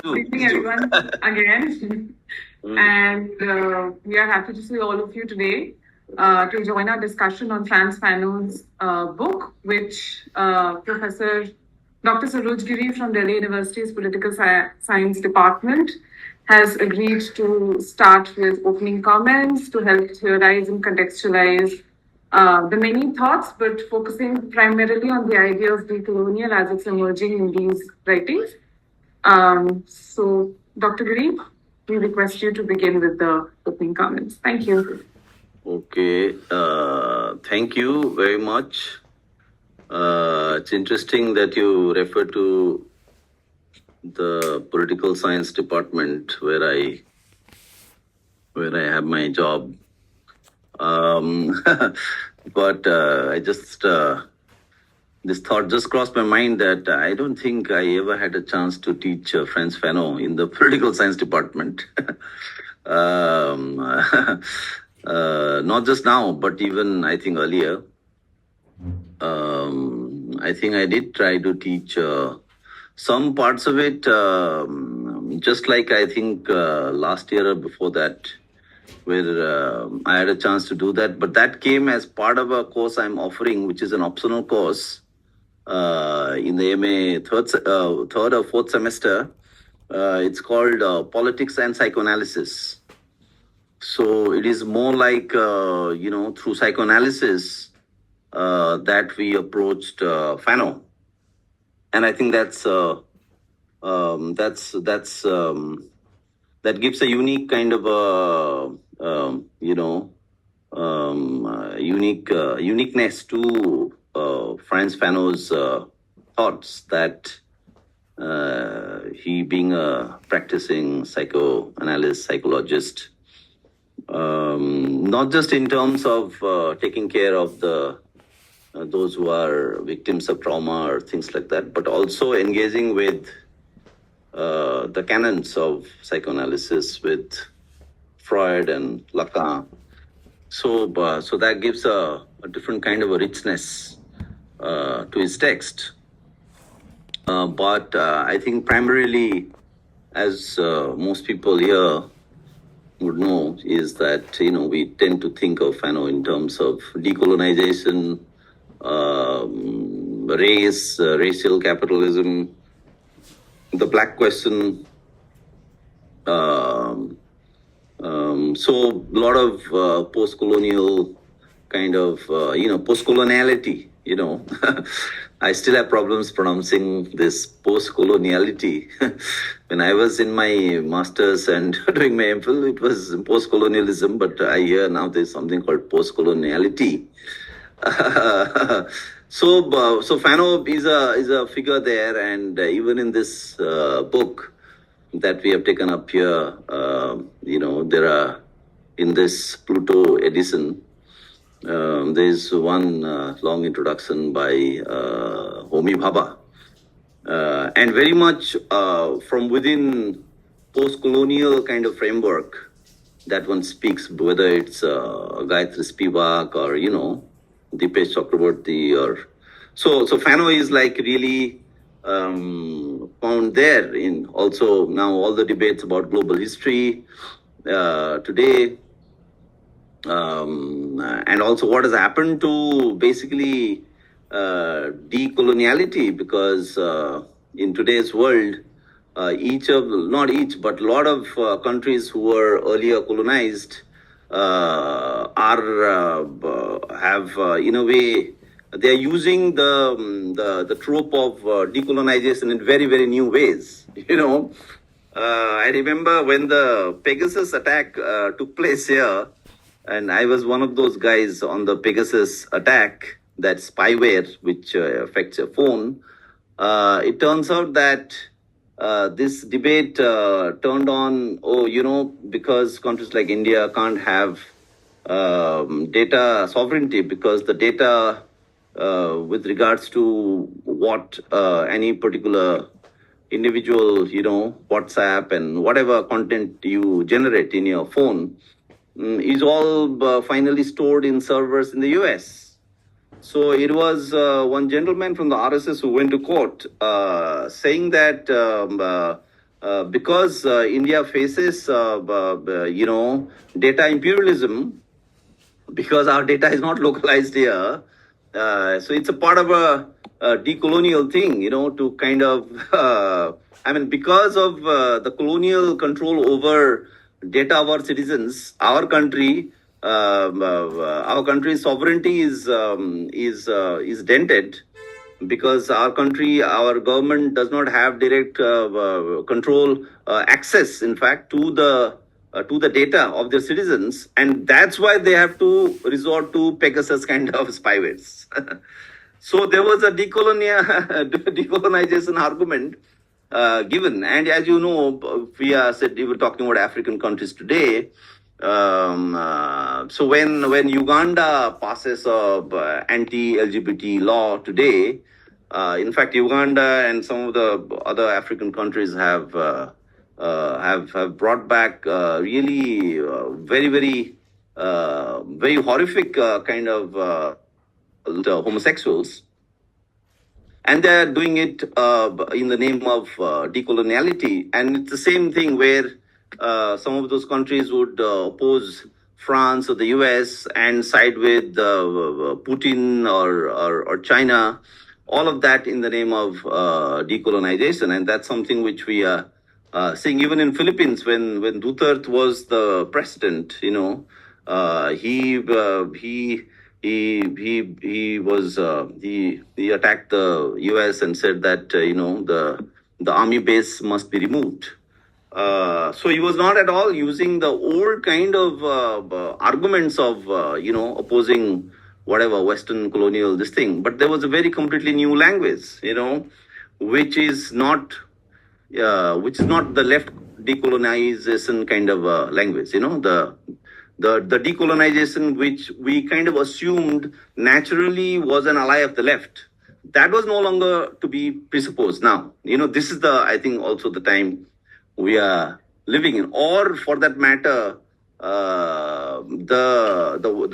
Good evening, everyone, again. And we are happy to see all of you today to join our discussion on Frantz Fanon's book, which Professor Dr. Saroj Giri from Delhi University's Political Science Department has agreed to start with opening comments to help theorize and contextualize the many thoughts, but focusing primarily on the idea of decolonial as it's emerging in these writings. So, Dr. Giri, we request you to begin with the opening comments. Thank you. Okay, thank you very much. It's interesting that you refer to the political science department where I have my job. But I just this thought just crossed my mind that I don't think I ever had a chance to teach Frantz Fanon in the political science department. Not just now, but even I think earlier. I think I did try to teach some parts of it, just like I think last year or before that, where I had a chance to do that. But that came as part of a course I'm offering, which is an optional course in the MA third or fourth semester. It's called Politics and Psychoanalysis. So it is more like, through psychoanalysis that we approached Fanon. And I think that gives a unique kind of uniqueness to Frantz Fanon's thoughts, that he being a practicing psychoanalyst, psychologist, not just in terms of taking care of those who are victims of trauma or things like that, but also engaging with the canons of psychoanalysis with Freud and Lacan. So that gives a different kind of a richness to his text. But I think primarily, as most people here would know, is that we tend to think of Fanon in terms of decolonization, race, racial capitalism, the black question. So a lot of post-colonial kind of, post-coloniality, I still have problems pronouncing this post-coloniality. When I was in my master's and doing my MPhil, it was post-colonialism, but I hear now there's something called post-coloniality. So Fanon is a figure there, and even in this book that we have taken up here, there are, in this Pluto edition, there is one long introduction by Homi Bhabha, and very much from within post-colonial kind of framework that one speaks, whether it's Gayatri Spivak or Dipesh Chakraborty, or so Fanon is like really found there in also now all the debates about global history today, and also what has happened to basically decoloniality, because in today's world, not each, but a lot of countries who were earlier colonized have in a way, they are using the trope of decolonization in very, very new ways. I remember when the Pegasus attack took place here, and I was one of those guys on the Pegasus attack, that spyware which affects your phone. It turns out that this debate turned on, because countries like India can't have data sovereignty, because the data with regards to what any particular individual, WhatsApp and whatever content you generate in your phone is all finally stored in servers in the US. So it was one gentleman from the RSS who went to court saying that because India faces, data imperialism, because our data is not localized here. So it's a part of a decolonial thing, to kind of, because of the colonial control over data of our citizens, our country's sovereignty is dented, because our country, our government does not have direct control, access, in fact, to the data of their citizens, and that's why they have to resort to Pegasus kind of spywares. So there was a decolonization argument given, and as you know, we were talking about African countries today. So when Uganda passes a anti-LGBT law today, in fact, Uganda and some of the other African countries have brought back really very horrific kind of homosexuals, and they're doing it in the name of decoloniality. And it's the same thing where some of those countries would oppose France or the US and side with Putin or China, all of that in the name of decolonization. And that's something which we are seeing even in Philippines when Duterte was the president. He attacked the US and said that the army base must be removed. So he was not at all using the old kind of arguments of opposing whatever Western colonial this thing, but there was a very completely new language, which is not the left decolonization kind of language, the decolonization which we kind of assumed naturally was an ally of the left. That was no longer to be presupposed now. This is I think also the time we are living in, or for that matter, the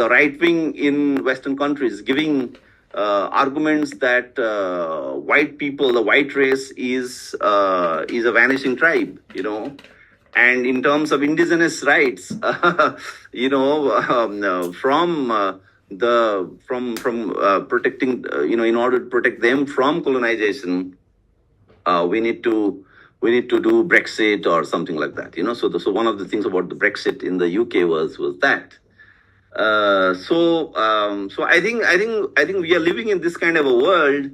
right wing in Western countries giving arguments that white people, the white race, is a vanishing tribe, and in terms of indigenous rights, from protecting, in order to protect them from colonization, we need to do Brexit or something like that. So one of the things about the Brexit in the UK was that. So I think we are living in this kind of a world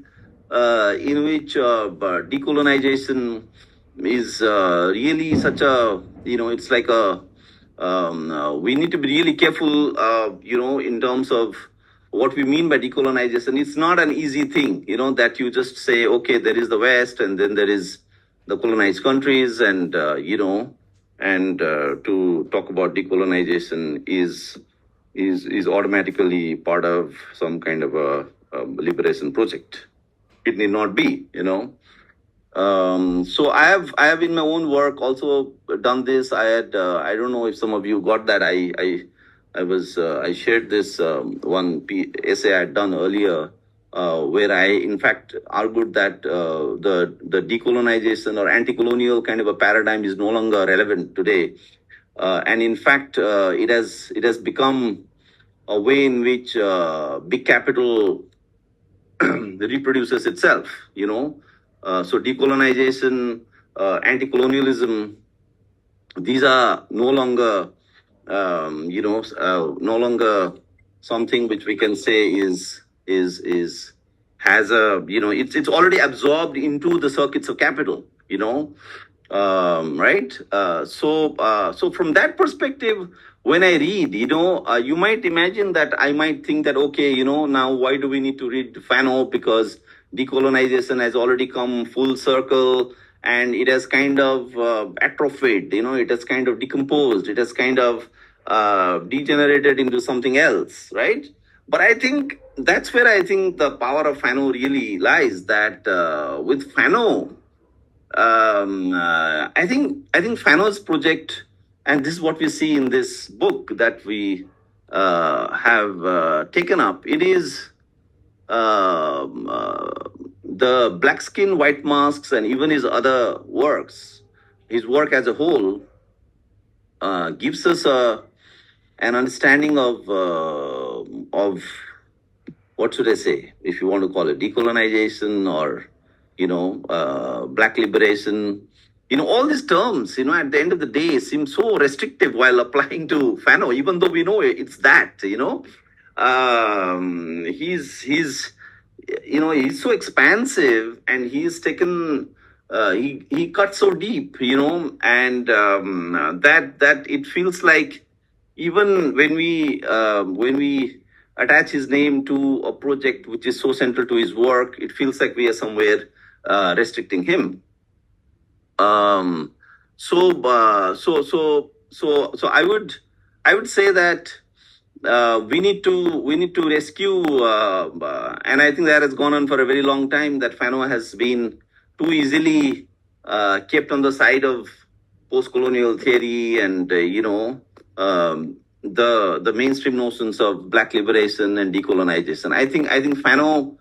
in which decolonization is really such a, it's like we need to be really careful, in terms of what we mean by decolonization. It's not an easy thing, that you just say, okay, there is the West and then there is the colonized countries, and to talk about decolonization is automatically part of some kind of a liberation project. It need not be, So I have in my own work also done this. I don't know if some of you got that. I shared this one essay I had done earlier, where I in fact argued that the decolonization or anti-colonial kind of a paradigm is no longer relevant today, and in fact it has become a way in which big capital reproduces itself. So decolonization, anti-colonialism, these are no longer no longer something which we can say has a, it's already absorbed into the circuits of capital, right? So from that perspective, when I read, you might imagine that I might think that, okay, now why do we need to read Fanon? Because decolonization has already come full circle and it has kind of atrophied, it has kind of decomposed, it has kind of degenerated into something else, right? But I think that's where I think the power of Fanon really lies, that with Fanon, I think Fanon's project, and this is what we see in this book that we have taken up, it is the Black Skin, White Masks, and even his other works. his work as a whole gives us an understanding of what should I say, if you want to call it decolonization or black liberation. All these terms, at the end of the day, seem so restrictive while applying to Fanon, even though we know it's that. He's so expansive, and he's taken. He cut so deep, and that it feels like even when we attach his name to a project which is so central to his work, it feels like we are somewhere restricting him. So I would say that we need to rescue, and I think that has gone on for a very long time. That Fanon has been too easily kept on the side of post-colonial theory and the mainstream notions of black liberation and decolonization. I think Fanon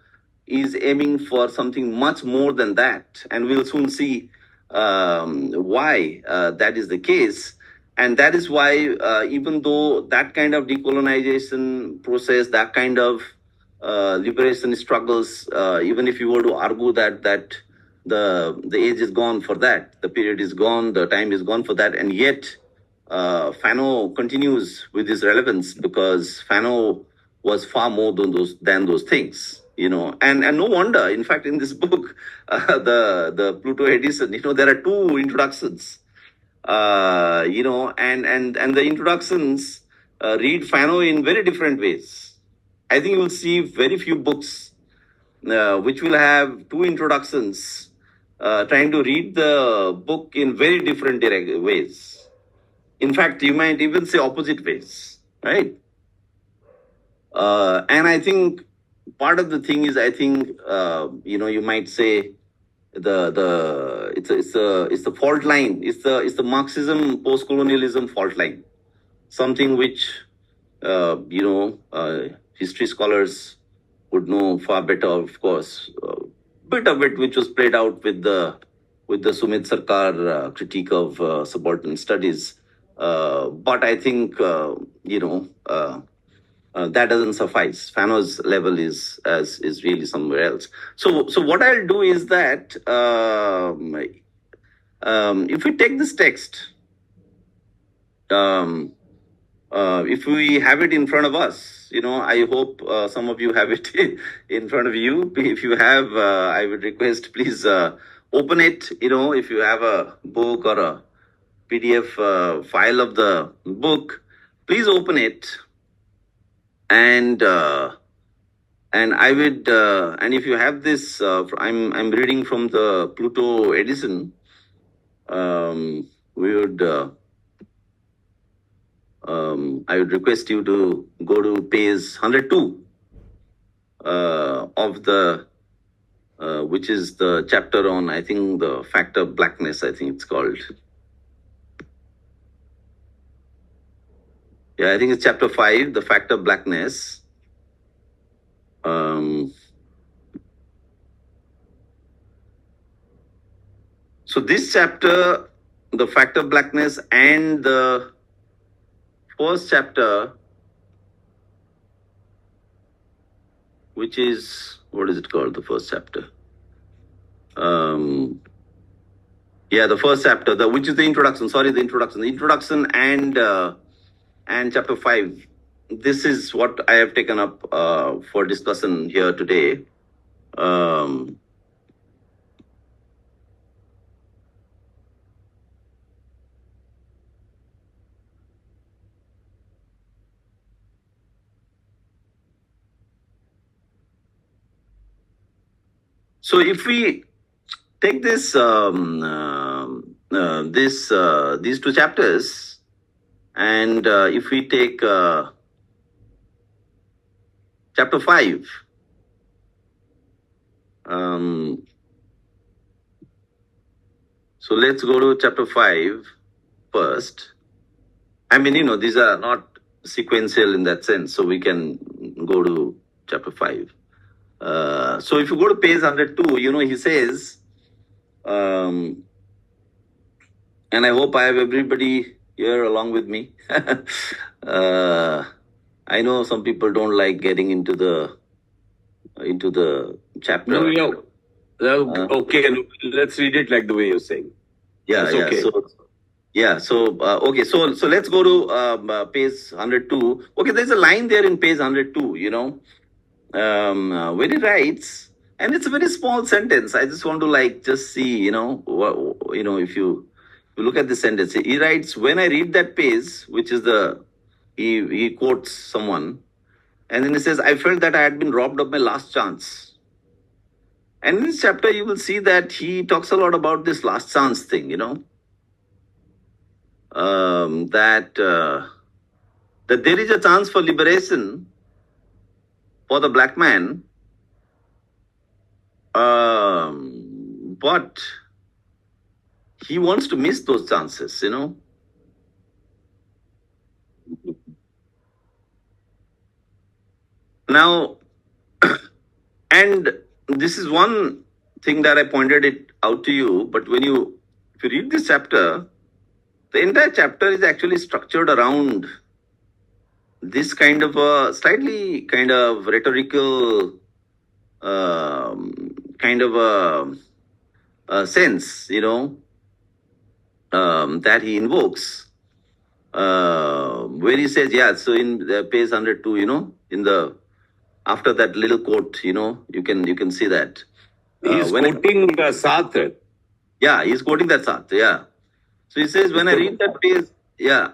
is aiming for something much more than that, and we'll soon see why that is the case. And that is why, even though that kind of decolonization process, that kind of liberation struggles, even if you were to argue that the age is gone for that, the period is gone, the time is gone for that, and yet Fanon continues with his relevance because Fanon was far more than those things. And no wonder. In fact, in this book, the Pluto edition, there are two introductions. And the introductions read Fanon in very different ways. I think you will see very few books which will have two introductions trying to read the book in very different ways. In fact, you might even say opposite ways, right? And I think part of the thing is, you might say it's the fault line. It's the Marxism post-colonialism fault line. Something which history scholars would know far better, of course. Bit of it which was played out with the Sumit Sarkar critique of subaltern studies. But I think that doesn't suffice. Fanon's level is really somewhere else. So what I'll do is that if we take this text, if we have it in front of us, I hope some of you have it in front of you. If you have, I would request, please open it. If you have a book or a PDF file of the book, please open it. And I would, and if you have this, I'm reading from the Pluto edition. I would request you to go to page 102 of the, which is the chapter on, I think, the fact of blackness, I think it's called. Yeah, I think it's chapter 5, the fact of blackness. So this chapter, the fact of blackness, and the first chapter, which is, what is it called, the first chapter? The first chapter, which is the introduction. Sorry, the introduction and chapter 5. This is what I have taken up for discussion here today. So if we take this these two chapters, and if we take chapter 5, so let's go to chapter 5 first. I mean, these are not sequential in that sense, so we can go to chapter 5. So if you go to page 102, he says, and I hope I have everybody here along with me. I know some people don't like getting into the chapter. Okay, let's read it like the way you're saying. Yeah, That's okay. Okay, so let's go to page 102. Okay, there's a line there in page 102, where he writes, and it's a very small sentence. I just want to just see, if you look at the sentence, he writes, when I read that page, which is he quotes someone, and then he says, I felt that I had been robbed of my last chance. And in this chapter, you will see that he talks a lot about this last chance thing, that there is a chance for liberation for the black man, but he wants to miss those chances, Now, and this is one thing that I pointed it out to you, but if you read this chapter, the entire chapter is actually structured around this kind of a slightly kind of rhetorical kind of a sense, that he invokes, where he says, so in the page 102, in the after that little quote, you can see that. He's quoting Sartre. Yeah, he's quoting that Sartre, yeah. So he says, when I read that page,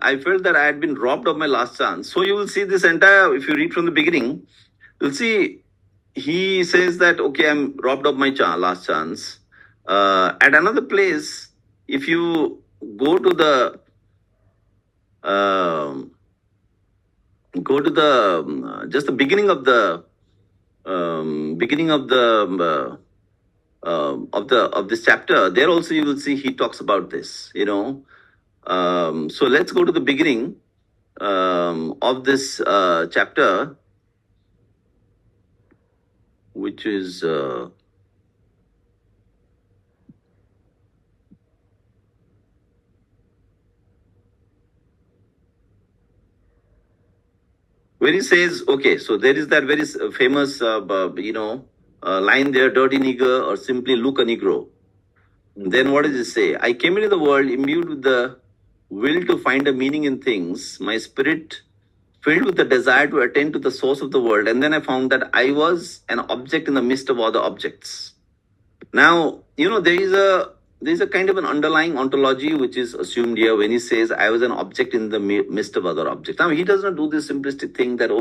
I felt that I had been robbed of my last chance. So you will see this entire, if you read from the beginning, you'll see he says that, okay, I'm robbed of my last chance. At another place, if you go to the just the beginning of this chapter, there also you will see he talks about this, so let's go to the beginning of this chapter, which is where he says, okay, so there is that very famous, line there, dirty nigger, or simply look a negro. Then what does it say? I came into the world imbued with the will to find a meaning in things, my spirit filled with the desire to attend to the source of the world. And then I found that I was an object in the midst of other objects. Now, there is a kind of an underlying ontology which is assumed here when he says, I was an object in the midst of other objects. Now, he does not do this simplistic thing that,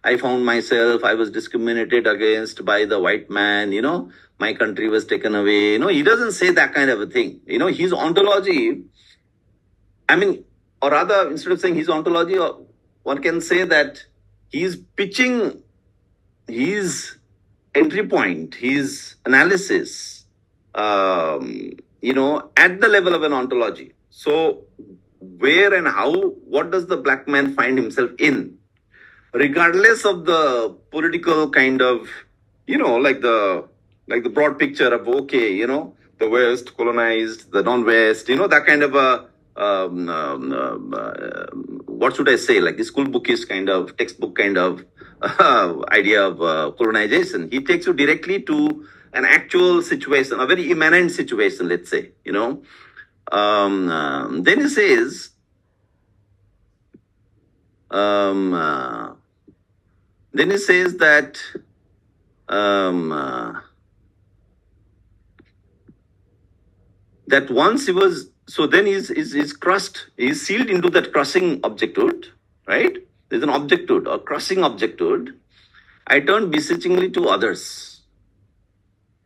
I found myself, I was discriminated against by the white man, my country was taken away. He doesn't say that kind of a thing. His ontology, or rather, instead of saying his ontology, one can say that he's pitching his entry point, his analysis, at the level of an ontology. So, where and how, what does the black man find himself in? Regardless of the political kind of, like the broad picture of, okay, the West colonized, the non-West, that kind of a, what should I say, like the school bookish kind of, textbook kind of idea of colonization. He takes you directly to an actual situation, a very immanent situation, let's say, then he says, that that once he was, so then he's crushed, he's sealed into that crushing objecthood, right? There's an objecthood or crushing objecthood. I turned beseechingly to others.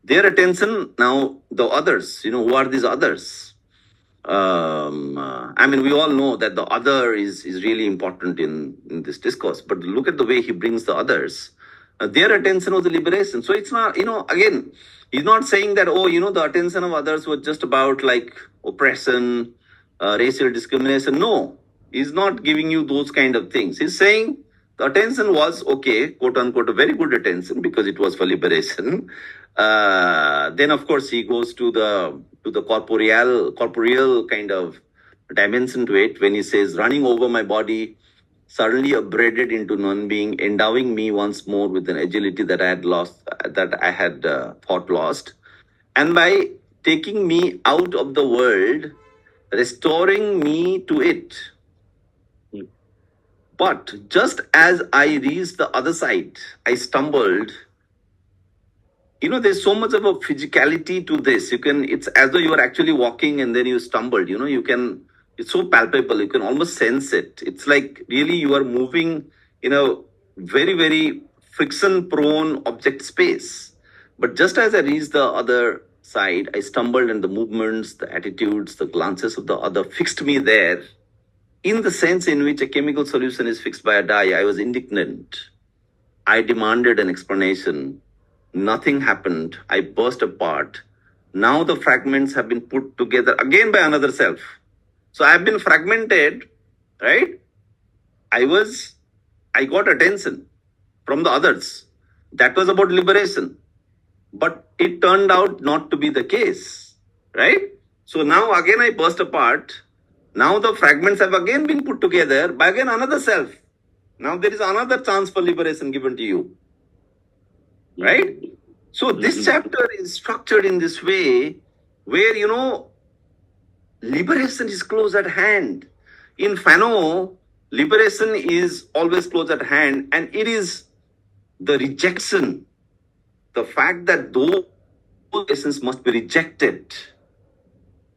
Their attention, now the others, who are these others? We all know that the other is really important in this discourse, but look at the way he brings the others. Their attention was the liberation. So it's not, again, he's not saying that, the attention of others was just about like oppression, racial discrimination. No, he's not giving you those kind of things. He's saying the attention was, okay, quote unquote, a very good attention because it was for liberation. Then, of course, he goes to the to the corporeal kind of dimension to it when he says, running over my body, suddenly upbraided into non-being, endowing me once more with an agility that I had lost, that I had thought lost, and by taking me out of the world, restoring me to it. But just as I reached the other side, I stumbled. There's so much of a physicality to this. It's as though you are actually walking and then you stumbled. It's so palpable. You can almost sense it. It's like really you are moving in a very, very friction prone object space. But just as I reached the other side, I stumbled, and the movements, the attitudes, the glances of the other fixed me there. In the sense in which a chemical solution is fixed by a dye, I was indignant. I demanded an explanation. Nothing happened. I burst apart. Now the fragments have been put together again by another self. So I have been fragmented, right? I got attention from the others. That was about liberation. But it turned out not to be the case, right? So now again I burst apart. Now the fragments have again been put together by again another self. Now there is another chance for liberation given to you. Right? So this chapter is structured in this way where, liberation is close at hand. In Fanon, liberation is always close at hand, and it is the rejection, the fact that those lessons must be rejected.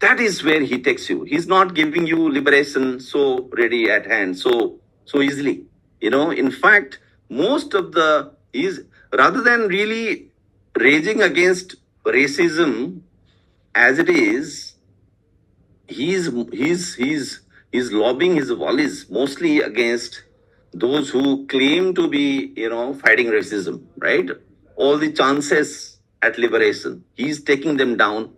That is where he takes you. He's not giving you liberation so ready at hand, so easily. In fact, most of rather than really raging against racism as it is, he's lobbying his volleys mostly against those who claim to be, fighting racism, right? All the chances at liberation, he's taking them down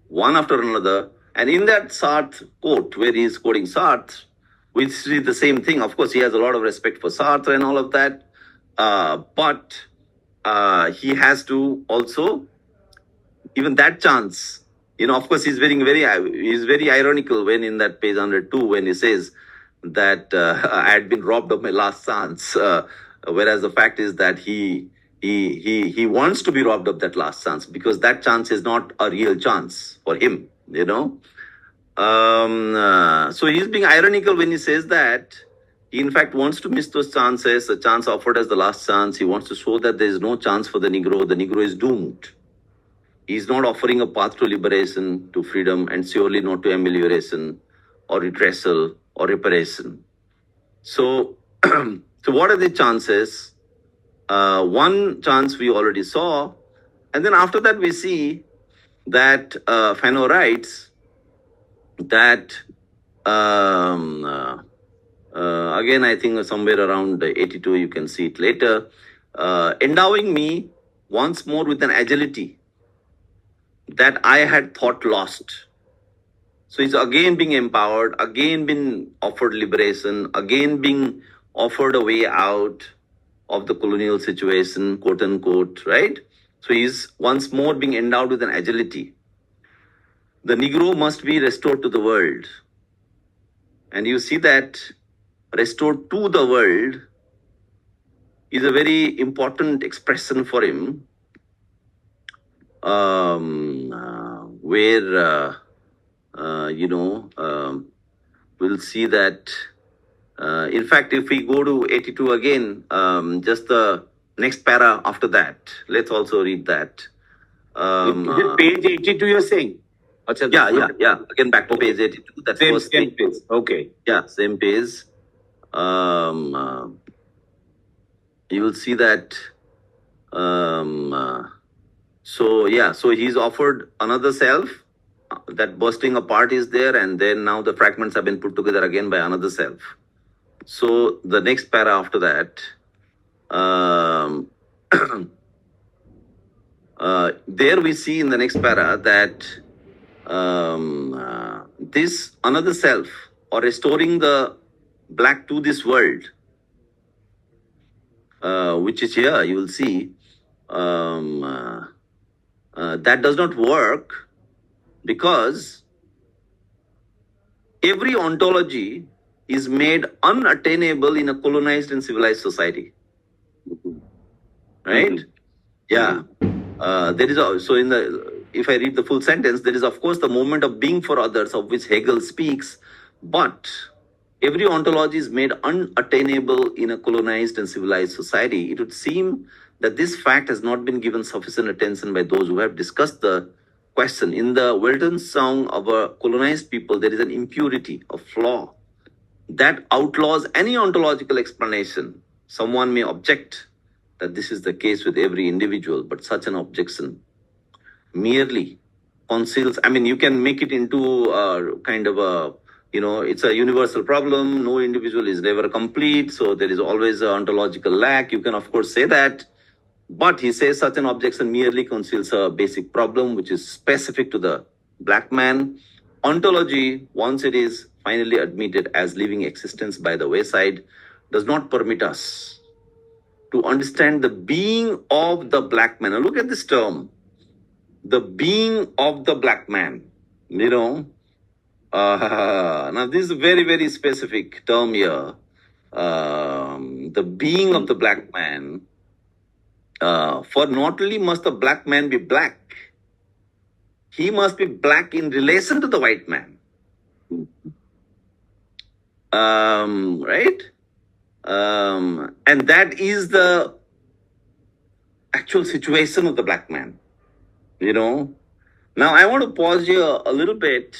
one after another. And in that Sartre quote, where he's quoting Sartre, which is the same thing. Of course, he has a lot of respect for Sartre and all of that. But he has to also, even that chance, of course, he's very ironical when in that page 102, when he says that I had been robbed of my last chance, whereas the fact is that he wants to be robbed of that last chance because that chance is not a real chance for him, So he's being ironical when he says that he in fact wants to miss those chances, the chance offered as the last chance. He wants to show that there is no chance for the Negro. The Negro is doomed. He's not offering a path to liberation, to freedom, and surely not to amelioration or redressal or reparation. So, so what are the chances? One chance we already saw. And then after that, we see that Fanon writes that, again, I think somewhere around 82, you can see it later, endowing me once more with an agility that I had thought lost. So he's again being empowered, again being offered liberation, again being offered a way out of the colonial situation, quote unquote, right? So he's once more being endowed with an agility. The Negro must be restored to the world. And you see that restored to the world is a very important expression for him, where, we'll see that, in fact, if we go to 82 again, just the next para after that, let's also read that. Is it page 82 you're saying? Yeah. Again, back to page 82. That's same page. Okay. Yeah, same page. You will see that. So he's offered another self. That bursting apart is there, and then now the fragments have been put together again by another self. So the next para after that, there we see in the next para that this another self, or restoring the black to this world, which is here, you will see, that does not work because every ontology is made unattainable in a colonized and civilized society. Right? Mhm. Yeah. There is so in the if I read the full sentence, there is of course the moment of being for others of which Hegel speaks, but every ontology is made unattainable in a colonized and civilized society. It would seem that this fact has not been given sufficient attention by those who have discussed the question. In the Welton song of a colonized people, there is an impurity, a flaw that outlaws any ontological explanation. Someone may object that this is the case with every individual, but such an objection merely conceals. I mean, you can make it into kind of a, it's a universal problem. No individual is never complete, so there is always an ontological lack. You can, of course, say that. But he says such an objection merely conceals a basic problem which is specific to the black man. Ontology, once it is finally admitted as living existence by the wayside, does not permit us to understand the being of the black man. Now look at this term, the being of the black man. Now this is a very, very specific term here. The being of the black man. For not only must the black man be black, he must be black in relation to the white man. Right? And that is the actual situation of the black man. Now I want to pause here a little bit,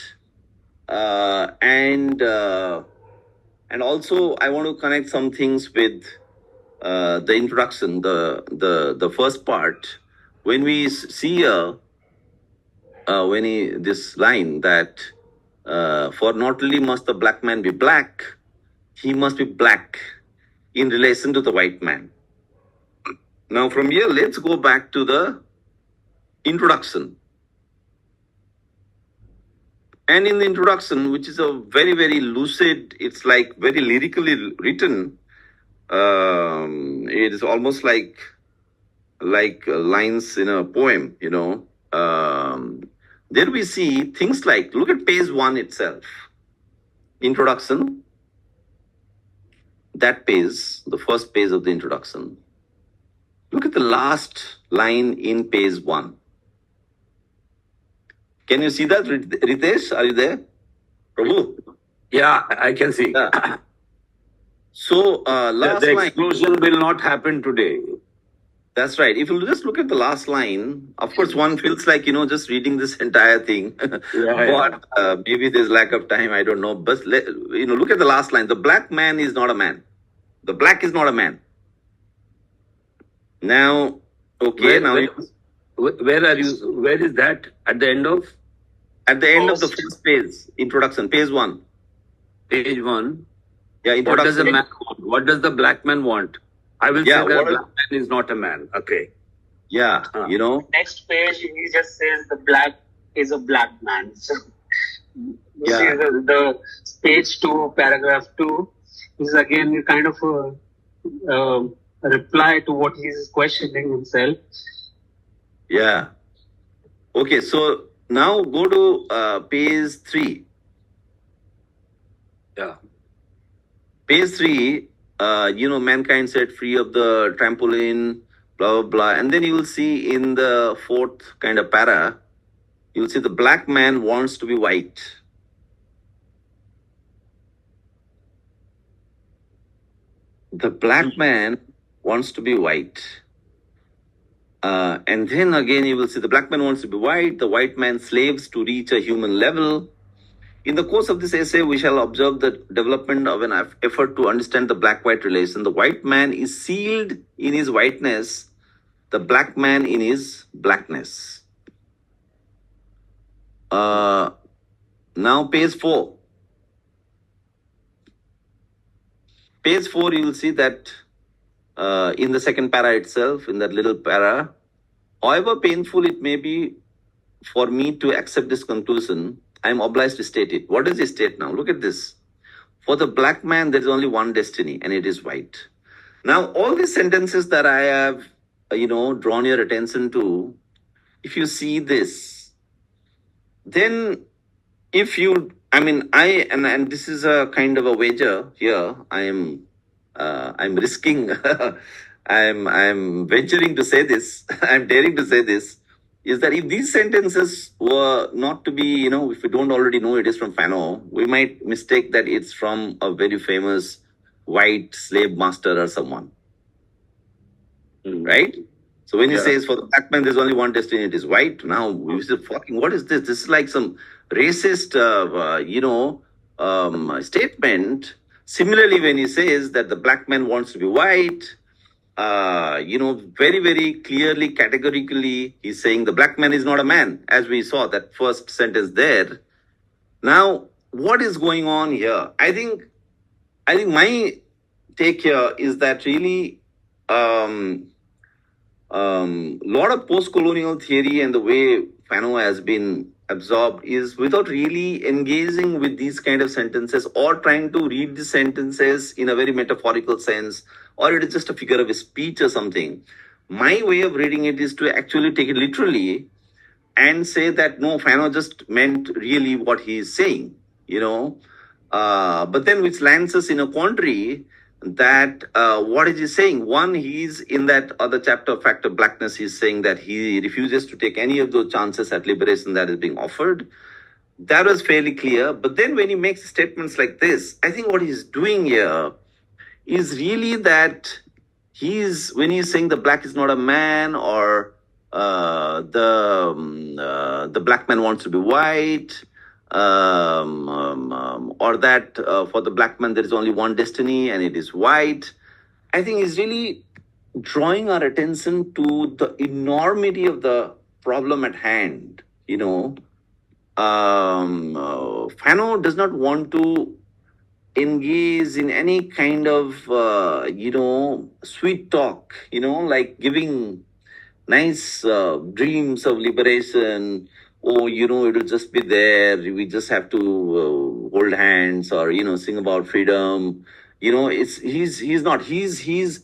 and also I want to connect some things with the introduction, the first part. When we see this line that for not only must the black man be black, he must be black in relation to the white man. Now from here, let's go back to the introduction. And in the introduction, which is a very, very lucid, it's like very lyrically written. It is almost like lines in a poem, There we see things like, look at page 1 itself. Introduction. That page, the first page of the introduction. Look at the last line in page 1. Can you see that, Ritesh? Are you there? Prabhu? Yeah, I can see. Yeah. So, last The line. explosion will not happen today. That's right. If you just look at the last line, of course, one feels like, just reading this entire thing. But maybe there's lack of time. I don't know. But, look at the last line. The black man is not a man. The black is not a man. Now, okay. Where are you? Where is that? At the end of? At the end of the first page, introduction, page 1. Page 1. Yeah, What does introduction. the man want? What does the black man want? I will Yeah, say that what black man is not a man. Okay. Yeah, Next page, he just says the black is a black man. So, this Yeah. is the page 2, paragraph 2, is again kind of a reply to what he's questioning himself. Yeah. Okay, so now go to page 3. Yeah. Page 3, mankind set free of the trampoline, blah, blah, blah. And then you will see in the fourth kind of para, you will see the black man wants to be white. The black man wants to be white. And then again, you will see the black man wants to be white, the white man slaves to reach a human level. In the course of this essay, we shall observe the development of an effort to understand the black-white relation. The white man is sealed in his whiteness, the black man in his blackness. Now, page 4. Page 4, you will see that in the second para itself, in that little para, however painful it may be for me to accept this conclusion, I am obliged to state it. What does he state now? Look at this. For the black man, there is only one destiny, and it is white. Now, all these sentences that I have, drawn your attention to, if you see this, then if you, and this is a kind of a wager here. I'm risking, I'm venturing to say this, I'm daring to say this, is that if these sentences were not to be, if we don't already know it is from Fanon, we might mistake that it's from a very famous white slave master or someone. Right? So when he says for the black man, there's only one destiny, it is white. Now we say, fucking, what is this? This is like some racist, statement. Similarly, when he says that the black man wants to be white, very, very clearly, categorically, he's saying the black man is not a man, as we saw that first sentence there. Now, what is going on here? I think my take here is that really, lot of post-colonial theory and the way Fanon has been absorbed is without really engaging with these kind of sentences or trying to read the sentences in a very metaphorical sense, or it is just a figure of speech or something. My way of reading it is to actually take it literally and say that no, Fanon just meant really what he is saying, but then which lands us in a quandary that what is he saying? One, he's in that other chapter of Fact of Blackness, he's saying that he refuses to take any of those chances at liberation that is being offered. That was fairly clear. But then when he makes statements like this, I think what he's doing here is really that when he's saying the black is not a man, or the black man wants to be white, or that for the black man there is only one destiny and it is white. I think is really drawing our attention to the enormity of the problem at hand. Fanon does not want to engage in any kind of sweet talk, like giving nice dreams of liberation. Oh, it will just be there. We just have to hold hands, or sing about freedom. He's not. He's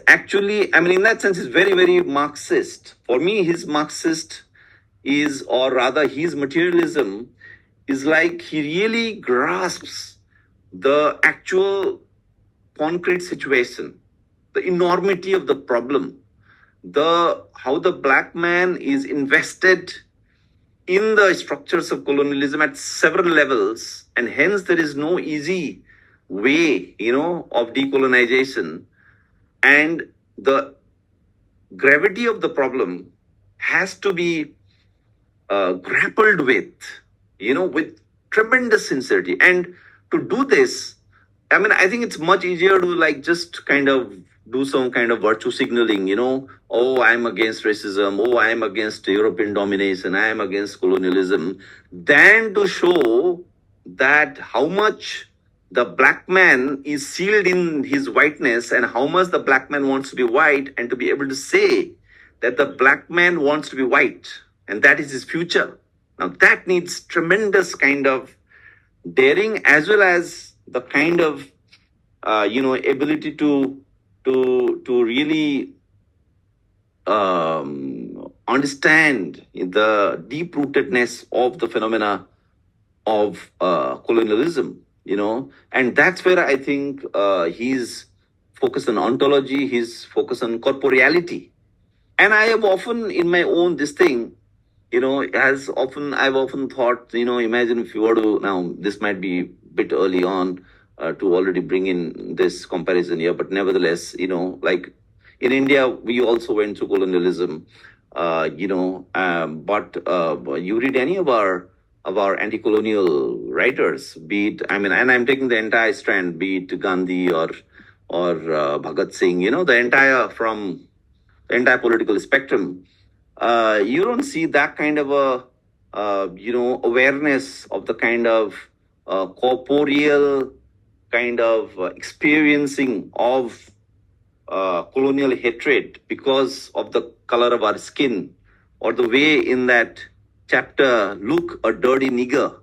actually. In that sense, he's very, very Marxist. For me, his Marxist is, or rather, his materialism is like he really grasps the actual concrete situation, the enormity of the problem, how the black man is invested in the structures of colonialism at several levels, and hence there is no easy way, of decolonization, and the gravity of the problem has to be grappled with tremendous sincerity. And to do this, I think it's much easier to just kind of do some kind of virtue signaling, oh, I'm against racism, oh, I'm against European domination, I am against colonialism, than to show that how much the black man is sealed in his whiteness and how much the black man wants to be white, and to be able to say that the black man wants to be white and that is his future. Now that needs tremendous kind of daring, as well as the kind of ability to really understand the deep-rootedness of the phenomena of colonialism, and that's where I think he's focused on ontology, he's focused on corporeality. And I have often in my own I've often thought, imagine if you were to, now this might be a bit early on to already bring in this comparison here, but nevertheless, like in India, we also went through colonialism, but you read any of our anti-colonial writers, be it, and I'm taking the entire strand, be it Gandhi or Bhagat Singh, the entire political spectrum, you don't see that kind of a awareness of the kind of corporeal kind of experiencing of colonial hatred because of the color of our skin, or the way in that chapter, look, a dirty nigger,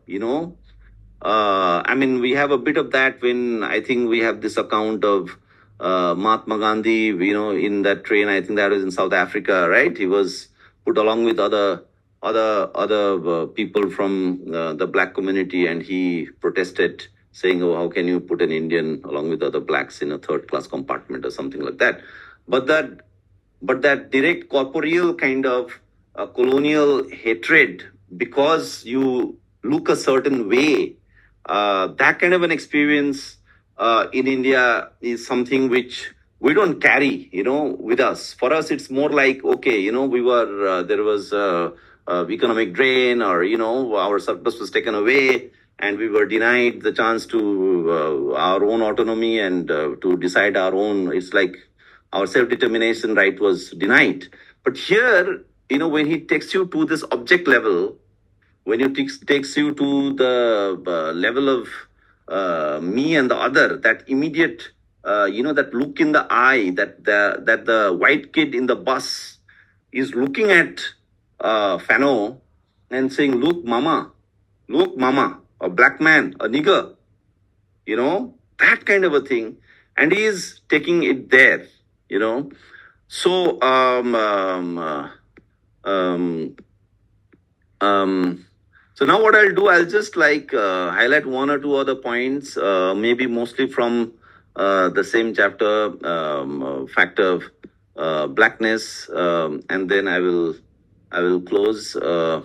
we have a bit of that when I think we have this account of Mahatma Gandhi, in that train, I think that was in South Africa, right? He was put along with other other people from the black community, and he protested, saying, "Oh, how can you put an Indian along with other blacks in a third class compartment or something like that?" But that direct corporeal kind of colonial hatred because you look a certain way, that kind of an experience in India is something which we don't carry, with us. For us, it's more like, okay, we were, there was economic drain, or, our surplus was taken away, and we were denied the chance to our own autonomy and to decide our own. It's like our self-determination right was denied. But here, when he takes you to this object level, when he takes you to the level of me and the other, that immediate, that look in the eye, that the white kid in the bus is looking at Fanon and saying, look, mama, a black man, a nigger, that kind of a thing. And he is taking it there, So, so now what I'll do, I'll just highlight one or two other points, maybe mostly from the same chapter, factor of blackness, and then I will close. How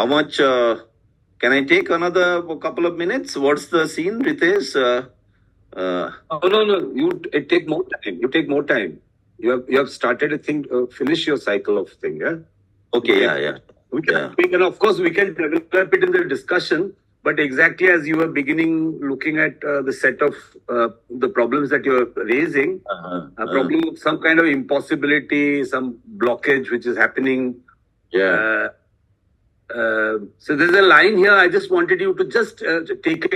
much can I take? Another couple of minutes? What's the scene, Ritesh? Oh, no. You take more time. You take more time. You have started a thing. Finish your cycle of thing. Yeah. Okay. Yeah. We can, of course, we can develop it in the discussion. But exactly as you were beginning, looking at the set of the problems that you are raising, probably some kind of impossibility, some blockage which is happening. Yeah. So there's a line here. I just wanted you to just take it,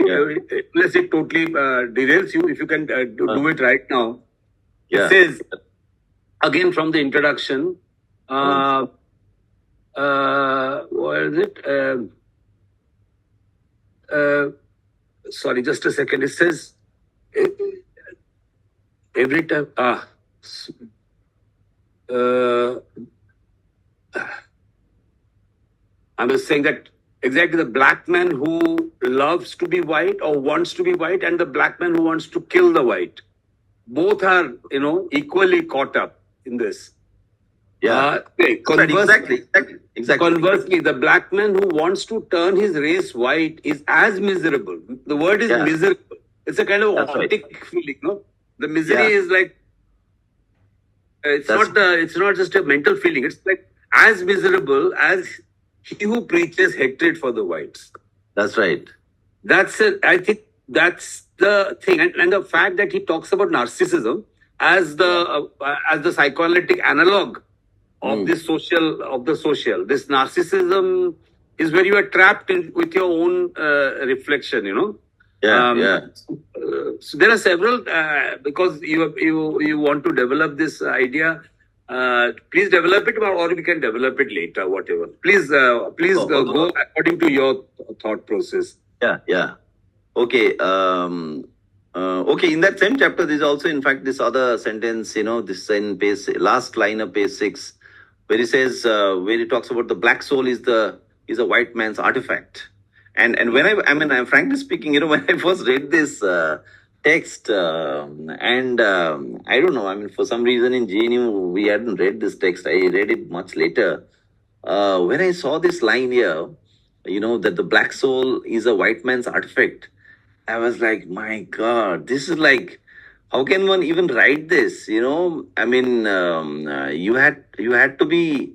unless it totally derails you. If you can do it right now. Yeah. It says, again from the introduction, what is it? Sorry, just a second. It says, every time, I was saying that exactly the black man who loves to be white or wants to be white, and the black man who wants to kill the white, both are, equally caught up in this. Yeah. Conversely, Exactly. Conversely, the black man who wants to turn his race white is as miserable. The word is miserable. It's a kind of optic feeling, no? The misery is like, it's not just a mental feeling. It's like as miserable as he who preaches hatred for the whites. That's right. I think that's the thing, and the fact that he talks about narcissism as the psychoanalytic analog of the social. This narcissism is where you are trapped in with your own reflection. So there are several because you want to develop this idea. Please develop it, or we can develop it later. Whatever. Please go according to your thought process. Yeah. Okay. Okay. In that same chapter, there's also, in fact, this other sentence. This in last line of page 6, where he says, where he talks about the black soul is a white man's artifact. And when I'm frankly speaking, when I first read this text, and I don't know, for some reason in GNU, we hadn't read this text. I read it much later. When I saw this line here, that the black soul is a white man's artifact, I was like, my God, this is like, how can one even write this? You had to be,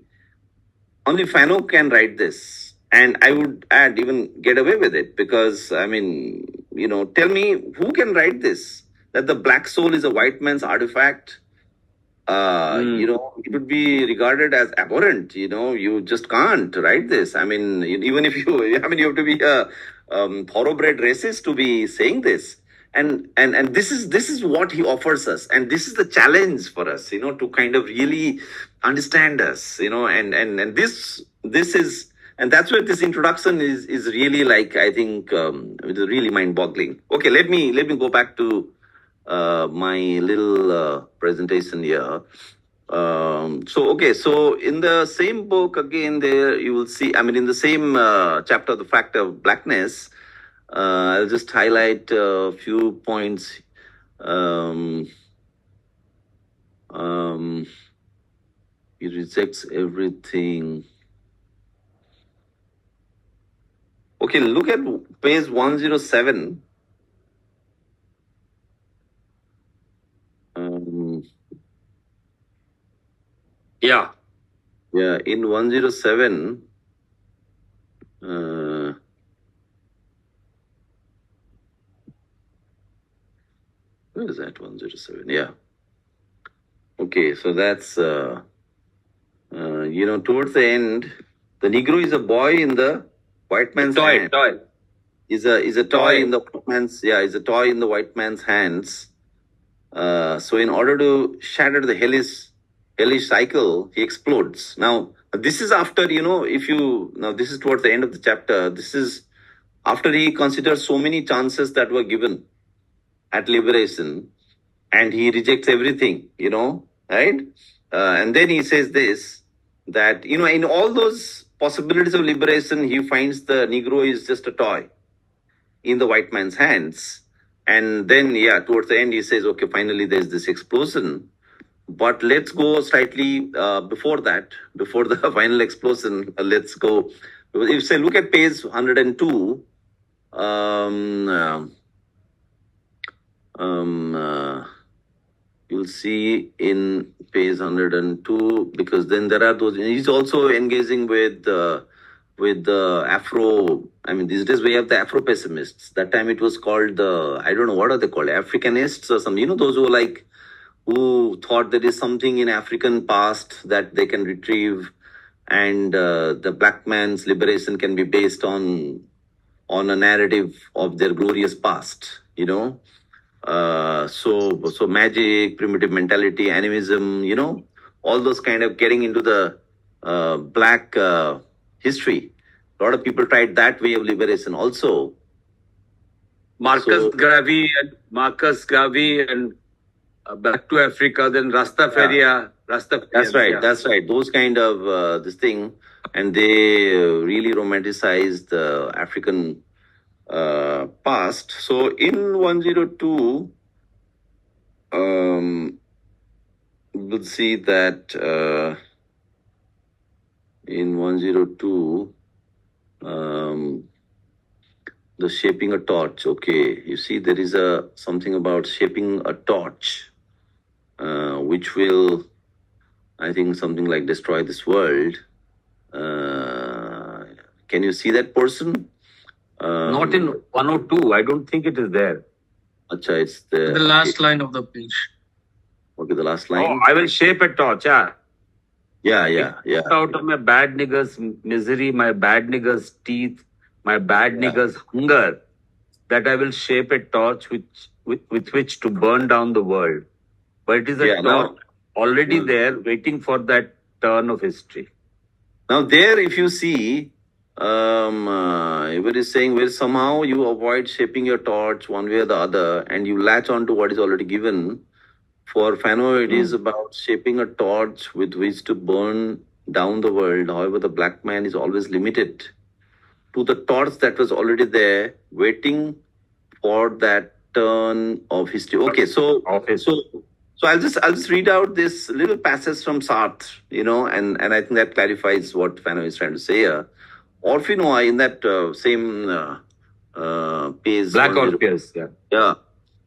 only Fanon can write this. And I would add, even get away with it, because, tell me, who can write this? That the black soul is a white man's artifact? It would be regarded as abhorrent. You just can't write this. Even if you have to be a thoroughbred racist to be saying this. And this is what he offers us, and this is the challenge for us, to kind of really understand us, and this is, and that's where this introduction is really, like, I think it's really mind-boggling. Okay, let me go back to my little presentation here. So in the same book, again, there you will see, in the same chapter, The Fact of Blackness, I'll just highlight a few points. He rejects everything. Okay, look at page 107. Yeah. Yeah, in 107, where is that 107? Yeah. Okay, so that's, towards the end, the Negro is a boy in the white man's hand. Toy. Is a toy in the white man's, is a toy in the white man's hands. So in order to shatter the hellish cycle, he explodes. Now, this is after, this is towards the end of the chapter. This is after he considers so many chances that were given at liberation, and he rejects everything, right? And then he says this, that, in all those possibilities of liberation, he finds the Negro is just a toy in the white man's hands. And then, towards the end, he says, okay, finally there's this explosion. But let's go slightly before that, before the final explosion. Let's go. If you say, look at page 102. You'll see in page 102, because then there are those. He's also engaging with the Afro. These days we have the Afro pessimists. That time it was called I don't know, what are they called? Africanists or something. Those who thought there is something in African past that they can retrieve, and the black man's liberation can be based on a narrative of their glorious past, so magic, primitive mentality, animism, all those kind of getting into the black history. A lot of people tried that way of liberation also. Marcus Garvey and Back to Africa, then Rastafaria. That's right. That's right. Those kind of this thing, and they really romanticized the African past. So in 102, we'll see that in 102, the shaping a torch. Okay, you see there is something about shaping a torch, which will, I think, something like destroy this world. Can you see that person? Not in 102. I don't think it is there. Acha, it's the last line of the page. Okay, the last line. Oh, I will shape a torch. Yeah. Out of my bad nigger's misery, my bad nigger's teeth, my bad nigger's hunger, that I will shape a torch with which to burn down the world. But it is a torch already there, waiting for that turn of history. Now there, if you see, everybody is saying, well, somehow you avoid shaping your torch one way or the other, and you latch on to what is already given. For Fanon, it is about shaping a torch with which to burn down the world. However, the black man is always limited to the torch that was already there, waiting for that turn of history. Okay, so I'll just read out this little passage from Sartre, and I think that clarifies what Fanon is trying to say here. Orphinois, in that same page. Black Orpheus, yeah.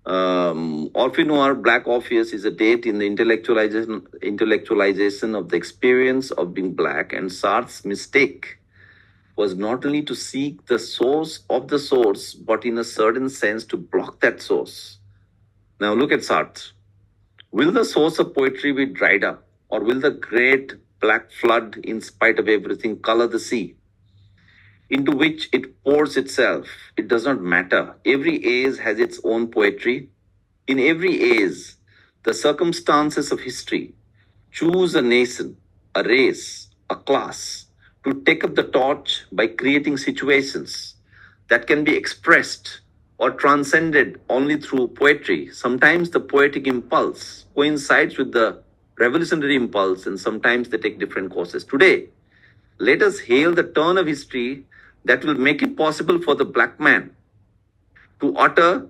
Orphinoir, Black Orpheus, is a date in the intellectualization of the experience of being black, and Sartre's mistake was not only to seek the source of the source, but in a certain sense to block that source. Now look at Sartre. Will the source of poetry be dried up, or will the great black flood, in spite of everything, color the sea into which it pours itself? It does not matter. Every age has its own poetry. In every age, the circumstances of history choose a nation, a race, a class to take up the torch by creating situations that can be expressed or transcended only through poetry. Sometimes the poetic impulse coincides with the revolutionary impulse, and sometimes they take different courses. Today, let us hail the turn of history that will make it possible for the black man to utter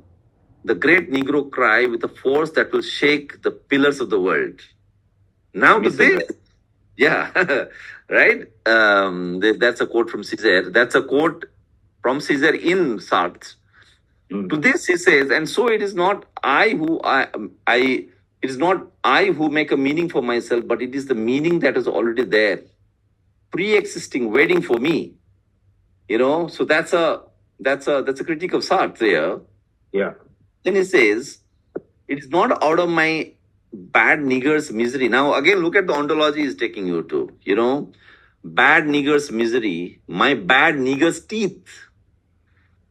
the great Negro cry with a force that will shake the pillars of the world. Now to say, yeah, right? That's a quote from Césaire. That's a quote from Césaire in Sartre. To this he says, and so it is not it is not I who make a meaning for myself, but it is the meaning that is already there, pre-existing, waiting for me. So that's a critique of Sartre there. Yeah. Then he says, it is not out of my bad nigger's misery. Now again, look at the ontology he's taking you to. Bad nigger's misery, my bad nigger's teeth,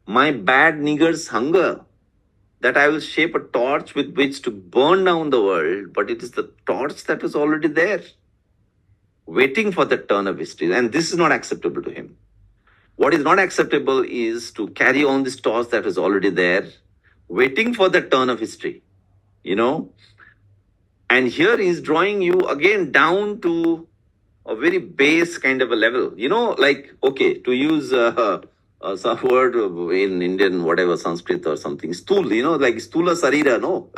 my bad nigger's hunger, that I will shape a torch with which to burn down the world, but it is the torch that was already there, waiting for the turn of history. And this is not acceptable to him. What is not acceptable is to carry on this torch that is already there, waiting for the turn of history. And here he's drawing you again down to a very base kind of a level. Okay, to use some word in Indian, whatever, Sanskrit or something, stool, like stula sarira, no?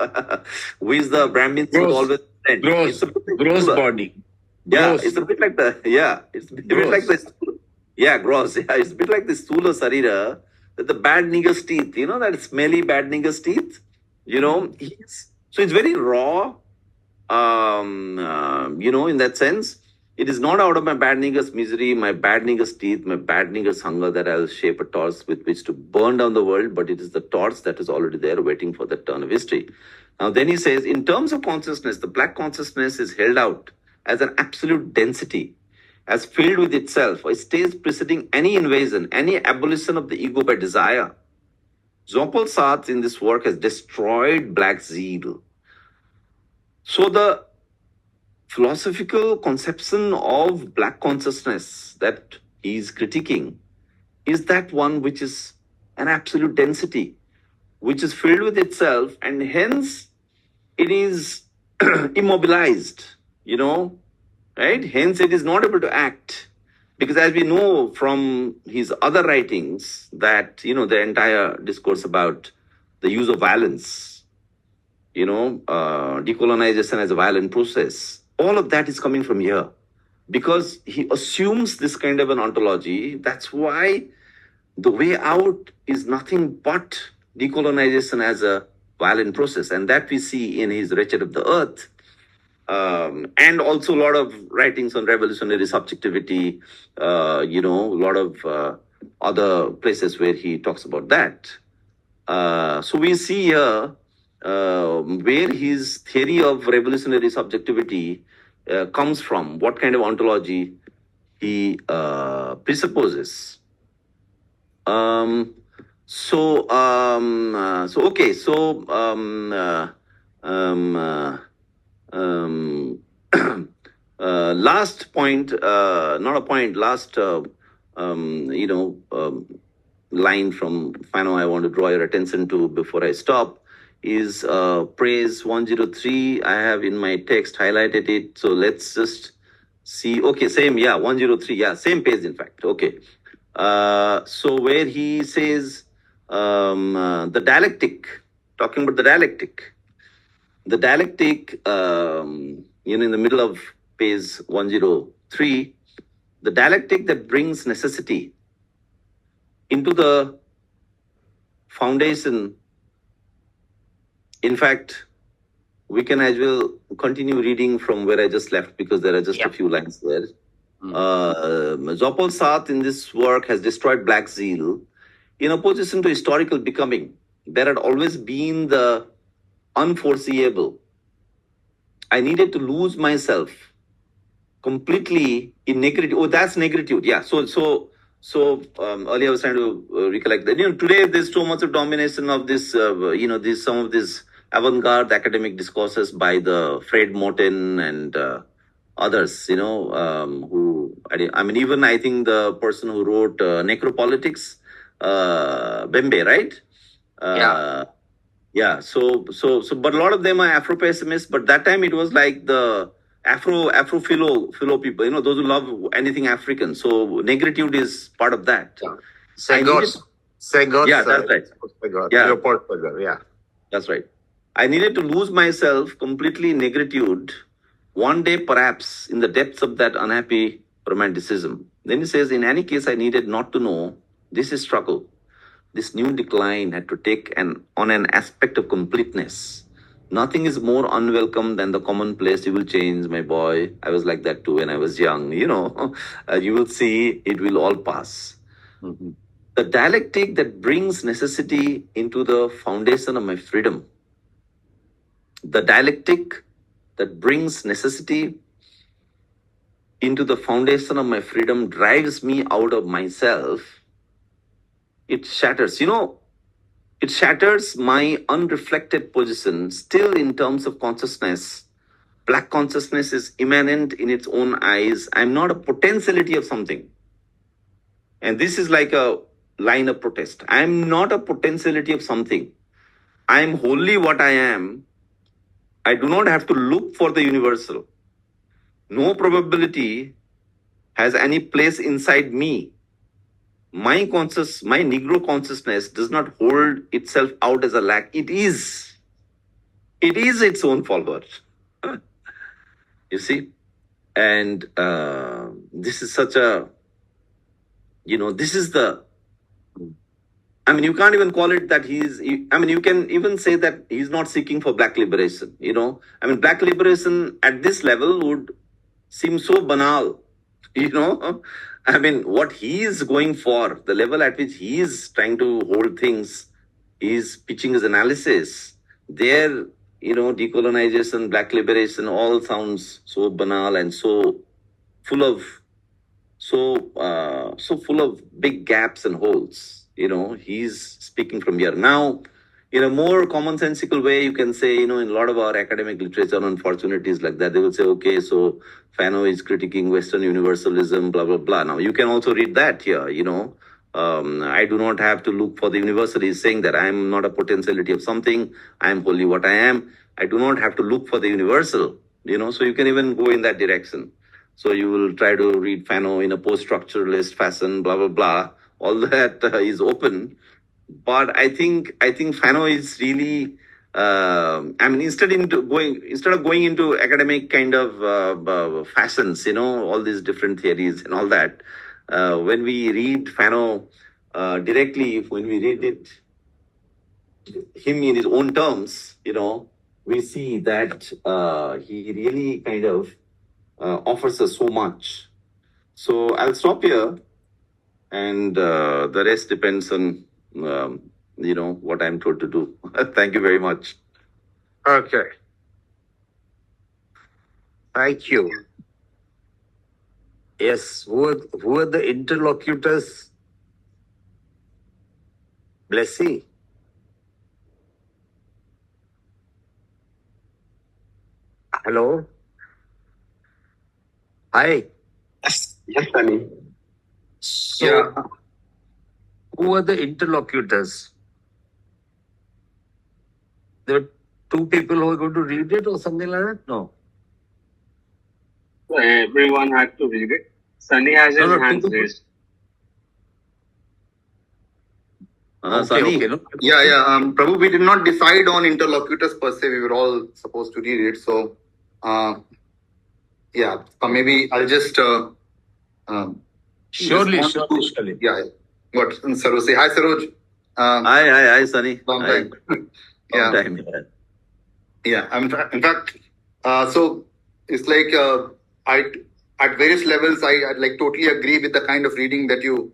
Which the Brahmins would always send. Gross body. Yeah, it's a bit like it's a bit like this. Yeah, gross. Yeah, it's a bit like the stula sarira, the bad nigger's teeth, that smelly bad nigger's teeth. So it's very raw, in that sense. It is not out of my bad nigger's misery, my bad nigger's teeth, my bad nigger's hunger that I'll shape a torch with which to burn down the world, but it is the torch that is already there waiting for the turn of history. Now then he says, in terms of consciousness, the black consciousness is held out as an absolute density, as filled with itself, a stage preceding any invasion, any abolition of the ego by desire. Jean-Paul Sartre in this work has destroyed black zeal. So the philosophical conception of black consciousness that he is critiquing is that one which is an absolute density, which is filled with itself, and hence it is immobilized, right? Hence it is not able to act. Because as we know from his other writings that, the entire discourse about the use of violence, decolonization as a violent process, all of that is coming from here. Because he assumes this kind of an ontology. That's why the way out is nothing but decolonization as a violent process. And that we see in his Wretched of the Earth. And also a lot of writings on revolutionary subjectivity, a lot of other places where he talks about that. So we see here where his theory of revolutionary subjectivity comes from, what kind of ontology he presupposes. Last point, not a point, last, line from Fanon I want to draw your attention to before I stop is praise 103. I have in my text highlighted it. So let's just see. Okay, same, 103. Same page, in fact. Okay. So where he says the dialectic, talking about the dialectic. The dialectic, in the middle of page 103, the dialectic that brings necessity into the foundation. In fact, we can as well continue reading from where I just left because there are just a few lines there. Jean-Paul Sartre in this work has destroyed black zeal in opposition to historical becoming. There had always been the unforeseeable. I needed to lose myself completely in negritude. Oh, that's negritude. Yeah. So earlier I was trying to recollect that. Today there's so much of domination of this. This some of these avant-garde academic discourses by the Fred Moten and others. Who even I think the person who wrote Necropolitics, Bembe, right? Yeah. So, but a lot of them are Afro-pessimists. But that time it was like the Afro-Philo people, those who love anything African. So negritude is part of that. Senghor's, Yeah, that's right. Senghor, Yeah. Leopold Senghor, yeah. That's right. I needed to lose myself completely in negritude one day, perhaps, in the depths of that unhappy romanticism. Then he says, in any case, I needed not to know this is struggle. This new decline had to take on an aspect of completeness. Nothing is more unwelcome than the commonplace. You will change, my boy. I was like that too when I was young. You will see it will all pass. Mhm. The dialectic that brings necessity into the foundation of my freedom. The dialectic that brings necessity into the foundation of my freedom drives me out of myself. It shatters. It shatters my unreflected position. Still, in terms of consciousness, black consciousness is immanent in its own eyes. I'm not a potentiality of something. And this is like a line of protest. I'm not a potentiality of something. I'm wholly what I am. I do not have to look for the universal. No probability has any place inside me. My Negro consciousness does not hold itself out as a lack. It is its own follower. You see? And this is such a, this is the, you can't even call it that you can even say that he's not seeking for black liberation, Black liberation at this level would seem so banal, what he is going for, the level at which he is trying to hold things, he's pitching his analysis. There, decolonization, black liberation, all sounds so banal and so full of big gaps and holes. He's speaking from here. Now, in a more commonsensical way, you can say, in a lot of our academic literature, unfortunately, is like that. They will say, okay, so Fanon is critiquing Western universalism, blah, blah, blah. Now, you can also read that here, I do not have to look for the universal. He's saying that I am not a potentiality of something. I am wholly what I am. I do not have to look for the universal, so you can even go in that direction. So you will try to read Fanon in a post-structuralist fashion, blah, blah, blah. All that is open. But I think Fanon is really, instead of going into academic kind of fashions, all these different theories and all that, when we read Fanon directly, when we read him in his own terms, we see that he really kind of offers us so much. So I'll stop here, and the rest depends on what I'm told to do. Thank you very much. Okay. Thank you. Yes, who are the interlocutors? Blessy. Hello. Hi. Yes, Sunny. So, who are the interlocutors? There are two people who are going to read it or something like that? No. Everyone had to read it. Sunny has his hands raised. Sunny. Okay, no? Yeah. Prabhu, we did not decide on interlocutors per se. We were all supposed to read it. So, maybe I'll just. Surely. Yeah. What? Saroj, say hi, Saroj. Hi, Sunny. Long Hi. time. Long time. Yeah. In fact, so it's like at various levels, I like totally agree with the kind of reading that you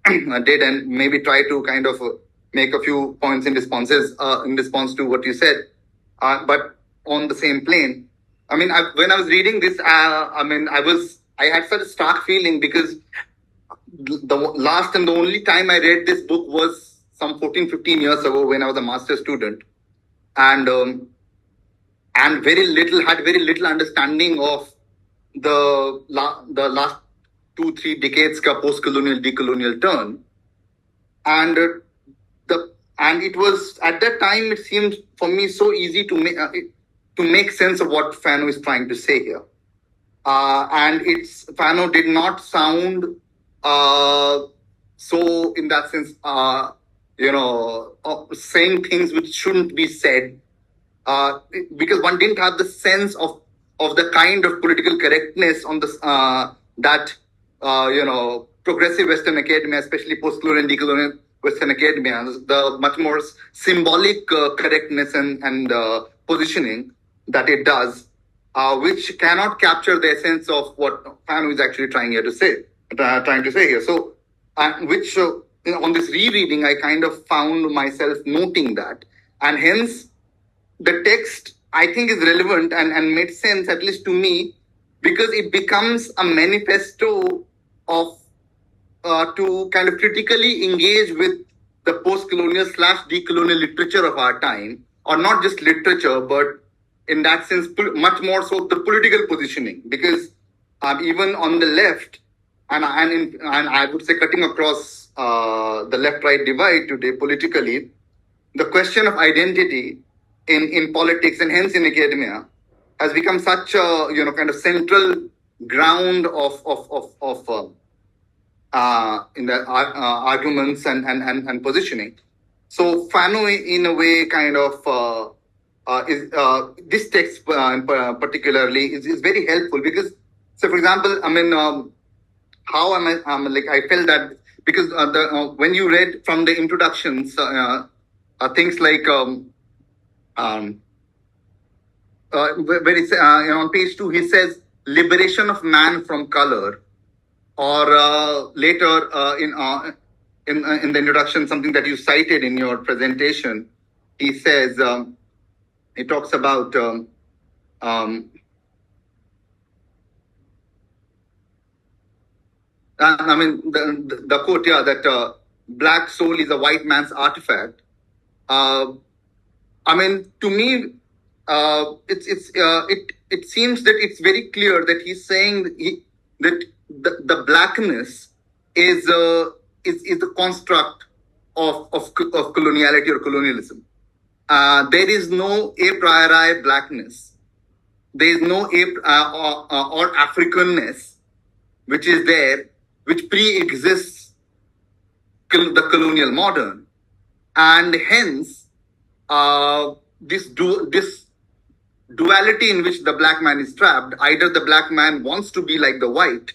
did, and maybe try to kind of make a few points in response to what you said. But on the same plane, when I was reading this, I had such a stark feeling because the last and the only time I read this book was some 14-15 years ago when I was a master's student, and had very little understanding of the last 2-3 decades ka post-colonial decolonial turn, and it was at that time it seemed for me so easy to make sense of what Fanon is trying to say here. and Fanon did not sound so, in that sense, saying things which shouldn't be said, because one didn't have the sense of the kind of political correctness on this that progressive Western academia, especially post-colonial and decolonial Western academia, the much more symbolic correctness and positioning that it does, which cannot capture the essence of what Fanon is actually trying to say here. So, which on this rereading, I kind of found myself noting that, and hence the text I think is relevant and made sense, at least to me, because it becomes a manifesto of to kind of critically engage with the post-colonial / decolonial literature of our time, or not just literature, but in that sense, much more so the political positioning, because even on the left, and I would say cutting across the left-right divide today politically, the question of identity in politics and hence in academia has become such a kind of central ground of in the arguments and positioning. So Fanon, in a way, kind of is this text particularly is very helpful, because, so for example, I mean, how am I? I felt that because when you read from the introductions, things like where it's on page 2, he says liberation of man from color, or later in the introduction, something that you cited in your presentation, he says he talks about I mean the quote, yeah, that black soul is a white man's artifact. I mean, to me, it seems that it's very clear that he's saying that the blackness is the construct of coloniality or colonialism. There is no a priori blackness. There is no or Africanness which is there, which pre-exists the colonial modern, and hence this duality in which the black man is trapped. Either the black man wants to be like the white,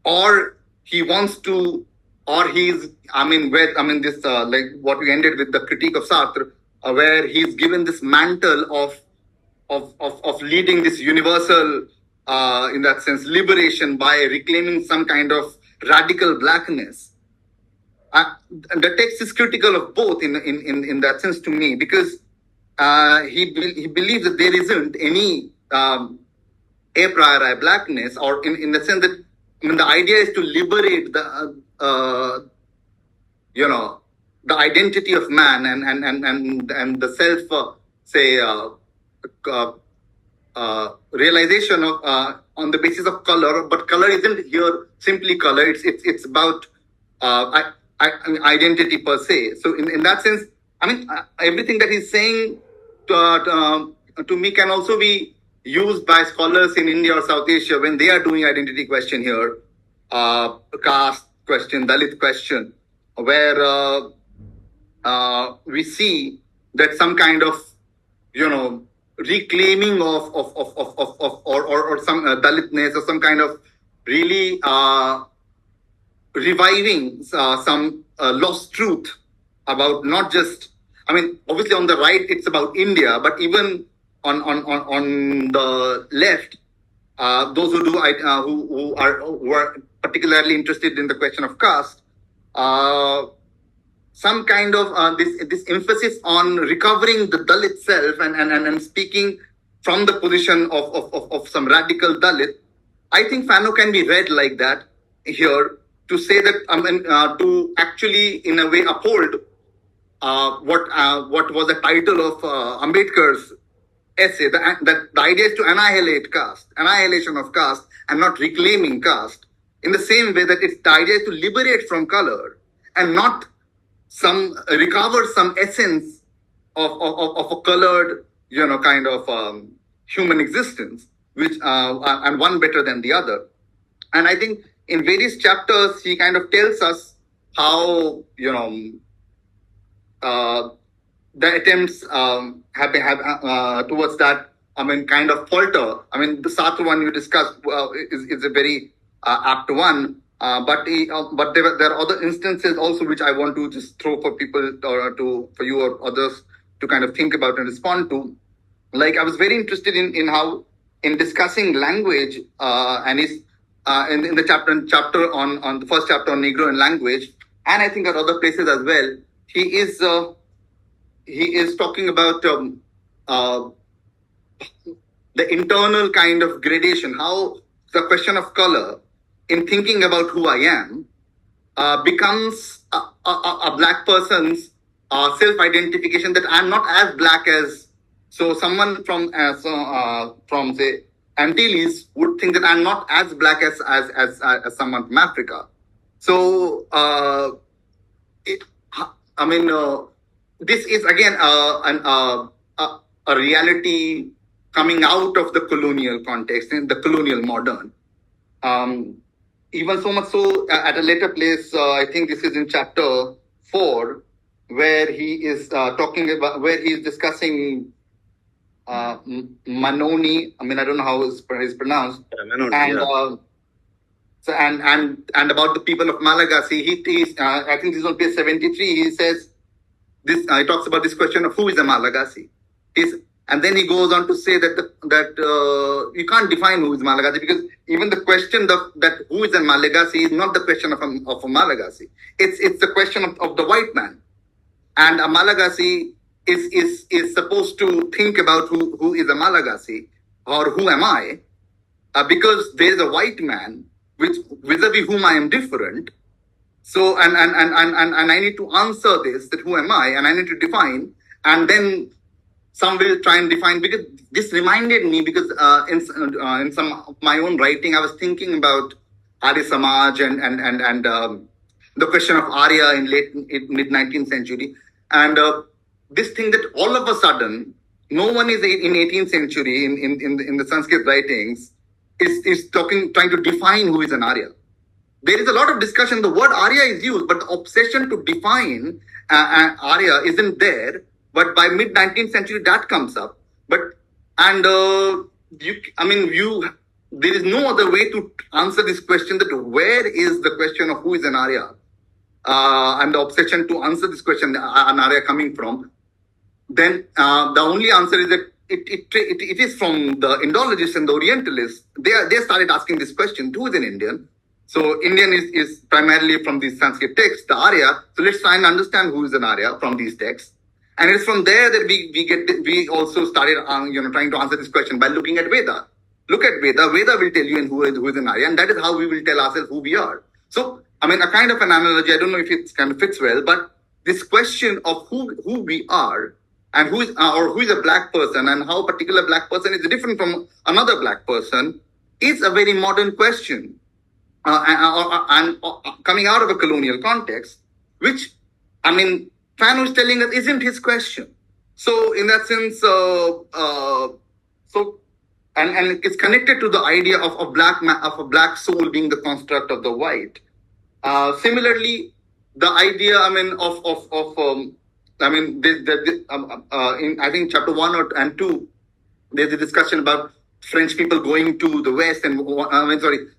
or he wants to, or he's, this like what we ended with, the critique of Sartre, where he's given this mantle of leading this universal, in that sense, liberation by reclaiming some kind of radical blackness. The text is critical of both in that sense to me, because he believes that there isn't any a priori blackness, or in the sense that, I mean, the idea is to liberate the the identity of man and the self realization of on the basis of color. But color isn't here simply color. It's about identity per se. So in that sense, I mean, everything that he's saying to me can also be used by scholars in India or South Asia when they are doing identity question here, caste question, Dalit question, where we see that some kind of reclaiming of or some Dalitness, or some kind of really reviving some lost truth about not just, I mean, obviously on the right it's about India, but even on the left, those who do who are particularly interested in the question of caste, some kind of this emphasis on recovering the Dalit self and speaking from the position of some radical Dalit. I think Fanon can be read like that here, to say that to actually in a way uphold what was the title of Ambedkar's essay, that the idea is to annihilate caste, annihilation of caste, and not reclaiming caste, in the same way that it's the idea is to liberate from color and not recover some essence of a colored kind of human existence, which and one better than the other. And I think in various chapters he kind of tells us how the attempts have towards that. I mean, kind of falter. I mean, the Sartre one you discussed is a very apt one. But there are other instances also which I want to just throw for people or for you or others to kind of think about and respond to. Like, I was very interested in how in discussing language and is in the chapter on the first chapter on Negro and language, and I think at other places as well. He is talking about the internal kind of gradation, how the question of color in thinking about who I am becomes a black person's self-identification, that I'm not as black as, so someone from say Antilles would think that I'm not as black as someone from Africa. So this is again a reality coming out of the colonial context, in the colonial modern. Even so much so, at a later place, I think this is in chapter 4, where he is talking about, where he is discussing Manoni. I mean, I don't know how it's pronounced. Manoni, and so and about the people of Malagasy. I think this is on page 73. He says this. He talks about this question of who is a Malagasy. And then he goes on to say that you can't define who is Malagasy, because even the question that who is a Malagasy is not the question of a Malagasy. It's the question of the white man. And a Malagasy is supposed to think about who is a Malagasy, or who am I, because there is a white man vis-a-vis whom I am different. So and I need to answer this, that who am I, and I need to define, and then some will try and define, because this reminded me, because in some of my own writing, I was thinking about Arya Samaj and the question of Arya in mid-19th century. And this thing that all of a sudden, no one is in 18th century in the Sanskrit writings is trying to define who is an Arya. There is a lot of discussion. The word Arya is used, but the obsession to define Arya isn't there. But by mid-19th century, that comes up. There is no other way to answer this question, that where is the question of who is an Arya, and the obsession to answer this question, an Arya coming from. Then the only answer is that it is from the Indologists and the Orientalists. They started asking this question, who is an Indian? So Indian is primarily from these Sanskrit texts, the Arya. So let's try and understand who is an Arya from these texts. And it's from there that we also started trying to answer this question by looking at Veda. Look at Veda. Veda will tell you who is an Arya, and that is how we will tell ourselves who we are. So, I mean, a kind of an analogy, I don't know if it kind of fits well, but this question of who we are, and who is a black person, and how a particular black person is different from another black person, is a very modern question, and coming out of a colonial context, which, I mean, Fanon is telling us isn't his question. So in that sense, and it's connected to the idea of a black soul being the construct of the white. Similarly, the idea, in I think chapter 1 and 2, there's a discussion about French people going to the West, and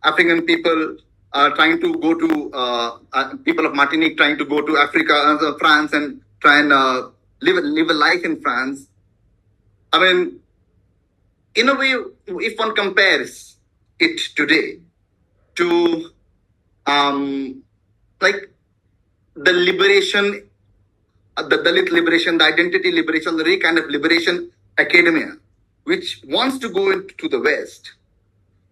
African people trying to go to people of Martinique trying to go to Africa, France, and try and live a life in France. I mean, in a way, if one compares it today to like the liberation, the Dalit liberation, the identity liberation, the kind of liberation academia, which wants to go into the West,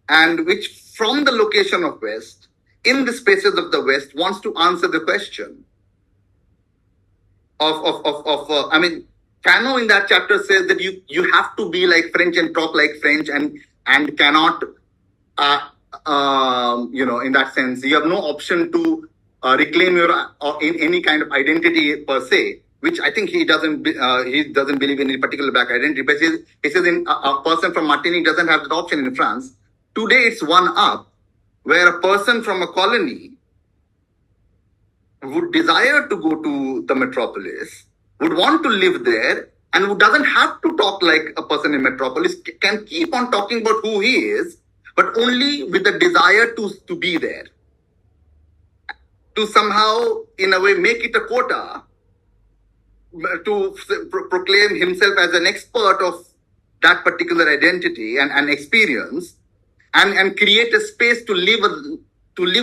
and which from the location of West, in the spaces of the West, wants to answer the question Fanon in that chapter says that you have to be like French and talk like French, and cannot, in that sense, you have no option to reclaim your in any kind of identity per se. which I think he doesn't believe in any particular black identity. But he says a person from Martinique doesn't have that option in France. Today it's one up, where a person from a colony would desire to go to the metropolis, would want to live there, and who doesn't have to talk like a person in metropolis, can keep on talking about who he is, but only with the desire to be there. To somehow, in a way, make it a quota to proclaim himself as an expert of that particular identity and experience, and create a space to live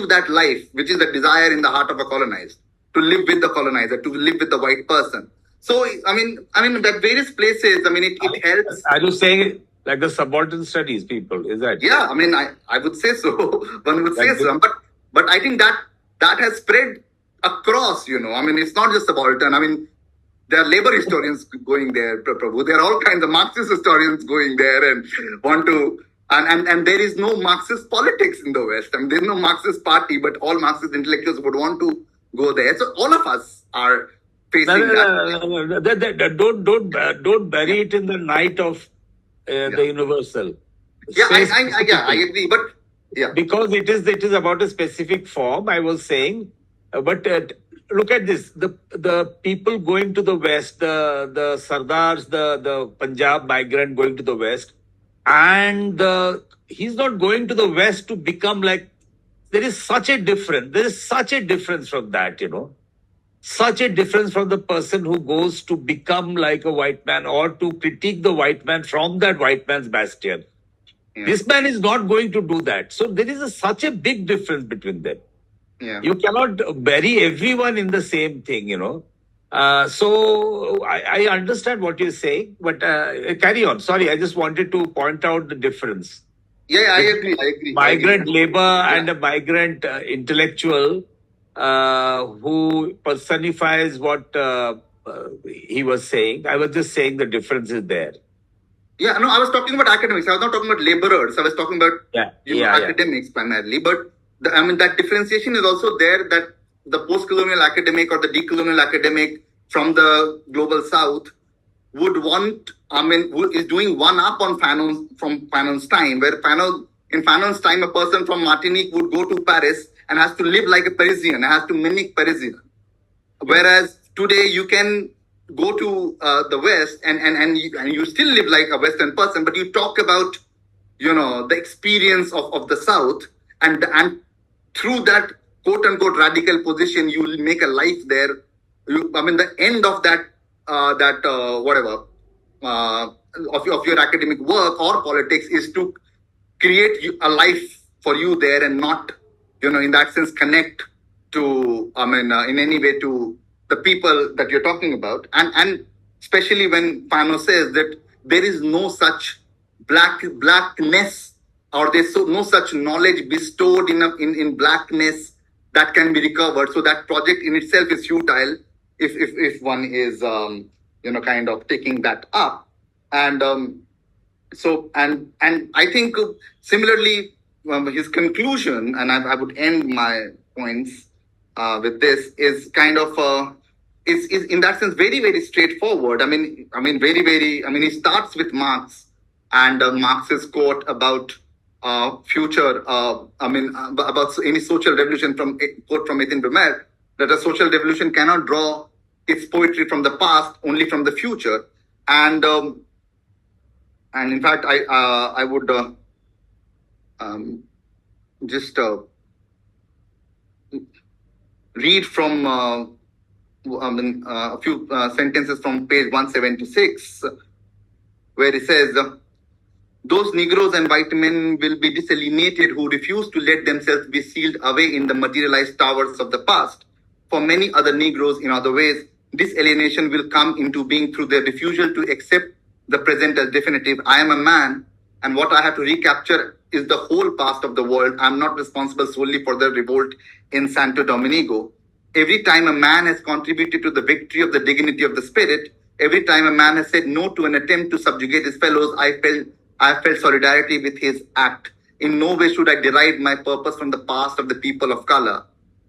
that life, which is the desire in the heart of a colonized, to live with the colonizer, to live with the white person. So, I mean, that various places, it helps. Are you saying like the subaltern studies people? Is that? Yeah, I would say so. One would say so. But I think that has spread across, it's not just subaltern. There are labor historians going there, Prabhu. There are all kinds of Marxist historians going there and want to. And there is no Marxist politics in the West. There's no Marxist party, but all Marxist intellectuals would want to go there. So all of us are facing that. Don't bury it in the night of the universal. Yeah, I agree. But yeah, because it is about a specific form. I was saying, but look at this: the people going to the West, the Sardars, the Punjab migrant going to the West. And he's not going to the West to become like, there is such a difference from that, such a difference from the person who goes to become like a white man or to critique the white man from that white man's bastion. Yeah. This man is not going to do that. So there is such a big difference between them. Yeah. You cannot bury everyone in the same thing, So I understand what you're saying, but carry on. Sorry, I just wanted to point out the difference. Yeah, I agree. Migrant labor and a migrant intellectual who personifies what he was saying. I was just saying the difference is there. Yeah, no, I was talking about academics. I was not talking about laborers. I was talking about academics primarily. But that differentiation is also there, that the post-colonial academic or the decolonial academic from the global south would want, is doing one up on Fanon's time, where in Fanon's time, a person from Martinique would go to Paris and has to live like a Parisian, has to mimic Parisian. Whereas today you can go to the West and you still live like a Western person, but you talk about, the experience of the South, and through that quote-unquote radical position, you will make a life there. The end of that, of your academic work or politics is to create a life for you there, and not, in that sense, connect to, in any way to the people that you're talking about. And especially when Fanon says that there is no such blackness, or there's no such knowledge bestowed in blackness that can be recovered. So that project in itself is futile if one is, kind of taking that up. And and I think similarly, his conclusion, and I would end my points with this, is kind of is in that sense very, very straightforward. He starts with Marx and Marx's quote about future, about any social revolution, from a quote from Etienne Brumaire, that a social revolution cannot draw its poetry from the past, only from the future. And in fact, I would just read from a few sentences from page 176, where it says, those Negroes and white men will be disalienated who refuse to let themselves be sealed away in the materialized towers of the past. For many other Negroes, in other ways, this alienation will come into being through their refusal to accept the present as definitive. I am a man, and what I have to recapture is the whole past of the world. I am not responsible solely for the revolt in Santo Domingo. Every time a man has contributed to the victory of the dignity of the spirit, every time a man has said no to an attempt to subjugate his fellows, I felt solidarity with his act. In no way should I derive my purpose from the past of the people of color.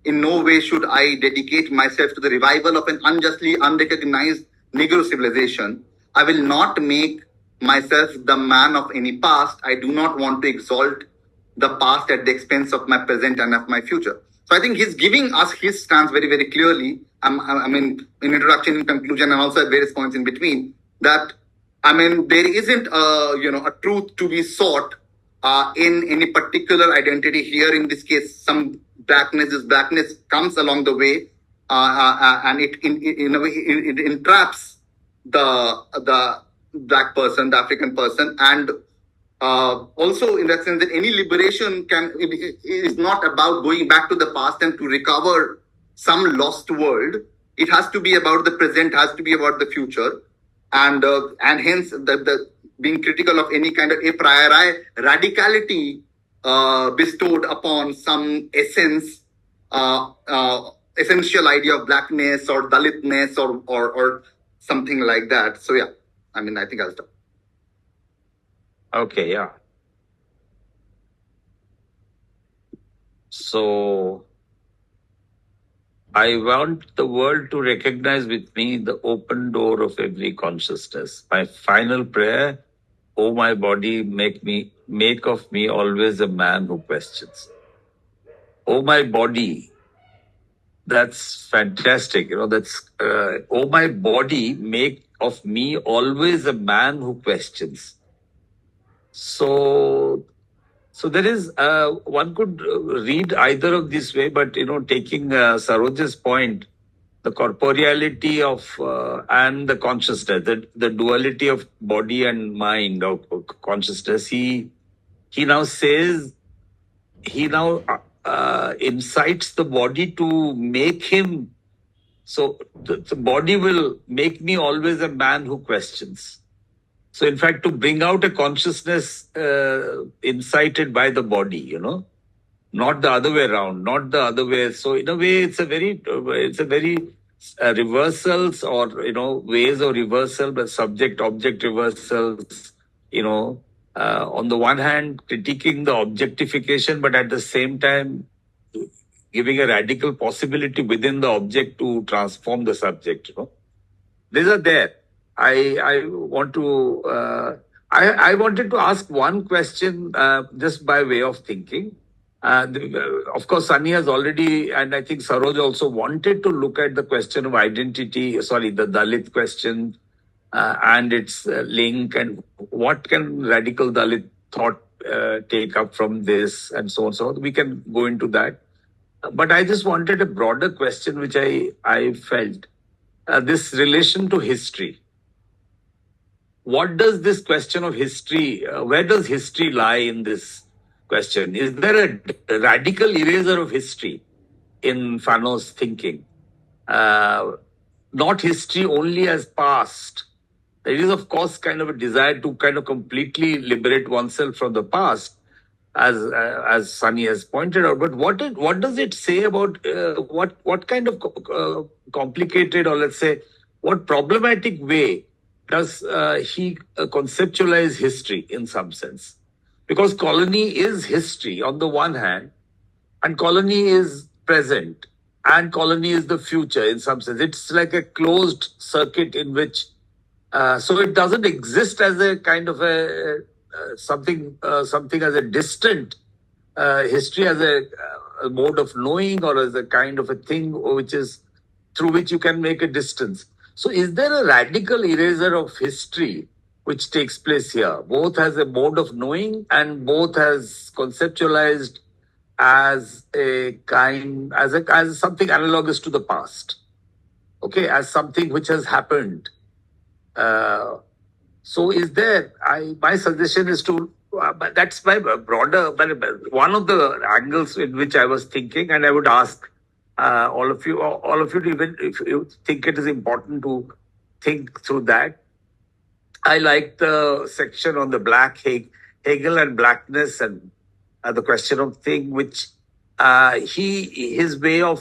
in no way should I dedicate myself to the revival of an unjustly unrecognized Negro civilization. I will not make myself the man of any past. I do not want to exalt the past at the expense of my present and of my future. So I think he's giving us his stance very, very clearly. I mean, in introduction, in conclusion, and also at various points in between, that there isn't a truth to be sought in any particular identity. Here, in this case, some blackness comes along the way, and it in a way it entraps the black person, the African person, and also in that sense that any liberation is not about going back to the past and to recover some lost world. It has to be about the present, has to be about the future, and hence the being critical of any kind of a priori radicality bestowed upon some essential idea of blackness or Dalitness or something like that. So yeah, I think I'll stop. Okay, yeah. So I want the world to recognize with me the open door of every consciousness. My final prayer, oh my body, make of me always a man who questions. Oh my body, that's fantastic. That's oh my body, make of me always a man who questions. So there is one could read either of this way, but taking Saroj's point, the corporeality of and the consciousness, the duality of body and mind or consciousness. He now says he now incites the body to make him. So the body will make me always a man who questions. So, in fact, to bring out a consciousness incited by the body, not the other way around, not the other way. So, in a way, it's a very reversals or ways of reversal, but subject-object reversals. On the one hand, critiquing the objectification, but at the same time, giving a radical possibility within the object to transform the subject. These are there. I want to. I wanted to ask one question just by way of thinking. Of course, Sunny has already, and I think Saroj also wanted to look at the question of identity. Sorry, the Dalit question and its link, and what can radical Dalit thought take up from this, and so on. So we can go into that. But I just wanted a broader question, which I felt this relation to history. What does this question of history, where does history lie in this question? Is there a radical eraser of history in Fanon's thinking? Not history only as past. There is, of course, kind of a desire to kind of completely liberate oneself from the past, as Sunny has pointed out. But what does it say about what kind of complicated, or let's say, what problematic way does he conceptualize history in some sense? Because colony is history on the one hand, and colony is present, and colony is the future in some sense. It's like a closed circuit in which, so it doesn't exist as a kind of a something as a distant history, as a mode of knowing, or as a kind of a thing which is through which you can make a distance. So is there a radical eraser of history which takes place here, both as a mode of knowing and both as conceptualized as as something analogous to the past, okay, as something which has happened? So is there? My suggestion is to. That's my broader, one of the angles in which I was thinking, and I would ask all of you to, even if you think it is important to think through that. I like the section on the Hegel and blackness, and the question of thing, which his way of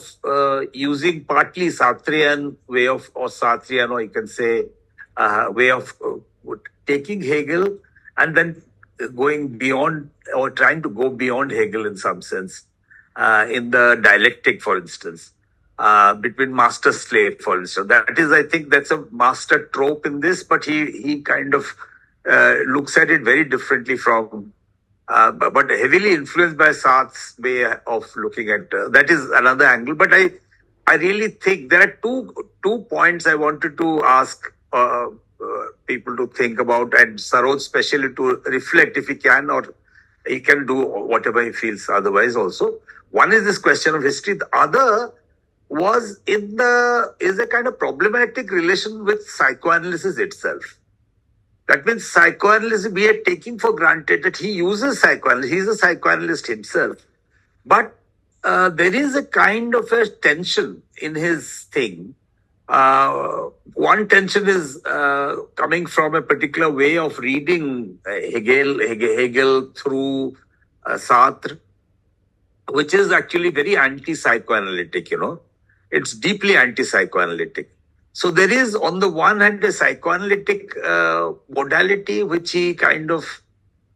using partly Sartrean way of, or Sartrean, or you can say way of taking Hegel and then going beyond, or trying to go beyond Hegel in some sense. in the dialectic, for instance, between master slave, for instance. That is, I think, that's a master trope in this, but he kind of looks at it very differently from, but heavily influenced by Sarth's way of looking at. That is another angle. But I really think there are two points I wanted to ask people to think about, and Saroj especially to reflect if he can, or he can do whatever he feels otherwise also. One is this question of history. The other is a kind of problematic relation with psychoanalysis itself. That means psychoanalysis, we are taking for granted that he uses psychoanalysis. He's a psychoanalyst himself. But there is a kind of a tension in his thing. One tension is coming from a particular way of reading Hegel through Sartre, which is actually very anti-psychoanalytic, It's deeply anti-psychoanalytic. So there is, on the one hand, a psychoanalytic modality which he kind of,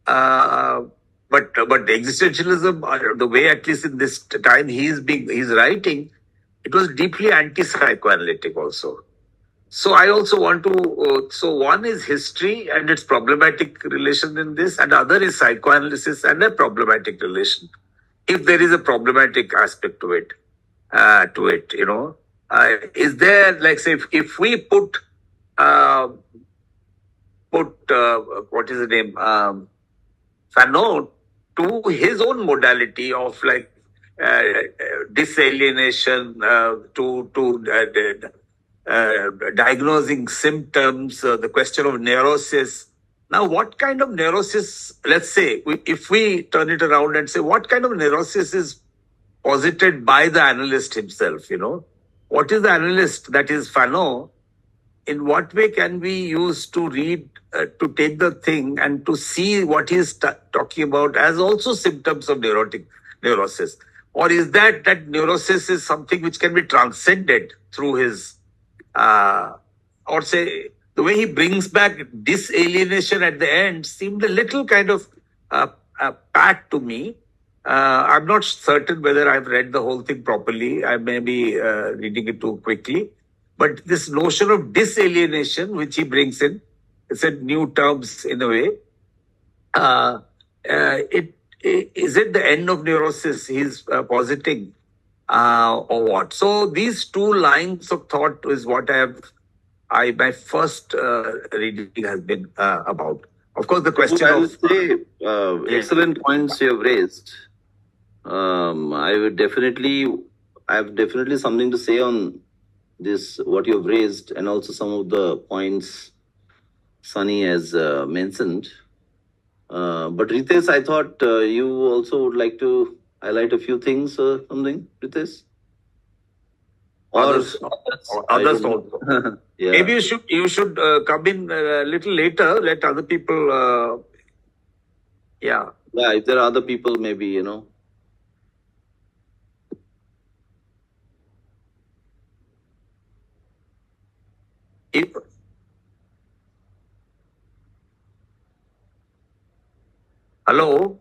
but existentialism, the way at least in this time he's writing, it was deeply anti-psychoanalytic also. So I also want to, so one is history and its problematic relation in this, and other is psychoanalysis and a problematic relation, if there is a problematic aspect to it, is there, like, say, if we put what is the name, Fanon to his own modality of like disalienation, diagnosing symptoms, the question of neurosis. Now, what kind of neurosis, let's say, if we turn it around and say, what kind of neurosis is posited by the analyst himself, What is the analyst, that is Fanon? In what way can we use to read, to take the thing and to see what he is talking about as also symptoms of neurosis? Or is that neurosis is something which can be transcended through his, or say, the way he brings back disalienation at the end seemed a little kind of pat to me. I'm not certain whether I've read the whole thing properly. I may be reading it too quickly. But this notion of disalienation, which he brings in, it's a new terms in a way. Is it the end of neurosis he's positing, or what? So these two lines of thought is what my first reading has been about. Of course, the question I would say excellent points you have raised. I have definitely something to say on this, what you have raised, and also some of the points Sunny has mentioned. But Ritesh, I thought you also would like to highlight a few things or something, Ritesh? Others also. Yeah. Maybe you should come in a little later, let other people, Yeah, if there are other people, maybe, Hello?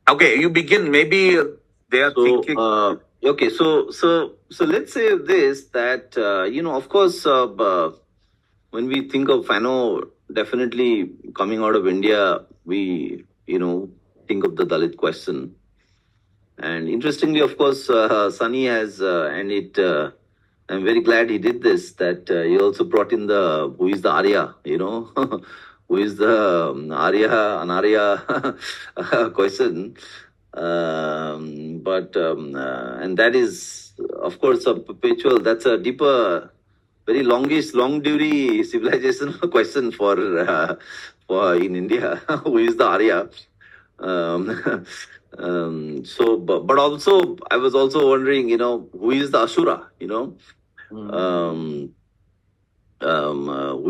Okay, you begin. Maybe they are thinking. Okay, so let's say this, that, of course, when we think of Fanon, definitely coming out of India, we, think of the Dalit question. And interestingly, of course, Sunny has, I'm very glad he did this, that he also brought in who is the Arya, who is the Anarya question. And that is, of course, a perpetual, that's a deeper, very long duty civilization question for in India, who is the Arya. But also, I was also wondering, who is the Ashura, who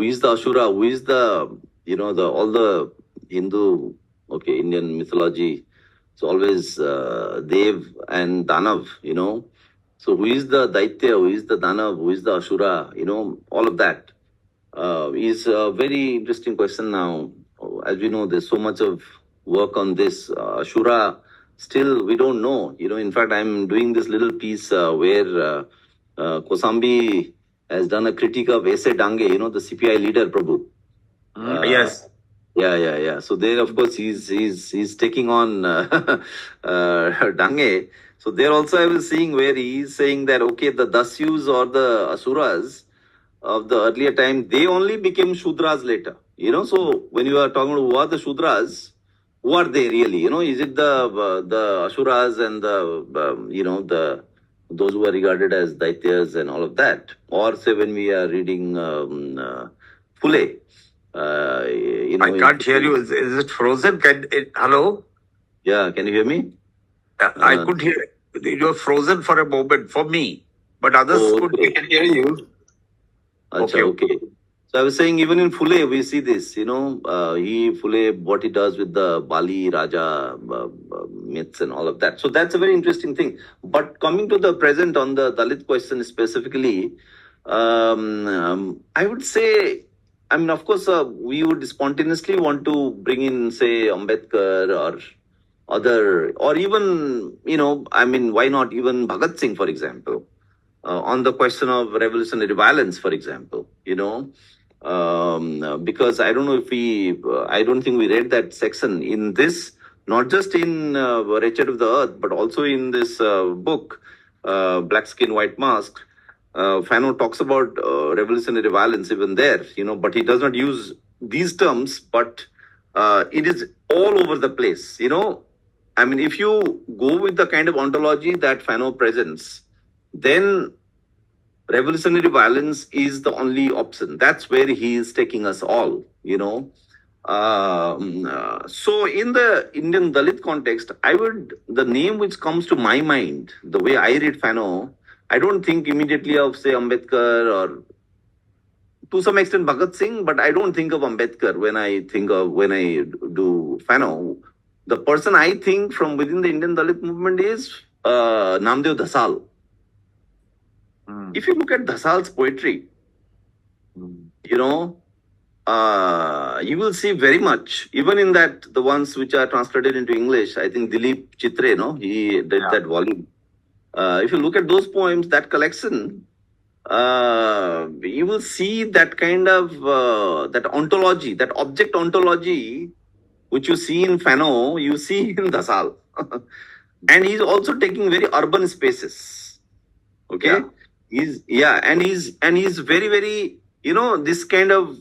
is the Ashura, who is the, all the Hindu, Indian mythology, it's always Dev and Danav, So who is the Daitya, who is the Danav, who is the Ashura, all of that is a very interesting question now. As we know, there's so much of work on this. Ashura, still we don't know. In fact, I'm doing this little piece where Kosambi has done a critique of Ese Dange, the CPI leader, Prabhu. Yes. Yeah. So there, of course, he's taking on Dange. So there also I was seeing where he's saying that, okay, the Dasyus or the Asuras of the earlier time, they only became Shudras later. So when you are talking about who are the Shudras, who are they really? Is it the Asuras and the those who are regarded as Daityas and all of that? Or say when we are reading Phule, I can't hear you. Is it frozen? Hello? Yeah, can you hear me? I could hear. You were frozen for a moment for me, but others could. We can hear you. Okay. So I was saying, even in Phule, we see this. Phule, what he does with the Bali Raja myths and all of that. So that's a very interesting thing. But coming to the present on the Dalit question specifically, I would say, of course, we would spontaneously want to bring in, say, Ambedkar or other, or even, why not even Bhagat Singh, for example, on the question of revolutionary violence, for example, because I don't know if I don't think we read that section in this, not just in Wretched of the Earth, but also in this book, Black Skin, White Mask. Fanon talks about revolutionary violence even there, but he does not use these terms, but it is all over the place, if you go with the kind of ontology that Fanon presents, then revolutionary violence is the only option. That's where he is taking us all, So in the Indian Dalit context, the name which comes to my mind, the way I read Fanon, I don't think immediately of, say, Ambedkar or to some extent Bhagat Singh, but I don't think of Ambedkar when I do Fanon. The person I think from within the Indian Dalit movement is Namdev Dhasal. If you look at Dhasal's poetry, you will see very much, even in that, the ones which are translated into English, I think Dilip Chitre, he did that volume. If you look at those poems, that collection, you will see that kind of, that ontology, that object ontology, which you see in Fanon, you see in Dhasal. And he's also taking very urban spaces. Okay? Yeah. And he's very, very, this kind of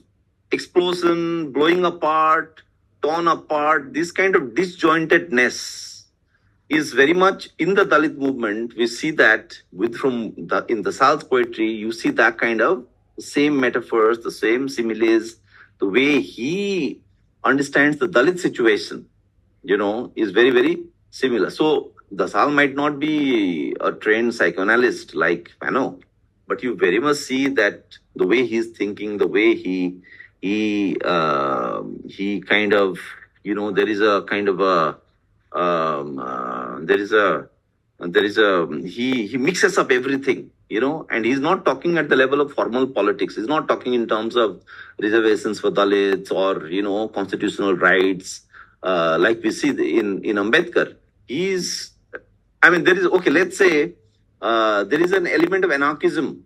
explosion, blowing apart, torn apart, this kind of disjointedness is very much in the Dalit movement. We see that in the Dhasal's poetry, you see that kind of same metaphors, the same similes, the way he understands the Dalit situation, is very, very similar. So Dhasal might not be a trained psychoanalyst like Fanon, but you very much see that the way he's thinking, the way he kind of, there is a kind of he mixes up everything, and he's not talking at the level of formal politics. He's not talking in terms of reservations for Dalits or, constitutional rights, like we see in Ambedkar. Let's say there is an element of anarchism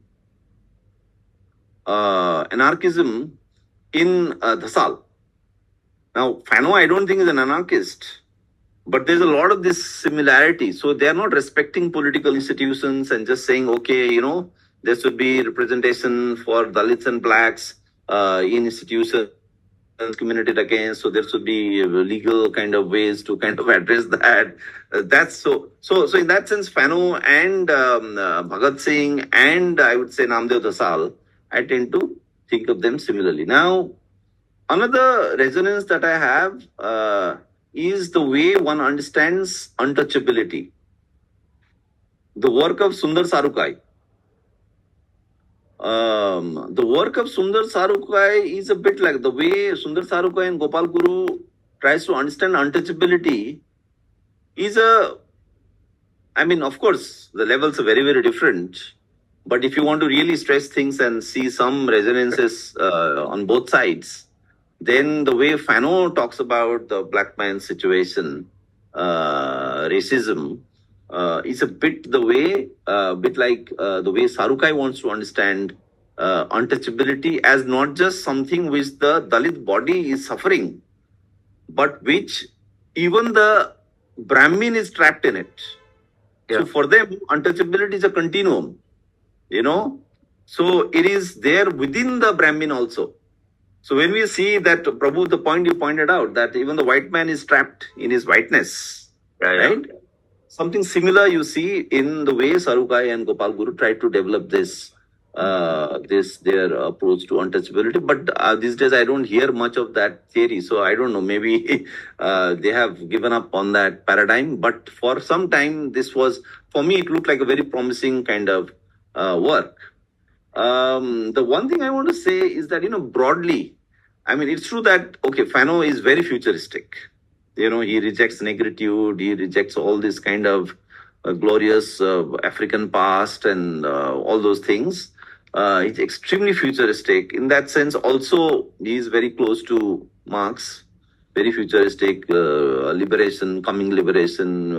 in Dhasal. Now, Fanon, I don't think is an anarchist, but there's a lot of this similarity. So they are not respecting political institutions and just saying, okay, there should be representation for Dalits and blacks in institutions communicated against. So there should be legal kind of ways to kind of address that. That's so in that sense, Fanon and Bhagat Singh and I would say Namdev Dhasal, I tend to think of them similarly. Now, another resonance that I have is the way one understands untouchability. The work of Sundar Sarukkai. The work of Sundar Sarukkai is a bit like the way Sundar Sarukkai and Gopal Guru tries to understand untouchability of course, the levels are very, very different. But if you want to really stress things and see some resonances on both sides, then the way Fanon talks about the black man's situation, racism, is a bit the way, the way Sarukai wants to understand untouchability as not just something which the Dalit body is suffering, but which even the Brahmin is trapped in it. So for them, untouchability is a continuum, So it is there within the Brahmin also. So when we see that, Prabhu, the point you pointed out, that even the white man is trapped in his whiteness, right? Something similar you see in the way Sarukai and Gopal Guru tried to develop their approach to untouchability. But these days I don't hear much of that theory. So I don't know, maybe they have given up on that paradigm. But for some time, for me, it looked like a very promising kind of work. The one thing I want to say is that, broadly, it's true that, Fanon is very futuristic. He rejects negritude, he rejects all this kind of glorious African past and all those things. He's extremely futuristic. In that sense, also, he is very close to Marx, very futuristic, liberation, coming revolution,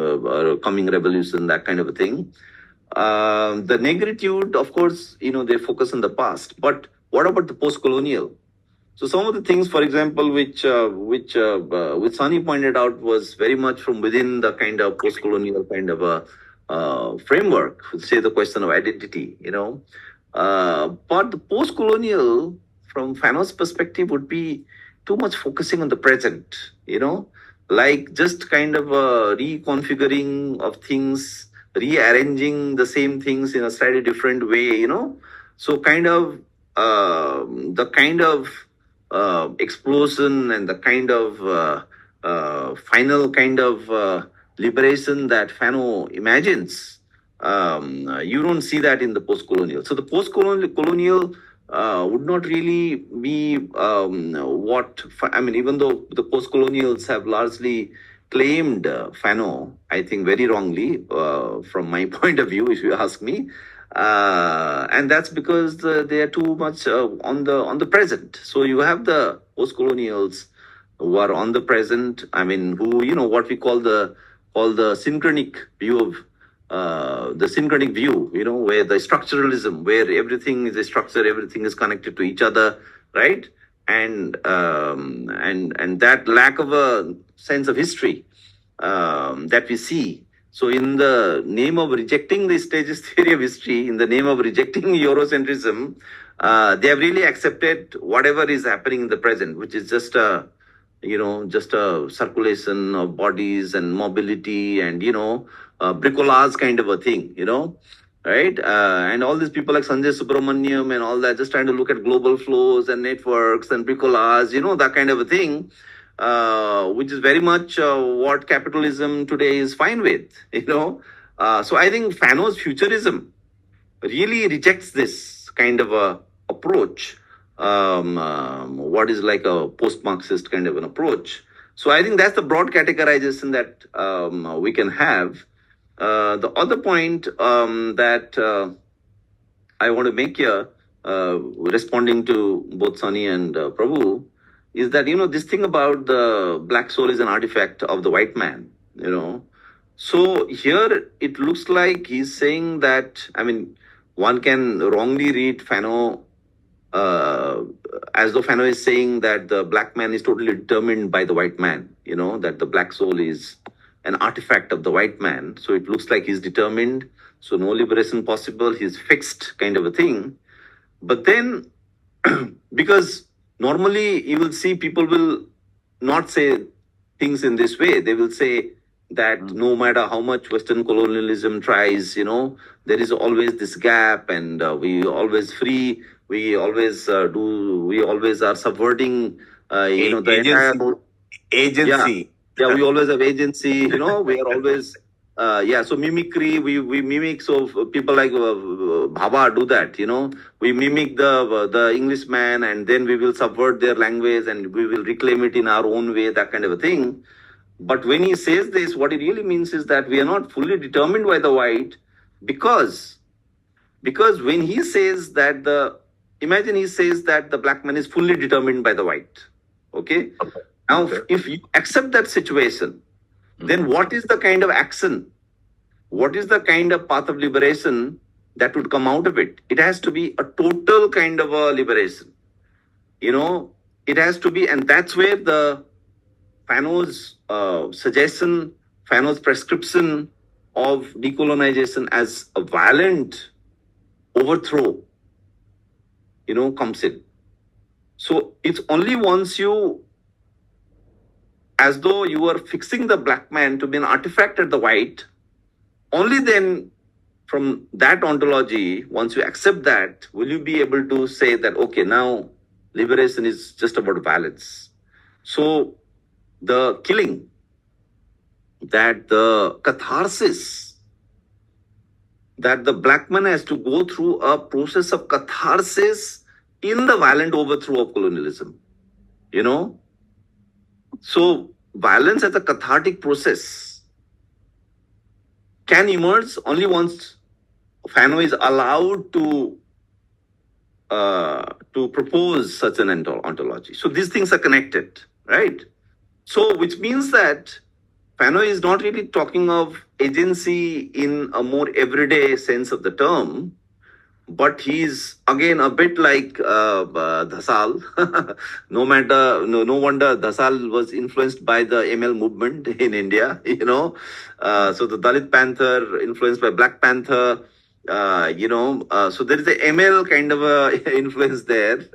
that kind of a thing. The negritude, of course, they focus on the past. But what about the post-colonial? So some of the things, for example, which Sunny pointed out, was very much from within the kind of post-colonial kind of a framework, say the question of identity, But the post-colonial, from Fanon's perspective, would be too much focusing on the present, like just kind of a reconfiguring of things, rearranging the same things in a slightly different way, So kind of the kind of explosion and the kind of final kind of liberation that Fanon imagines, you don't see that in the post-colonial. So the post-colonial would not really be even though the post-colonials have largely claimed Fanon, I think very wrongly, from my point of view, if you ask me. And that's because they are too much on the present. So you have the post-colonials who are on the present. Who what we call the synchronic view of the synchronic view. Where the structuralism, where everything is a structure, everything is connected to each other, right? And that lack of a sense of history that we see. So in the name of rejecting the stages theory of history, in the name of rejecting Eurocentrism, they have really accepted whatever is happening in the present, which is just a circulation of bodies and mobility and, bricolage kind of a thing, right? And all these people like Sanjay Subramaniam and all that, just trying to look at global flows and networks and bricolage, that kind of a thing. Which is very much what capitalism today is fine with, So I think Fanon's futurism really rejects this kind of a approach, what is like a post-Marxist kind of an approach. So I think that's the broad categorization that we can have. The other point that I want to make here, responding to both Sunny and Prabhu, is that, this thing about the black soul is an artifact of the white man, So here it looks like he's saying that, one can wrongly read Fanon as though Fanon is saying that the black man is totally determined by the white man, that the black soul is an artifact of the white man. So it looks like he's determined, so no liberation possible, he's fixed kind of a thing. But then, because normally, you will see people will not say things in this way. They will say that no matter how much Western colonialism tries, there is always this gap, and we always free. We always we always are subverting, the entire agency. Yeah, we always have agency. We are always. So mimicry, we mimic. So people like Bhaba do that, We mimic the Englishman, and then we will subvert their language and we will reclaim it in our own way, that kind of a thing. But when he says this, what he really means is that we are not fully determined by the white, because when he says that imagine he says that the black man is fully determined by the white. Okay. Now, if you accept that situation, then what is the kind of action? What is the kind of path of liberation that would come out of it? It has to be a total kind of a liberation. It has to be, and that's where the Fanon's suggestion, Fanon's prescription of decolonization as a violent overthrow, comes in. So it's only once you, as though you are fixing the black man to be an artifact at the white, only then from that ontology, once you accept that, will you be able to say that, okay, now liberation is just about violence. So the killing, that the catharsis, that the black man has to go through a process of catharsis in the violent overthrow of colonialism. So violence as a cathartic process can emerge only once Fanon is allowed to propose such an ontology. So these things are connected, right? So which means that Fanon is not really talking of agency in a more everyday sense of the term, but he's again a bit like Dhasal. No wonder Dhasal was influenced by the ML movement in India. So the Dalit Panther influenced by Black Panther. So there is a ML kind of a influence there.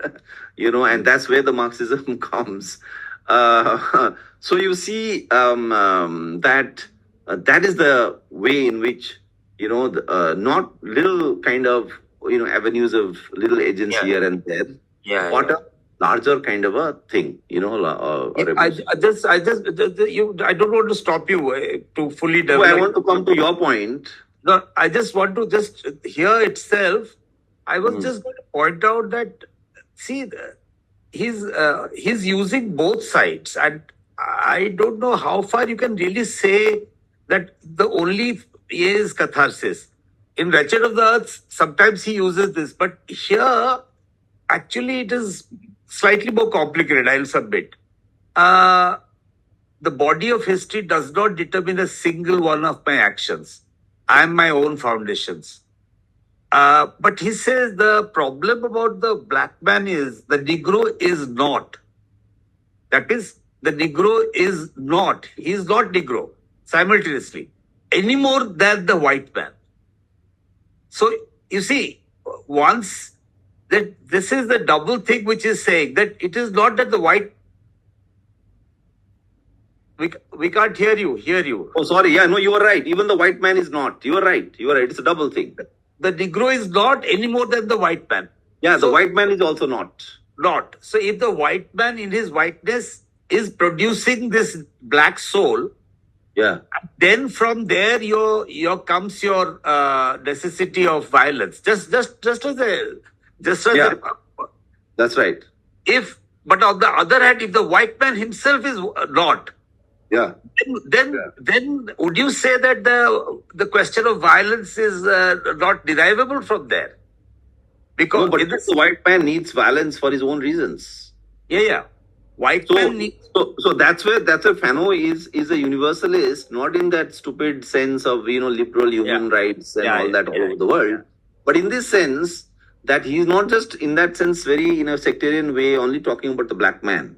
And that's where the Marxism comes. So you see that that is the way in which not little kind of avenues of little agency here and there, but a larger kind of a thing. I don't want to stop you to fully So develop. I want to come to your point. No, I just want to here itself. I was just going to point out that he's using both sides, and I don't know how far you can really say that the only is catharsis. In Wretched of the Earth, sometimes he uses this, but here, actually, it is slightly more complicated, I'll submit. The body of history does not determine a single one of my actions. I am my own foundations. But he says the problem about the black man is the Negro is not. That is, the Negro is not. He is not Negro simultaneously any more than the white man. So you see, once that this is the double thing which is saying that it is not that the white. We can't hear you. Oh, sorry. Yeah, no, you are right. Even the white man is not. You are right. It's a double thing. The Negro is not any more than the white man. Yeah, the white man is also not. Not. So if the white man in his whiteness is producing this black soul, then from there your comes your necessity of violence. Just as a That's right. But on the other hand, if the white man himself is not, then would you say that the question of violence is not derivable from there? Because the white man needs violence for his own reasons. White man needs. So that's where Fanon is a universalist, not in that stupid sense of liberal human rights and all that all over the world, but in this sense that he's not just in that sense very in a sectarian way only talking about the black man.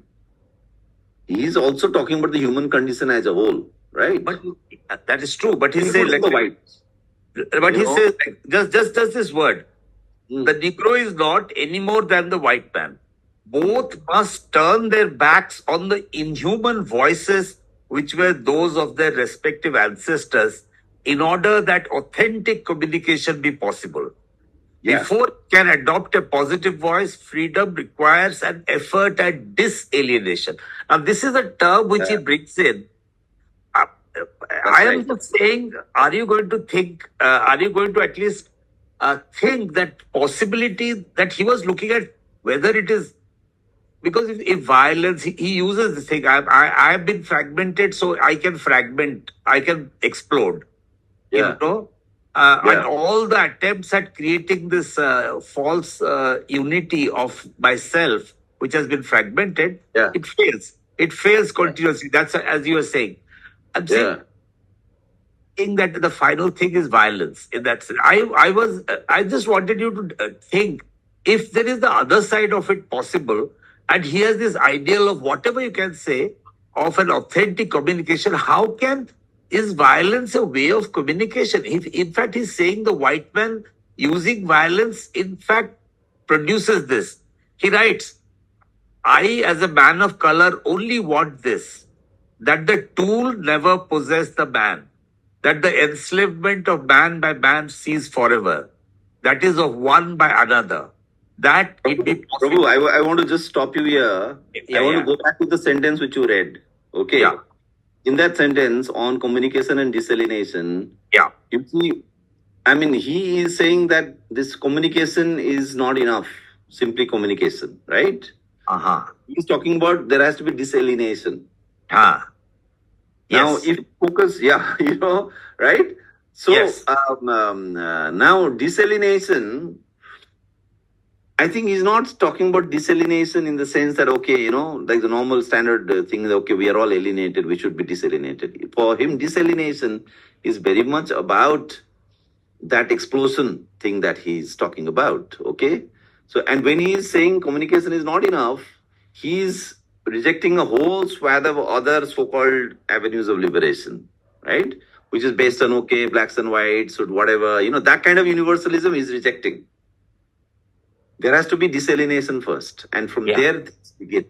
He's also talking about the human condition as a whole, right? But that is true. But he says like white. But he says like, just this word. The Negro is not any more than the white man. Both must turn their backs on the inhuman voices which were those of their respective ancestors in order that authentic communication be possible. Before it can adopt a positive voice, freedom requires an effort at disalienation. Now, this is a term which he brings in. I am just saying, are you going to at least think that possibility that he was looking at whether it is, because if violence, he uses this thing, I have been fragmented, so I can fragment, I can explode. And all the attempts at creating this false unity of myself, which which has been fragmented, Yeah. it fails. It fails continuously. That's as you were saying. I'm saying that the final thing is violence. In that sense, I just wanted you to think if there is the other side of it possible, and he has this ideal of whatever you can say of an authentic communication. How can is violence a way of communication? In fact, he's saying the white man using violence, in fact, produces this. He writes, I, as a man of color, only want this, that the tool never possess the man, that the enslavement of man by man cease forever, that is of one by another, that it be possible. Prabhu, I want to just stop you here. I want to go back to the sentence which you read. Okay. Yeah. In that sentence on communication and desalination, Yeah. you see, I mean, he is saying that this communication is not enough, simply communication, right? Uh-huh. He's talking about there has to be desalination. Ah. Now, Yes. if focus, right? So Yes. now desalination, I think he's not talking about desalination in the sense that, okay, like the normal standard thing, that, okay, we are all alienated, we should be desalinated. For him, desalination is very much about that explosion thing that he's talking about, okay? So, and when he is saying communication is not enough, he's rejecting a whole swath of other so-called avenues of liberation, right? Which is based on, okay, blacks and whites or whatever, that kind of universalism is rejecting. There has to be desalination first, and from there things begin,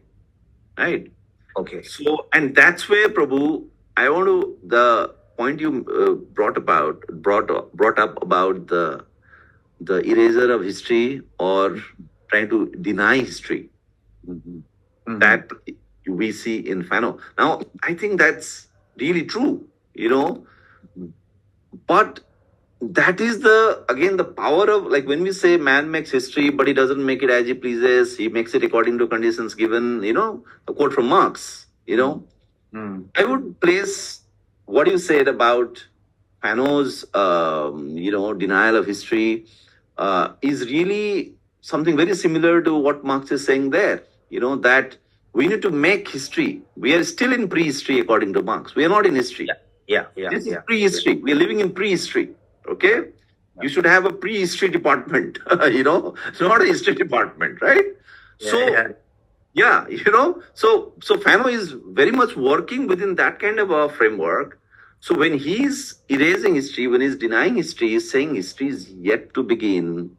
right? Okay. So, and that's where, Prabhu, I want to, the point you brought up about the erasure of history or trying to deny history, that we see in Fanon. Now, I think that's really true, but that is again the power of, like, when we say man makes history, but he doesn't make it as he pleases, he makes it according to conditions given, a quote from Marx, I would place what you said about Fanon's, denial of history is really something very similar to what Marx is saying there, that we need to make history. We are still in prehistory according to Marx. We are not in history. This is prehistory. We are living in prehistory. Okay? You should have a prehistory department, not a history department, right? So Fanon is very much working within that kind of a framework. So when he's erasing history, when he's denying history, he's saying history is yet to begin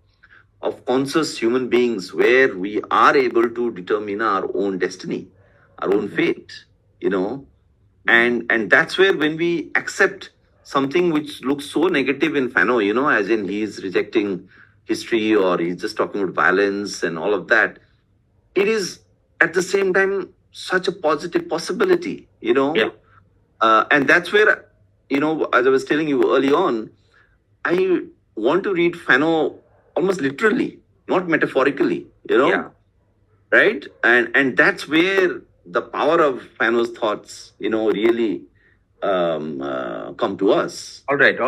of conscious human beings where we are able to determine our own destiny, our own fate, and that's where when we accept something which looks so negative in Fanon, as in he's rejecting history or he's just talking about violence and all of that, it is at the same time such a positive possibility, and that's where, as I was telling you early on, I want to read Fanon almost literally, not metaphorically, right? And that's where the power of Fanon's thoughts, really come to us. All right.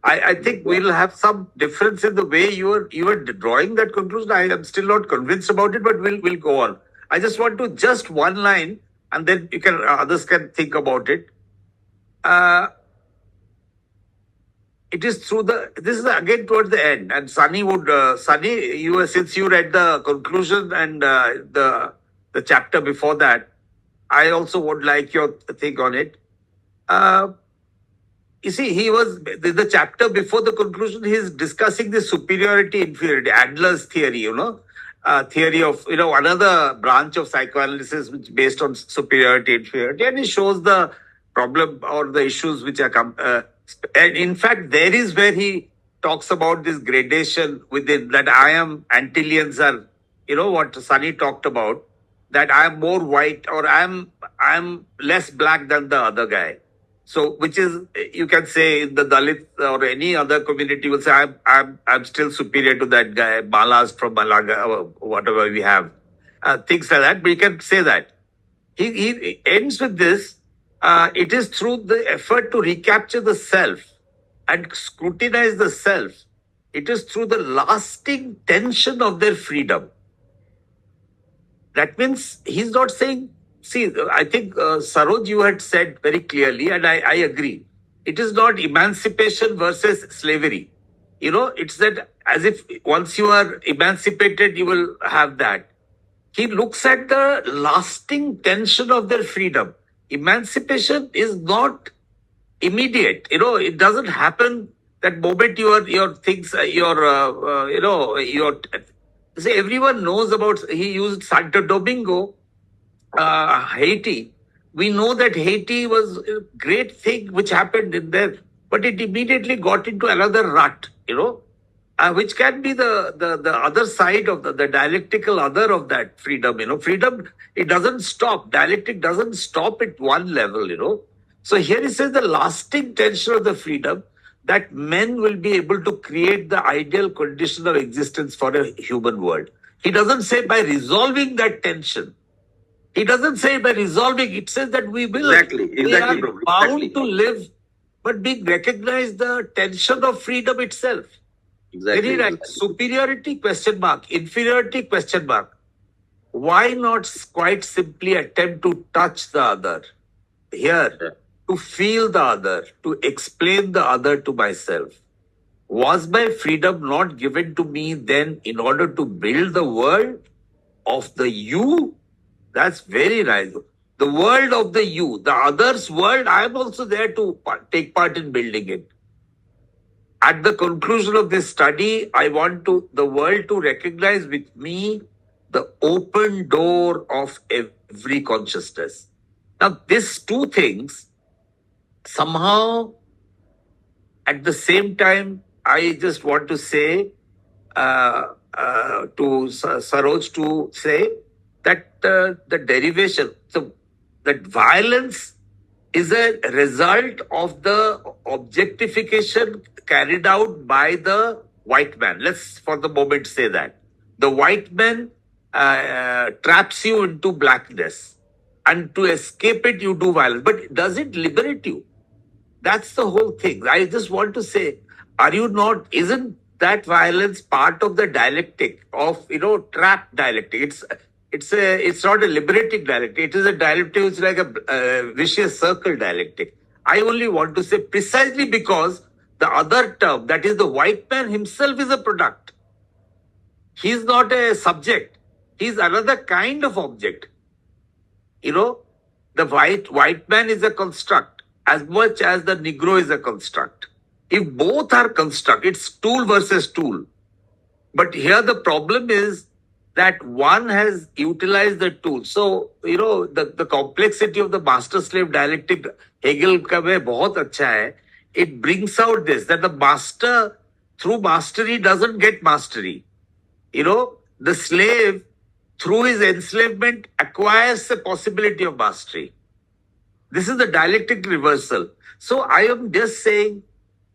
I think we'll have some difference in the way you were drawing that conclusion. I am still not convinced about it, but we'll go on. I just want to just one line, and then you can others can think about it. It is through this is again towards the end, and Sunny, since you read the conclusion and the chapter before that, I also would like your take on it. You see, he was the chapter before the conclusion. He's discussing the superiority inferiority, Adler's theory. Theory of another branch of psychoanalysis which based on superiority inferiority, and he shows the problem or the issues which are and in fact there is where he talks about this gradation within that. I am Antilleans are what Sunny talked about, that I am more white or I am less black than the other guy. So, which is, you can say, the Dalit or any other community will say, I'm still superior to that guy, Balas from Malaga, or whatever we have, things like that. But you can say that. He ends with this. It is through the effort to recapture the self and scrutinize the self. It is through the lasting tension of their freedom that means he's not saying, see, I think Saroj, you had said very clearly, and I agree. It is not emancipation versus slavery. It's that as if once you are emancipated, you will have that. He looks at the lasting tension of their freedom. Emancipation is not immediate. It doesn't happen that moment your things, your see, everyone knows about. He used Santo Domingo, Haiti. We know that Haiti was a great thing which happened in there, but it immediately got into another rut. Which can be the other side of the dialectical other of that freedom. Freedom, it doesn't stop. Dialectic doesn't stop at one level. So here he says the lasting tension of the freedom, that men will be able to create the ideal condition of existence for a human world. He doesn't say by resolving that tension. He doesn't say by resolving. It says that we will. Exactly, We are Prabhu, bound exactly. to live, but being recognized the tension of freedom itself. Exactly. Very right. Superiority, question mark. Inferiority, question mark. Why not quite simply attempt to touch the other? Here, to feel the other, to explain the other to myself. Was my freedom not given to me then in order to build the world of the you? That's very nice. The world of the you, the other's world, I am also there to take part in building it. At the conclusion of this study, I want the world to recognize with me the open door of every consciousness. Now, these two things, somehow, at the same time, I just want to say to Saroj to say that the derivation, so that violence is a result of the objectification carried out by the white man. Let's for the moment say that. The white man traps you into blackness, and to escape it, you do violence. But does it liberate you? That's the whole thing. I just want to say, isn't that violence part of the dialectic of, trap dialectic? It's not a liberating dialectic. It is a dialectic which is like a vicious circle dialectic. I only want to say precisely because the other term, that is the white man himself, is a product. He's not a subject. He's another kind of object. The white man is a construct as much as the Negro is a construct. If both are construct, it's tool versus tool. But here the problem is that one has utilized the tool. So, the complexity of the master-slave dialectic, Hegel ka mein bahut acha hai. It brings out this, that the master, through mastery, doesn't get mastery. The slave, through his enslavement, acquires the possibility of mastery. This is the dialectic reversal. So I am just saying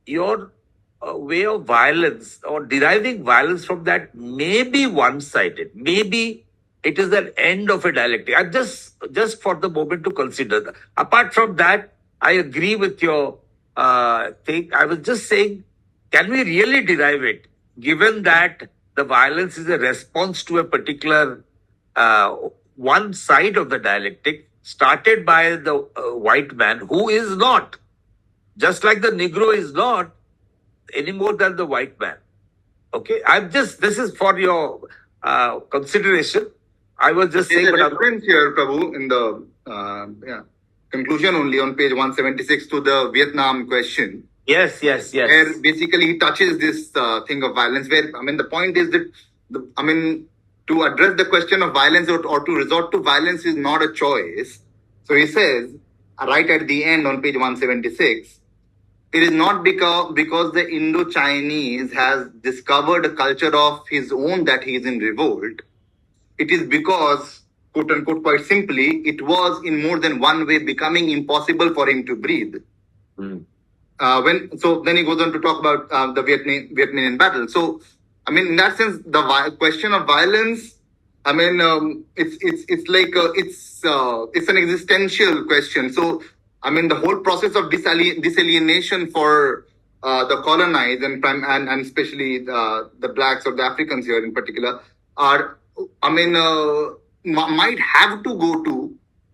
your way of violence or deriving violence from that may be one-sided. Maybe it is the end of a dialectic. I'm just for the moment to consider that. Apart from that, I agree with your thing. I was just saying, can we really derive it, given that the violence is a response to a particular one side of the dialectic, started by the white man, who is not, just like the Negro is not any more than the white man. Okay, this is for your consideration. I was just saying. There's a reference here, Prabhu, in the conclusion only on page 176 to the Vietnam question. Yes. Where basically he touches this thing of violence, where, the point is that, to address the question of violence or to resort to violence is not a choice. So he says, right at the end on page 176, it is not because the Indo-Chinese has discovered a culture of his own that he is in revolt. It is because, quote unquote, quite simply, it was in more than one way becoming impossible for him to breathe. Then he goes on to talk about the Vietnamese battle. So, in that sense, the question of violence, it's like it's an existential question. So, the whole process of disalienation for the colonized and especially the blacks or the Africans here in particular are, might have to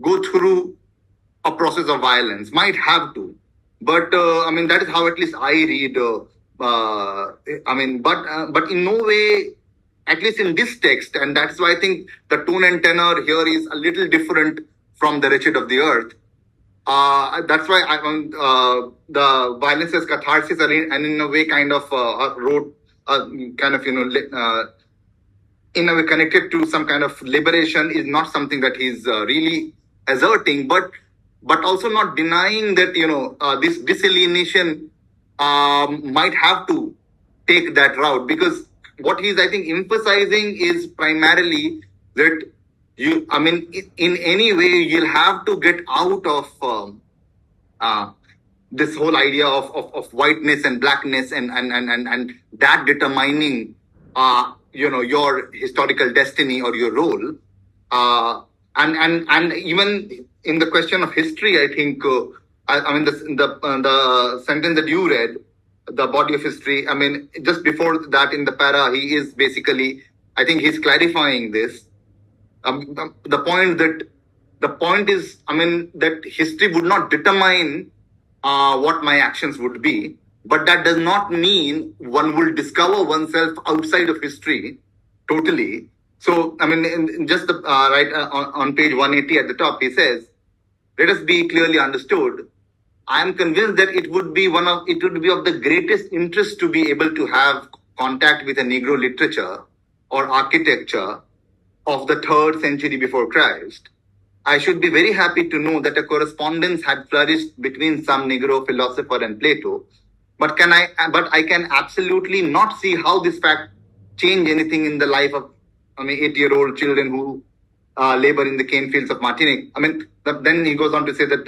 go through a process of violence, might have to. But I mean, that is how at least I read. But in no way, at least in this text, and that's why I think the tone and tenor here is a little different from the wretched of the earth. That's why the violence as catharsis, and in a way, kind of wrote, kind of in a way connected to some kind of liberation, is not something that he's really asserting, but also not denying that this disalienation might have to take that route, because what he's, I think, emphasizing is primarily that in any way you'll have to get out of this whole idea of whiteness and blackness and that determining your historical destiny or your role, and even in the question of history, I think the sentence that you read, the body of history, I mean, just before that in the para, he is basically, I think he's clarifying this. The point is, I mean, that history would not determine what my actions would be, but that does not mean one will discover oneself outside of history totally. So, I mean, just on page 180 at the top, he says, "Let us be clearly understood. I am convinced that it would be of the greatest interest to be able to have contact with a Negro literature or architecture of the 3rd century before Christ. I should be very happy to know that a correspondence had flourished between some Negro philosopher and Plato. But I can absolutely not see how this fact change anything in the life of 8-year-old children who labor in the cane fields of Martinique." I mean, then he goes on to say that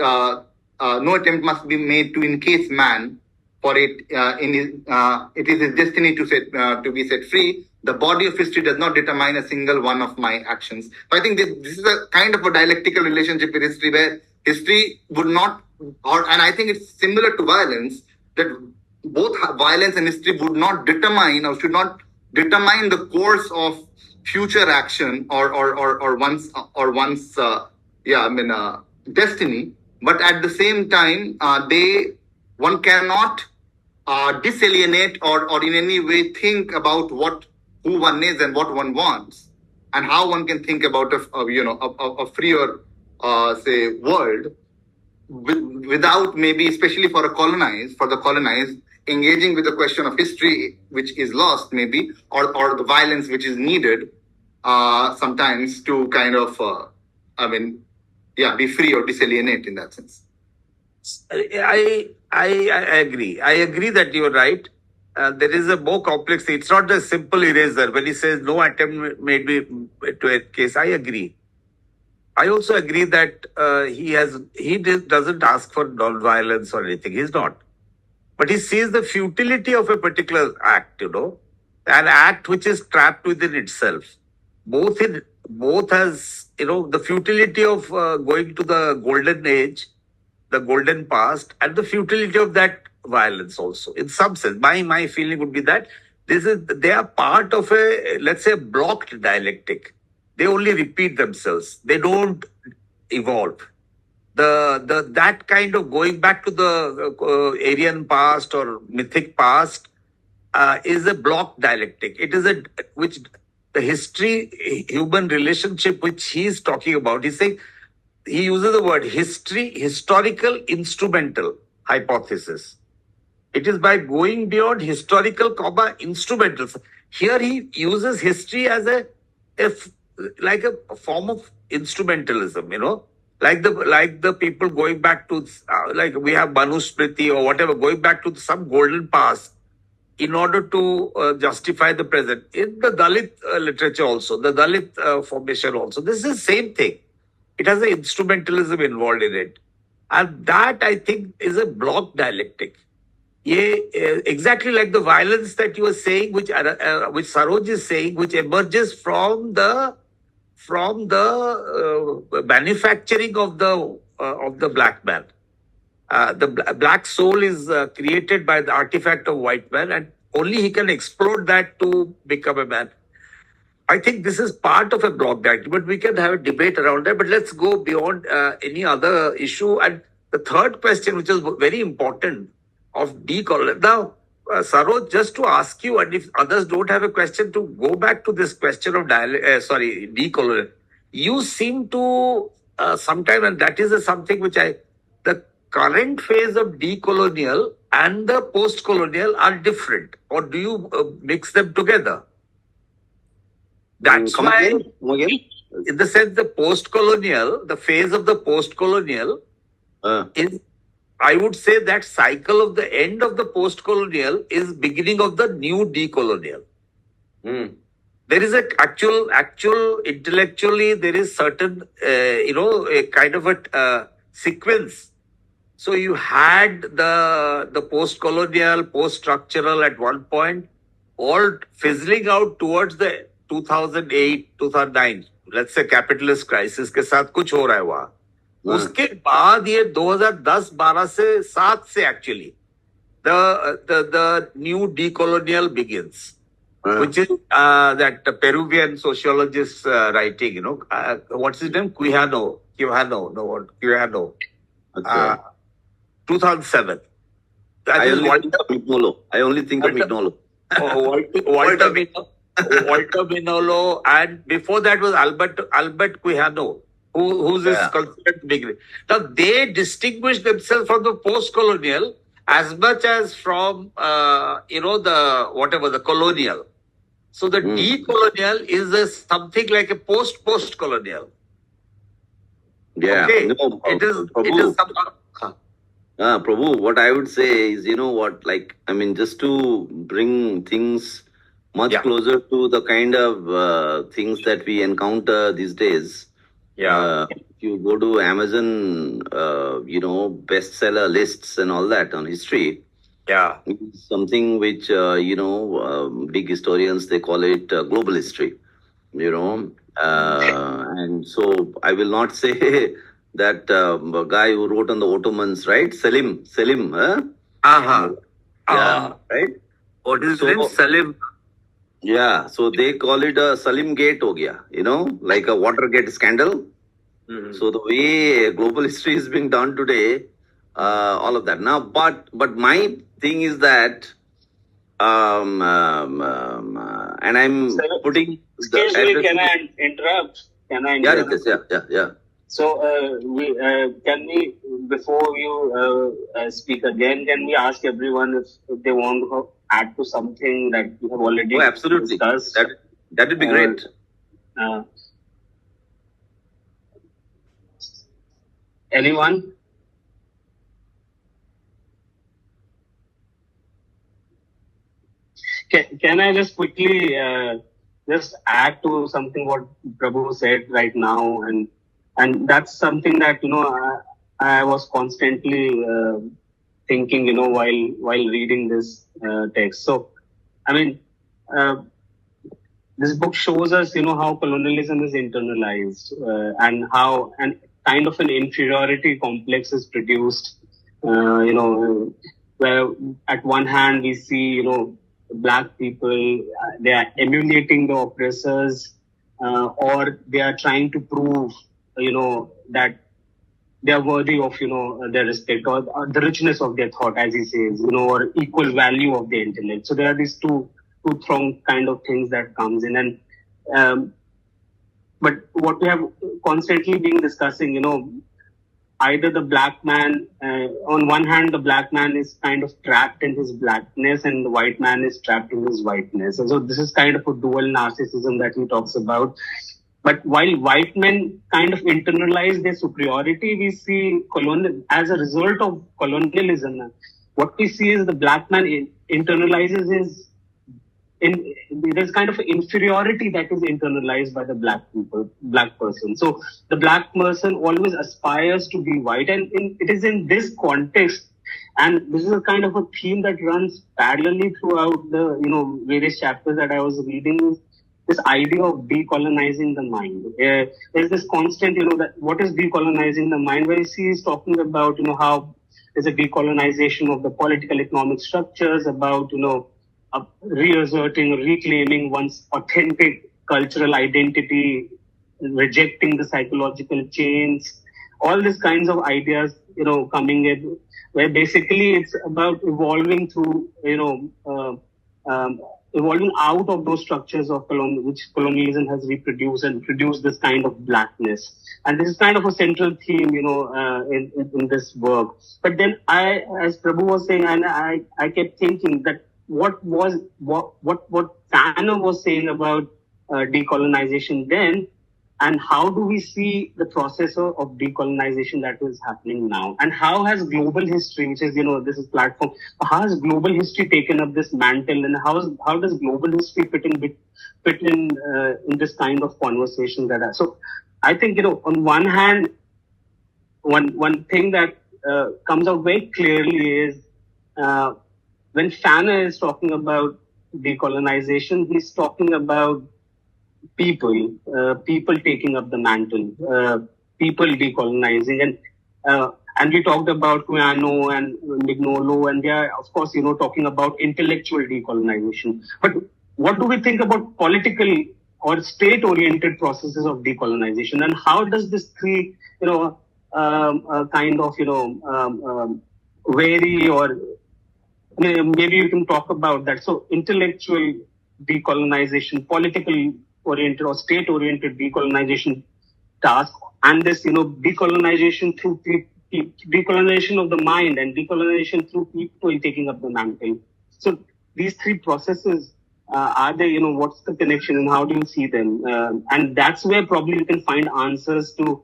no attempt must be made to encase man, for it is his destiny to be set free. The body of history does not determine a single one of my actions. So I think this is a kind of a dialectical relationship with history, where history would not, and I think it's similar to violence, that both violence and history would not determine or should not determine the course of future action or one's destiny. But at the same time, one cannot disalienate or in any way think about who one is and what one wants, and how one can think about a freer, say, world, without maybe, especially for the colonized, engaging with the question of history, which is lost maybe, or the violence which is needed sometimes to kind of, be free or disalienate in that sense. I agree. I agree that you're right. There is a more complex thing. It's not a simple eraser. When he says no attempt made to a case, I agree. I also agree that he doesn't ask for non-violence or anything. He's not. But he sees the futility of a particular act, an act which is trapped within itself. Both has, the futility of going to the golden age, the golden past, and the futility of that violence also. In some sense, my feeling would be that they are part of a, let's say, blocked dialectic. They only repeat themselves. They don't evolve. That kind of going back to the Aryan past or mythic past is a blocked dialectic. It is the human relationship which he is talking about. He's saying, he uses the word historical instrumental hypothesis. It is by going beyond historical, instrumental. Here he uses history as like a form of instrumentalism, like the people going back to, like we have Manusmriti or whatever, going back to some golden past in order to justify the present. In the Dalit literature also, the Dalit formation also, this is the same thing. It has an instrumentalism involved in it. And that, I think, is a block dialectic. Exactly like the violence that you were saying, which Saroj is saying, which emerges from the manufacturing of the black man. The black soul is created by the artifact of white man, and only he can explode that to become a man. I think this is part of a block diagram, but we can have a debate around that. But let's go beyond any other issue. And the third question, which is very important, of decolonization. Now, Saroj, just to ask you, and if others don't have a question, to go back to this question of decolonization. You seem to sometime, and that is something which the current phase of decolonial and the post-colonial are different, or do you mix them together? That's Come why, again? Come again? in the sense, the phase of the post-colonial is, I would say that cycle of the end of the post-colonial is beginning of the new decolonial. There is actual intellectually, there is certain, a kind of a sequence. So you had the post-colonial, post-structural at one point, all fizzling out towards the 2008, 2009, let's say capitalist crisis के साथ कुछ हो रहा है वहाँ. उसके बाद ये 2010-12 से 7 से actually the new decolonial begins, which is that Peruvian sociologist writing, what's his name? Quijano. 2007. I only think of Mignolo. Walter Minolo, and before that was Albert Quijano, who's this considered big. Now they distinguish themselves from the post-colonial as much as from the colonial. So the decolonial is something like a post-colonial. Yeah. Okay. No, it is some. Prabhu, what I would say is, just to bring things much closer to the kind of things that we encounter these days. If you go to Amazon, bestseller lists and all that on history. It's something which, big historians, they call it global history, and so I will not say that guy who wrote on the Ottomans, right? Selim, huh? Right? What is his name? Selim. Yeah, so they call it a Salim Gate ho gaya, like a Watergate scandal. So the way global history is being done today, all of that. Now, but my thing is that, and I'm putting... Excuse me, can I interrupt? Yeah. So, can we, before you speak again, can we ask everyone if they want to add to something that you have already absolutely discussed? That would be great. Anyone? Can I just quickly just add to something what Prabhu said right now, and that's something that I was constantly thinking while reading this text. So I mean, this book shows us how colonialism is internalized and how kind of an inferiority complex is produced. Where at one hand we see Black people, they are emulating the oppressors, or they are trying to prove, that they are worthy of, their respect or the richness of their thought, as he says, or equal value of their intellect. So there are these two-pronged kind of things that comes in. And, but what we have constantly been discussing, either the Black man, on one hand, the Black man is kind of trapped in his blackness and the white man is trapped in his whiteness. And so this is kind of a dual narcissism that he talks about. But while white men kind of internalize their superiority, we see as a result of colonialism, what we see is the Black man internalizes there's kind of inferiority that is internalized by the Black person. So the Black person always aspires to be white, and it is in this context, and this is a kind of a theme that runs parallelly throughout the various chapters that I was reading. This idea of decolonizing the mind. There's this constant, that what is decolonizing the mind? Where you see he's talking about, how there's a decolonization of the political economic structures, about, reasserting, reclaiming one's authentic cultural identity, rejecting the psychological chains, all these kinds of ideas, coming in, where basically it's about evolving through, evolving out of those structures of which colonialism has reproduced and produced this kind of blackness. And this is kind of a central theme, in this work. But then as Prabhu was saying, and I kept thinking that what Fanon was saying about decolonization then, and how do we see the process of decolonization that is happening now? And how has global history, which is, this is platform, how has global history taken up this mantle, and how does global history fit in this kind of conversation so I think, on one hand, one thing that comes out very clearly is when Fanon is talking about decolonization, he's talking about people taking up the mantle, people decolonizing, and we talked about Guiano and Mignolo, and they are, of course, talking about intellectual decolonization. But what do we think about political or state-oriented processes of decolonization, and how does this three, kind of, vary, or maybe you can talk about that. So intellectual decolonization, political oriented or state oriented decolonization task, and this decolonization through decolonization of the mind and decolonization through people taking up the mantle. So these three processes, are they, what's the connection and how do you see them? And that's where probably you can find answers to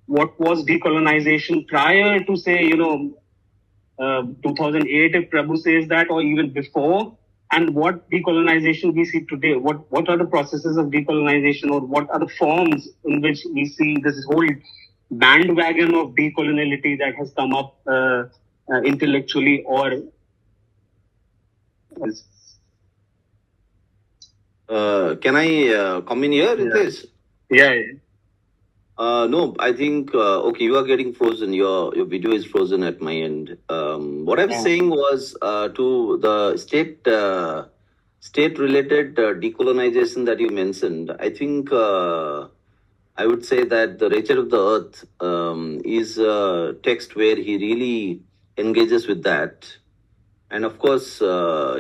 what was decolonization prior to, say, 2008, if Prabhu says that, or even before, and what decolonization we see today. What are the processes of decolonization, or what are the forms in which we see this whole bandwagon of decoloniality that has come up intellectually or... Can I come in here with this? Yeah. No, I think, okay, you are getting frozen. Your video is frozen at my end. What I was saying was to the state-related decolonization that you mentioned. I think I would say that The Nature of the Earth is a text where he really engages with that. And of course,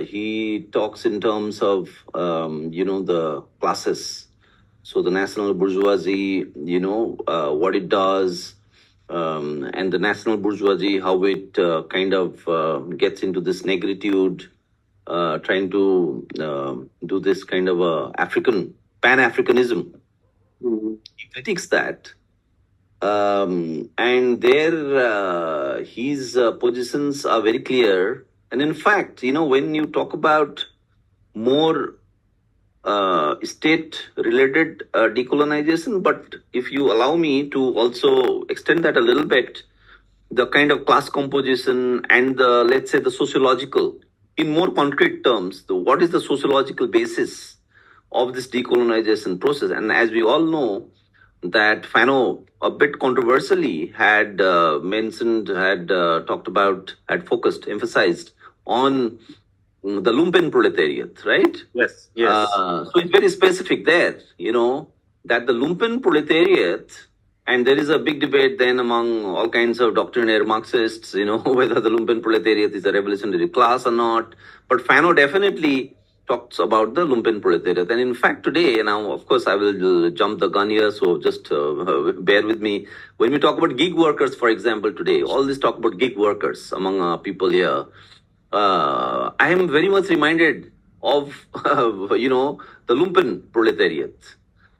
he talks in terms of, the classes. So the national bourgeoisie, what it does, and the national bourgeoisie, how it kind of gets into this negritude, trying to do this kind of Pan-Africanism. Mm-hmm. He critiques that. And there, his positions are very clear. And in fact, when you talk about more state-related decolonization, but if you allow me to also extend that a little bit, the kind of class composition and the, let's say, the sociological, in more concrete terms, what is the sociological basis of this decolonization process? And as we all know, that Fanon, a bit controversially, had talked about, had focused, emphasized on the lumpen proletariat, right? Yes. So it's very specific there, that the lumpen proletariat, and there is a big debate then among all kinds of doctrinaire Marxists, whether the lumpen proletariat is a revolutionary class or not. But Fanon definitely talks about the lumpen proletariat. And in fact, today, now, of course, I will jump the gun here, so just bear with me. When we talk about gig workers, for example, today, all this talk about gig workers among people here. I am very much reminded of, the lumpen proletariat.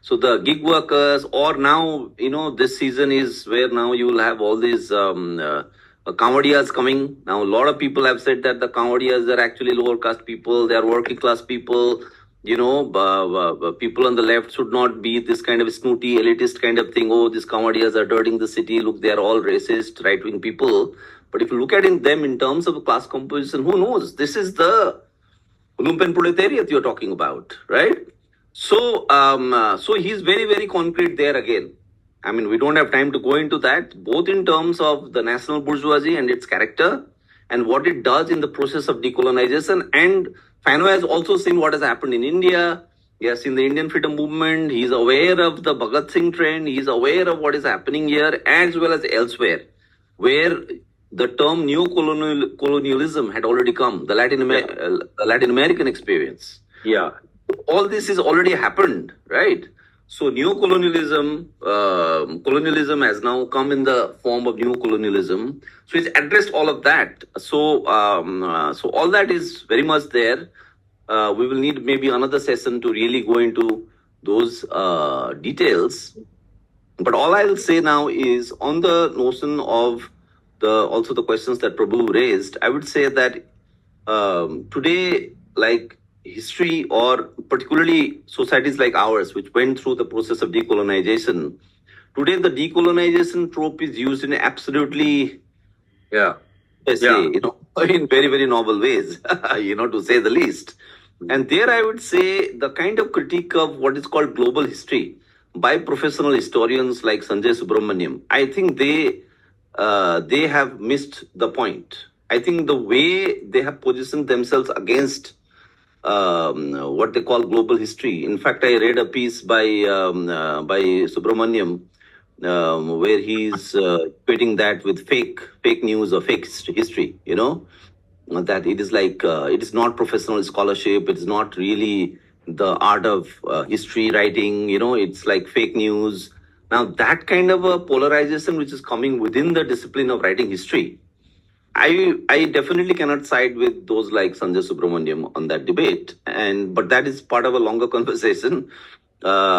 So the gig workers, or now, this season is where now you will have all these Kanwadiyas coming. Now, a lot of people have said that the Kanwadiyas are actually lower caste people. They are working class people. People on the left should not be this kind of snooty, elitist kind of thing. Oh, these Kanwadiyas are dirtying the city. Look, they are all racist, right-wing people. But if you look at them in terms of class composition, who knows? This is the lumpen proletariat you're talking about, right? So, so he's very, very concrete there again. I mean, we don't have time to go into that, both in terms of the national bourgeoisie and its character and what it does in the process of decolonization. And Fanon has also seen what has happened in India, Yes, in the Indian freedom movement, he's aware of the Bhagat Singh trend. He's aware of what is happening here as well as elsewhere, where the term colonialism had already come, the Latin American experience. Yeah. All this is already happened, right? So colonialism has now come in the form of colonialism. So he's addressed all of that. So all that is very much there. We will need maybe another session to really go into those details. But all I will say now is on the notion of also the questions that Prabhu raised. I would say that today, like history, or particularly societies like ours, which went through the process of decolonization, today the decolonization trope is used in absolutely, in very, very novel ways, to say the least. And there I would say the kind of critique of what is called global history by professional historians like Sanjay Subramaniam, I think they have missed the point. I think the way they have positioned themselves against what they call global history. In fact, I read a piece by Subramaniam where he's equating that with fake news or fake history. That it is like it is not professional scholarship. It's not really the art of history writing. It's like fake news. Now that kind of a polarization which is coming within the discipline of writing history, I definitely cannot side with those like Sanjay Subramaniam on that debate, but that is part of a longer conversation. But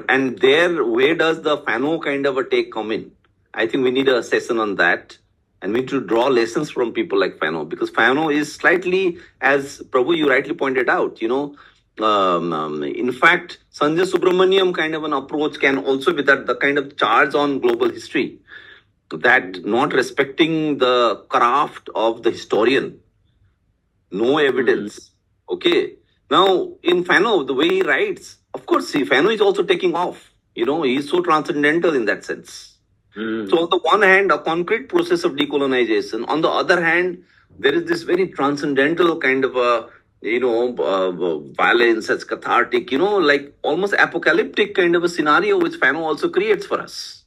and there, where does the Fanon kind of a take come in? I think we need a session on that, and we need to draw lessons from people like Fanon, because Fanon is slightly, as Prabhu you rightly pointed out, in fact, Sanjay Subramaniam kind of an approach can also be that the kind of charge on global history, that not respecting the craft of the historian, no evidence. Okay. Now, in Fanon, the way he writes, of course, Fanon is also taking off. He is so transcendental in that sense. So on the one hand, a concrete process of decolonization. On the other hand, there is this very transcendental kind of a violence as cathartic, like almost apocalyptic kind of a scenario which Fanon also creates for us.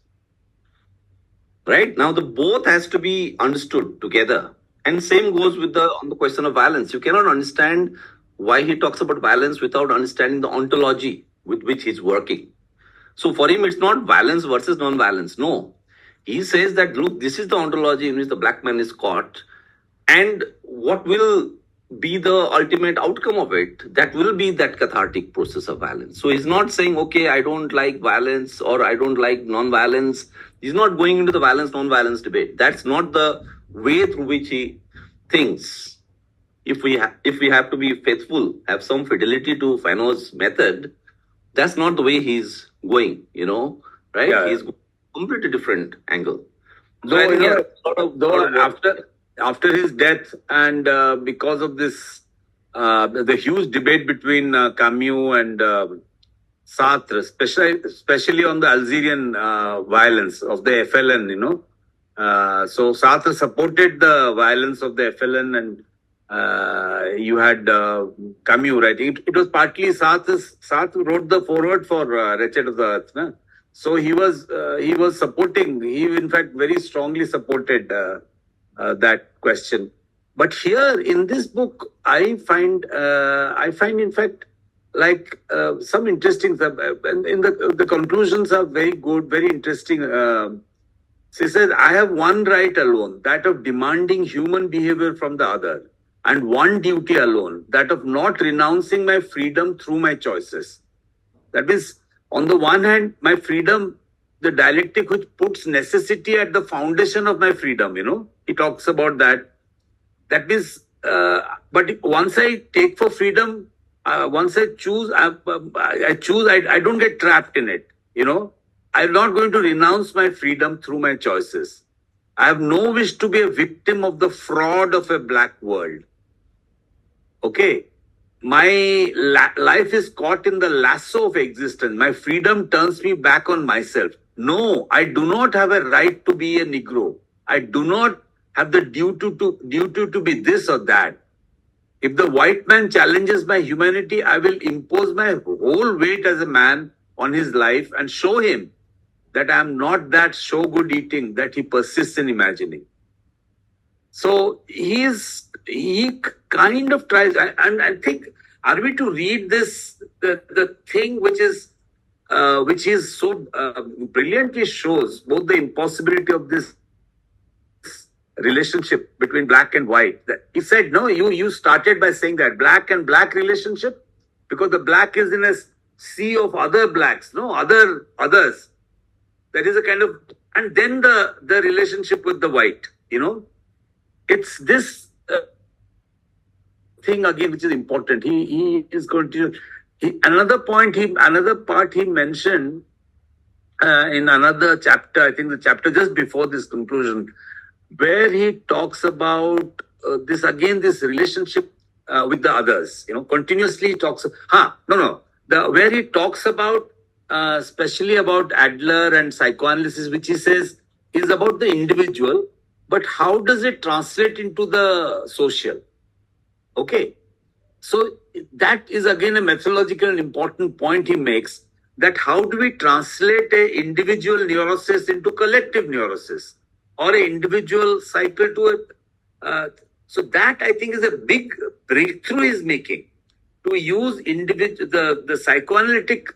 Right? Now, the both has to be understood together. And same goes with on the question of violence. You cannot understand why he talks about violence without understanding the ontology with which he's working. So for him, it's not violence versus non-violence. No. He says that, look, this is the ontology in which the black man is caught. And what will be the ultimate outcome of it? That will be that cathartic process of violence. So he's not saying, okay, I don't like violence or I don't like non-violence. He's not going into the violence, non-violence debate. That's not the way through which he thinks. If we have to be faithful, have some fidelity to Fanon's method, that's not the way he's going, right? Yeah. He's going a completely different angle. After his death, and because of this, the huge debate between Camus and Sartre, especially on the Algerian violence of the FLN, so Sartre supported the violence of the FLN, and you had Camus writing. It was partly Sartre wrote the foreword for Wretched of the Earth. No? So he was supporting. He in fact very strongly supported that question. But here in this book, I find in fact like some interesting stuff. And in the conclusions are very good, very interesting. She says, I have one right alone, that of demanding human behavior from the other, and one duty alone, that of not renouncing my freedom through my choices. That means, on the one hand, my freedom, the dialectic which puts necessity at the foundation of my freedom, he talks about that. That means, but once I take for freedom, once I choose, I don't get trapped in it, I'm not going to renounce my freedom through my choices. I have no wish to be a victim of the fraud of a black world. Okay. My life is caught in the lasso of existence. My freedom turns me back on myself. No, I do not have a right to be a Negro. I do not have the duty to be this or that. If the white man challenges my humanity, I will impose my whole weight as a man on his life and show him that I am not that so good eating that he persists in imagining. So he kind of tries, and I think, are we to read this, the thing which is so brilliantly shows both the impossibility of this relationship between black and white. He said, no, you started by saying that black and black relationship, because the black is in a sea of other blacks, no, others. There is a kind of, and then the relationship with the white, it's this thing again which is important. He is going to, another part he mentioned in another chapter, I think the chapter just before this conclusion, where he talks about this relationship with the others, continuously talks. Where he talks about, especially about Adler and psychoanalysis, which he says is about the individual, but how does it translate into the social? Okay. So that is again a methodological and important point he makes, that how do we translate a individual neurosis into collective neurosis, or an individual cycle to a... so that I think is a big breakthrough he's making, to use the psychoanalytic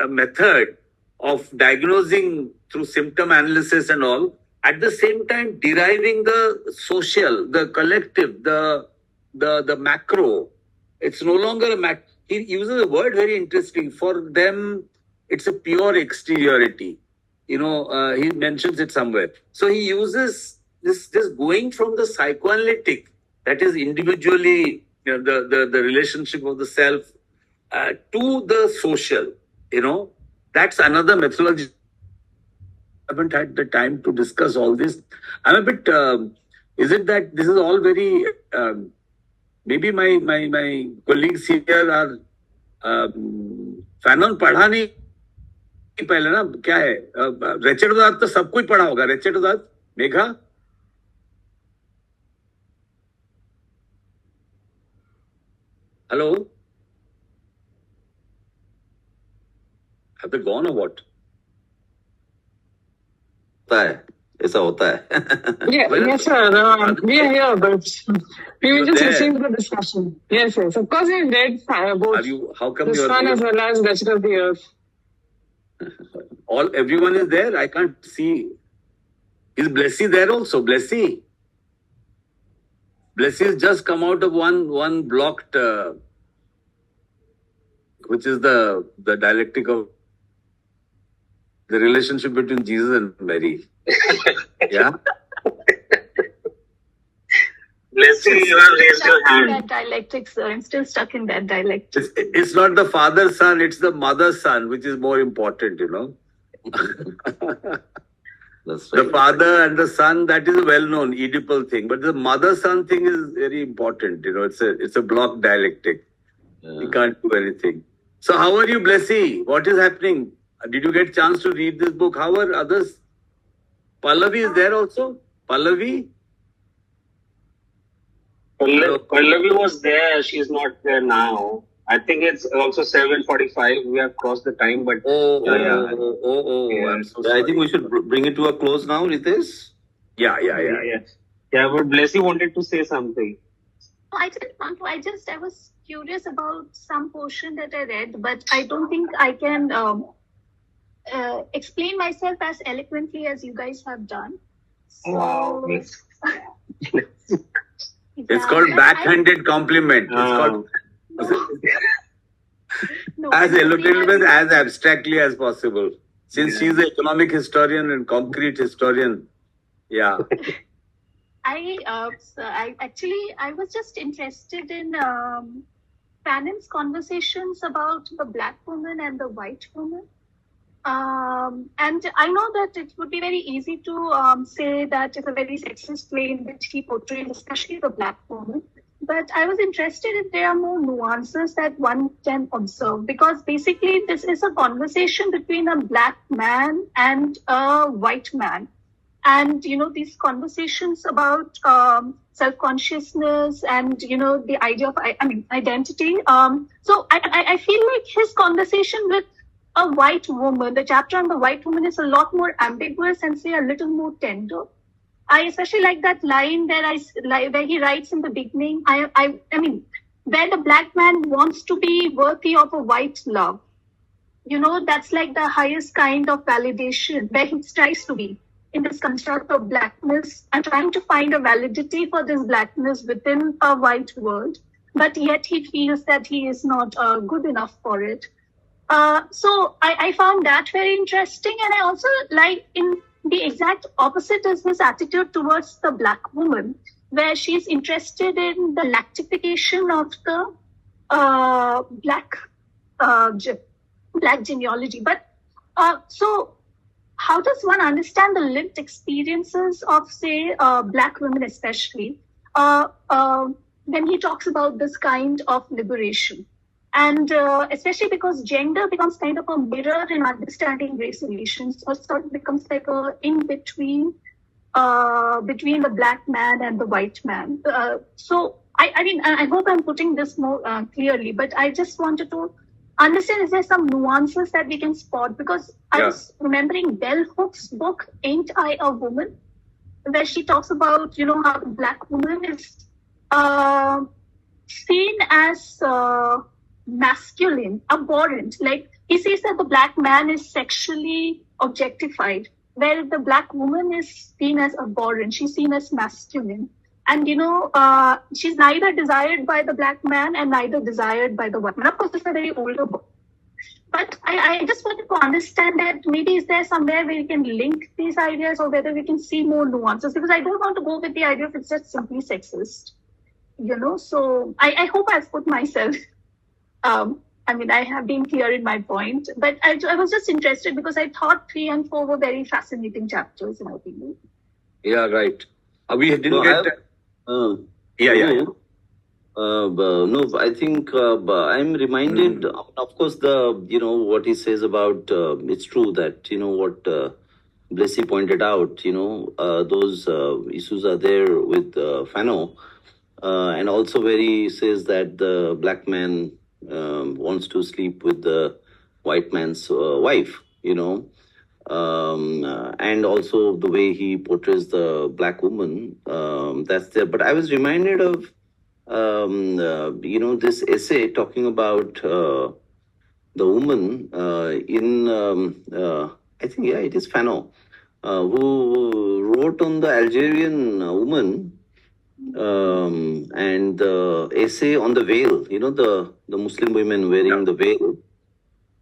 method of diagnosing through symptom analysis and all, at the same time deriving the social, the collective, the macro. It's no longer a he uses a word very interesting. For them, it's a pure exteriority. He mentions it somewhere. So he uses this going from the psychoanalytic, that is individually, the relationship of the self, to the social. That's another methodology. I haven't had the time to discuss all this. I'm a bit. Is it that this is all very? Maybe my colleagues here are. Fanon पढ़ा नहीं पहले ना, क्या है, wretched उदात तो सब कुछ पढ़ा होगा. रेचेड उदात, Megha, hello, have they gone or what? ऐसा होता है. Yes, sir. We are here, but we will just listen to the discussion. Yes. Of course, we've read both How come the sun as well as Rest of the Earth. Everyone is there. I can't see. Is Blessy there also? Blessy has just come out of one blocked, which is the dialectic of the relationship between Jesus and Mary. Yeah. Blessy, you have raised your hand. That dialectic, sir. I'm still stuck in that dialectic. It's not the father's son, it's the mother's son, which is more important, That's right. The father and the son, that is a well-known Oedipal thing. But the mother-son thing is very important. It's a block dialectic. Yeah. You can't do anything. So how are you, Blessy? What is happening? Did you get a chance to read this book? How are others? Pallavi is there also? Pallavi? Pallavi was there. She's not there now. I think it's also 7:45. We have crossed the time, but Yeah. I'm so sorry. I think we should bring it to a close now, Ritesh. Yeah. Yeah, but Blessy wanted to say something. I didn't want to. I was curious about some portion that I read, but I don't think I can explain myself as eloquently as you guys have done. So, Wow. It's called backhanded compliment. It's called No, as I don't eloquently, think as abstractly as possible. Since she's an economic historian and concrete historian. Yeah. I was just interested in Fanon's conversations about the black woman and the white woman. And I know that it would be very easy to say that it's a very sexist way in which he portrays, especially the black woman. But I was interested if there are more nuances that one can observe, because basically this is a conversation between a black man and a white man. and these conversations about self-consciousness and the idea of identity. So I feel like his conversation with a white woman, the chapter on the white woman, is a lot more ambiguous and say a little more tender. I especially like that line where he writes in the beginning. I mean, where the black man wants to be worthy of a white love. That's like the highest kind of validation, where he strives to be in this construct of blackness and trying to find a validity for this blackness within a white world, but yet he feels that he is not good enough for it. So I found that very interesting, and I also like in the exact opposite is his attitude towards the black woman, where she's interested in the lactification of the black genealogy. But so how does one understand the lived experiences of, say, black women, especially when he talks about this kind of liberation? And especially because gender becomes kind of a mirror in understanding race relations, or sort of becomes like a in between between the black man and the white man. So I mean, I hope I'm putting this more clearly, but I just wanted to understand, is there some nuances that we can spot? Because I was remembering Bell Hook's book, Ain't I a Woman? Where she talks about, how the black woman is seen as masculine, abhorrent. Like, he says that the black man is sexually objectified, where the black woman is seen as abhorrent. She's seen as masculine. And, she's neither desired by the black man and neither desired by the white man. Of course, this is a very older book. But I just wanted to understand that maybe is there somewhere where we can link these ideas, or whether we can see more nuances, because I don't want to go with the idea of it's just simply sexist. So I hope I've put myself, I have been clear in my point, but I was just interested because I thought 3 and 4 were very fascinating chapters, in my opinion. Yeah, right. We didn't get... No, I think I'm reminded, of course, what he says about, it's true that, what Blessy pointed out, those issues are there with Fanon. And also where he says that the black man wants to sleep with the white man's wife, and also the way he portrays the black woman, that's there. But I was reminded of, this essay talking about the woman I think, it is Fanon, who wrote on the Algerian woman, and the essay on the veil, the Muslim women wearing the veil.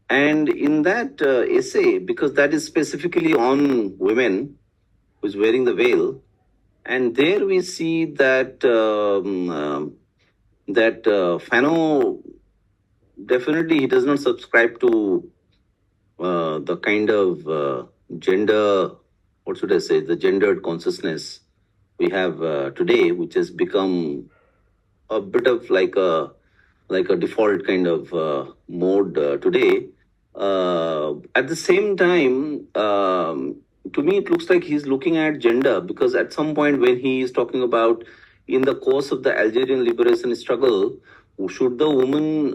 And in that essay, because that is specifically on women who's wearing the veil, and there we see that Fanon, definitely he does not subscribe to the kind of gender, what should I say, the gendered consciousness we have today, which has become a bit of like a default kind of mode today. At the same time, to me, it looks like he's looking at gender, because at some point when he is talking about in the course of the Algerian liberation struggle, should the woman,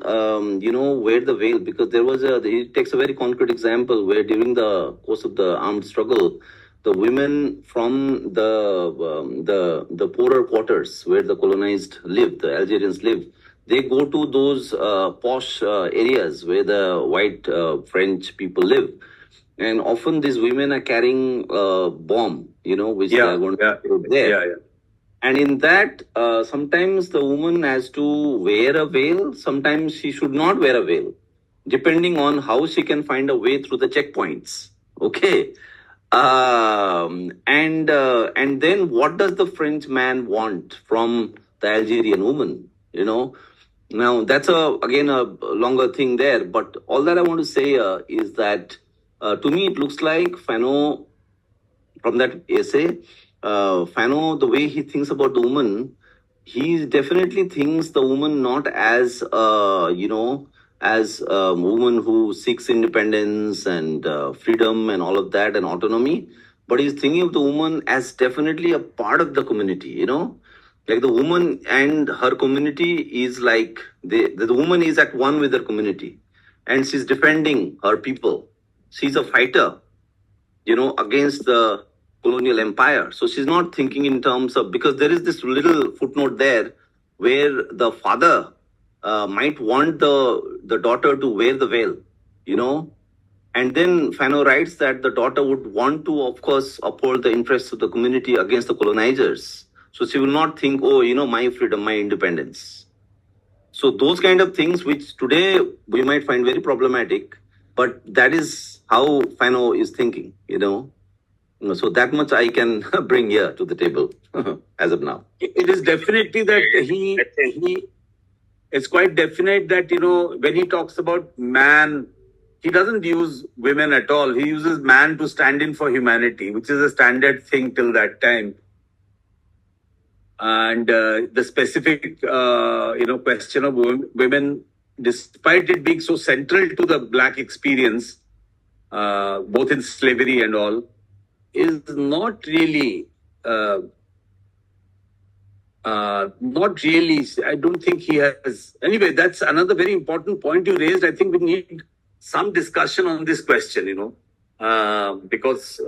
wear the veil? Because he takes a very concrete example where during the course of the armed struggle, the women from the poorer quarters where the colonized live, the Algerians live, they go to those posh areas where the white French people live. And often these women are carrying a bomb, which they are going to put there. And in that, sometimes the woman has to wear a veil, sometimes she should not wear a veil, depending on how she can find a way through the checkpoints. Okay. And then what does the French man want from the Algerian woman? Now that's again a longer thing there. But all that I want to say is that to me it looks like Fanon, from that essay, Fanon, the way he thinks about the woman, he definitely thinks the woman not as as a woman who seeks independence and freedom and all of that and autonomy, but he's thinking of the woman as definitely a part of the community, you know? Like the woman and her community is like, the woman is at one with her community and she's defending her people. She's a fighter, you know, against the colonial empire. So she's not thinking in terms of, because there is this little footnote there where the father might want the daughter to wear the veil, you know. And then Fanon writes that the daughter would want to, of course, uphold the interests of the community against the colonizers. So she will not think, oh, you know, my freedom, my independence. So those kind of things which today we might find very problematic, but that is how Fanon is thinking, you know. So that much I can bring here to the table as of now. It is definitely that it's quite definite that, you know, when he talks about man, he doesn't use women at all. He uses man to stand in for humanity, which is a standard thing till that time. And the specific, question of women, despite it being so central to the black experience, both in slavery and all, is not really, I don't think he has. Anyway, that's another very important point you raised. I think we need some discussion on this question, you know, because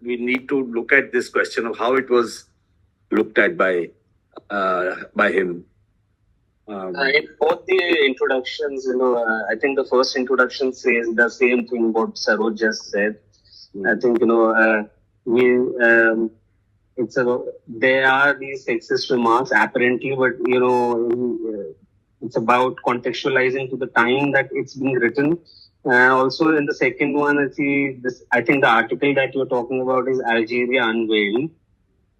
we need to look at this question of how it was looked at by him. In both the introductions, you know, I think the first introduction says the same thing what Saroj just said. I think, you know, there are these sexist remarks apparently, but, you know, it's about contextualizing to the time that it's being written. Also in the second one, I think the article that you're talking about is Algeria Unveiled,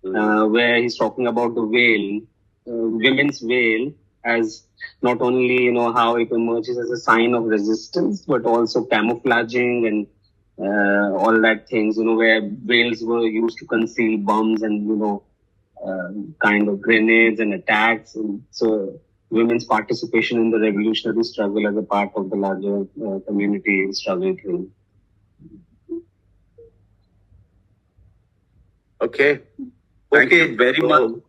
where he's talking about the veil, women's veil, as not only, you know, how it emerges as a sign of resistance, but also camouflaging and all that things, you know, where veils were used to conceal bombs and, you know, kind of grenades and attacks. And so women's participation in the revolutionary struggle as a part of the larger community struggle thing. Okay. Thank you very much.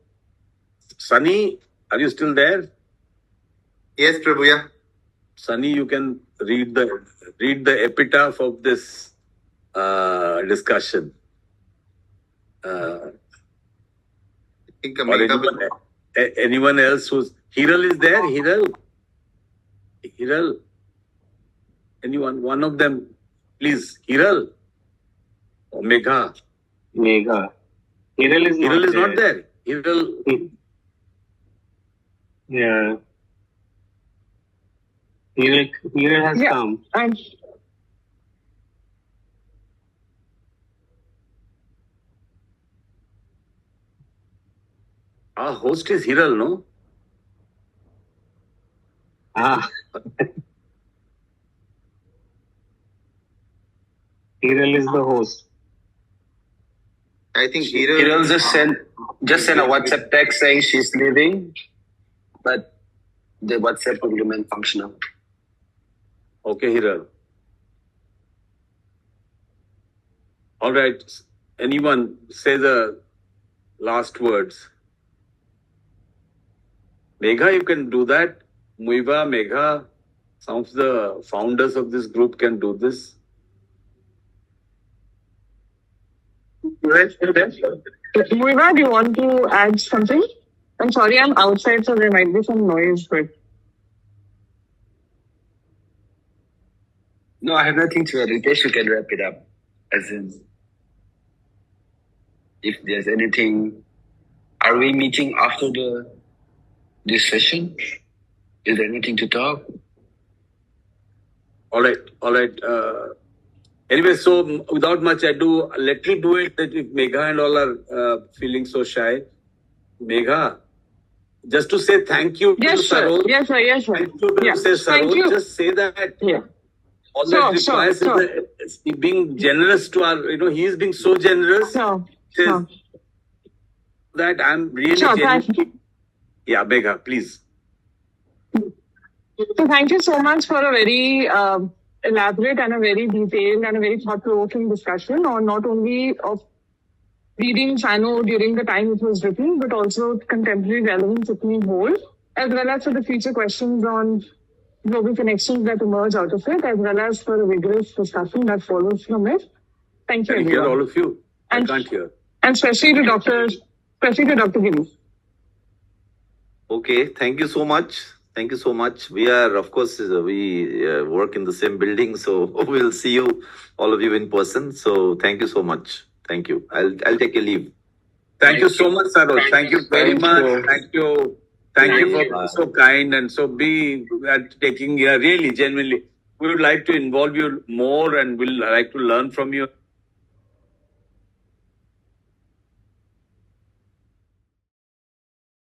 Sunny, are you still there? Yes, Prabhu, yeah. Sunny, you can read the epitaph of this discussion. I think anyone else who's... Hiral is there? Hiral? Anyone? One of them, please. Hiral? Or Megha? Megha. Hiral is not there. Hiral... Yeah. Hiral has come. Our host is Hiral, no? Hiral is the host. I think Hiral just sent a WhatsApp text saying she's leaving, but the WhatsApp will remain functional. Okay, Hiral. All right. Anyone say the last words? Megha, you can do that. Muiva, Megha, some of the founders of this group can do this. Muiva, do you want to add something? I'm sorry, I'm outside, so there might be some noise, but... No, I have nothing to add. Ritesh, you can wrap it up. As in, if there's anything, are we meeting after this session? Is there anything to talk? All right. Anyway, so without much ado, let me do it. That if Megha and all are feeling so shy, Megha, just to say thank you to Saroj. Yes, sir. Thank you to say Saroj. Just say that. Yeah. All that requires is being generous to our, you know, he is being so generous. That I'm really thank you. Yeah, Megha, please. So thank you so much for a very elaborate and a very detailed and a very thought-provoking discussion on not only of reading Fanon during the time it was written, but also contemporary relevance it may hold, as well as for the future questions on global connections that emerge out of it, as well as for a vigorous discussion that follows from it. Thank you, I hear everyone. all of you. And- I can't hear. And especially to Dr. Giri. Okay, thank you so much. Thank you so much. We are, of course, we work in the same building, so we'll see you, all of you, in person. So thank you so much. Thank you. I'll take a leave. Thank you so much, Saroj. Thank you very Thank much. you. Thank you. Thank you for Thank being so kind and so taking really genuinely. We would like to involve you more and we'll like to learn from you.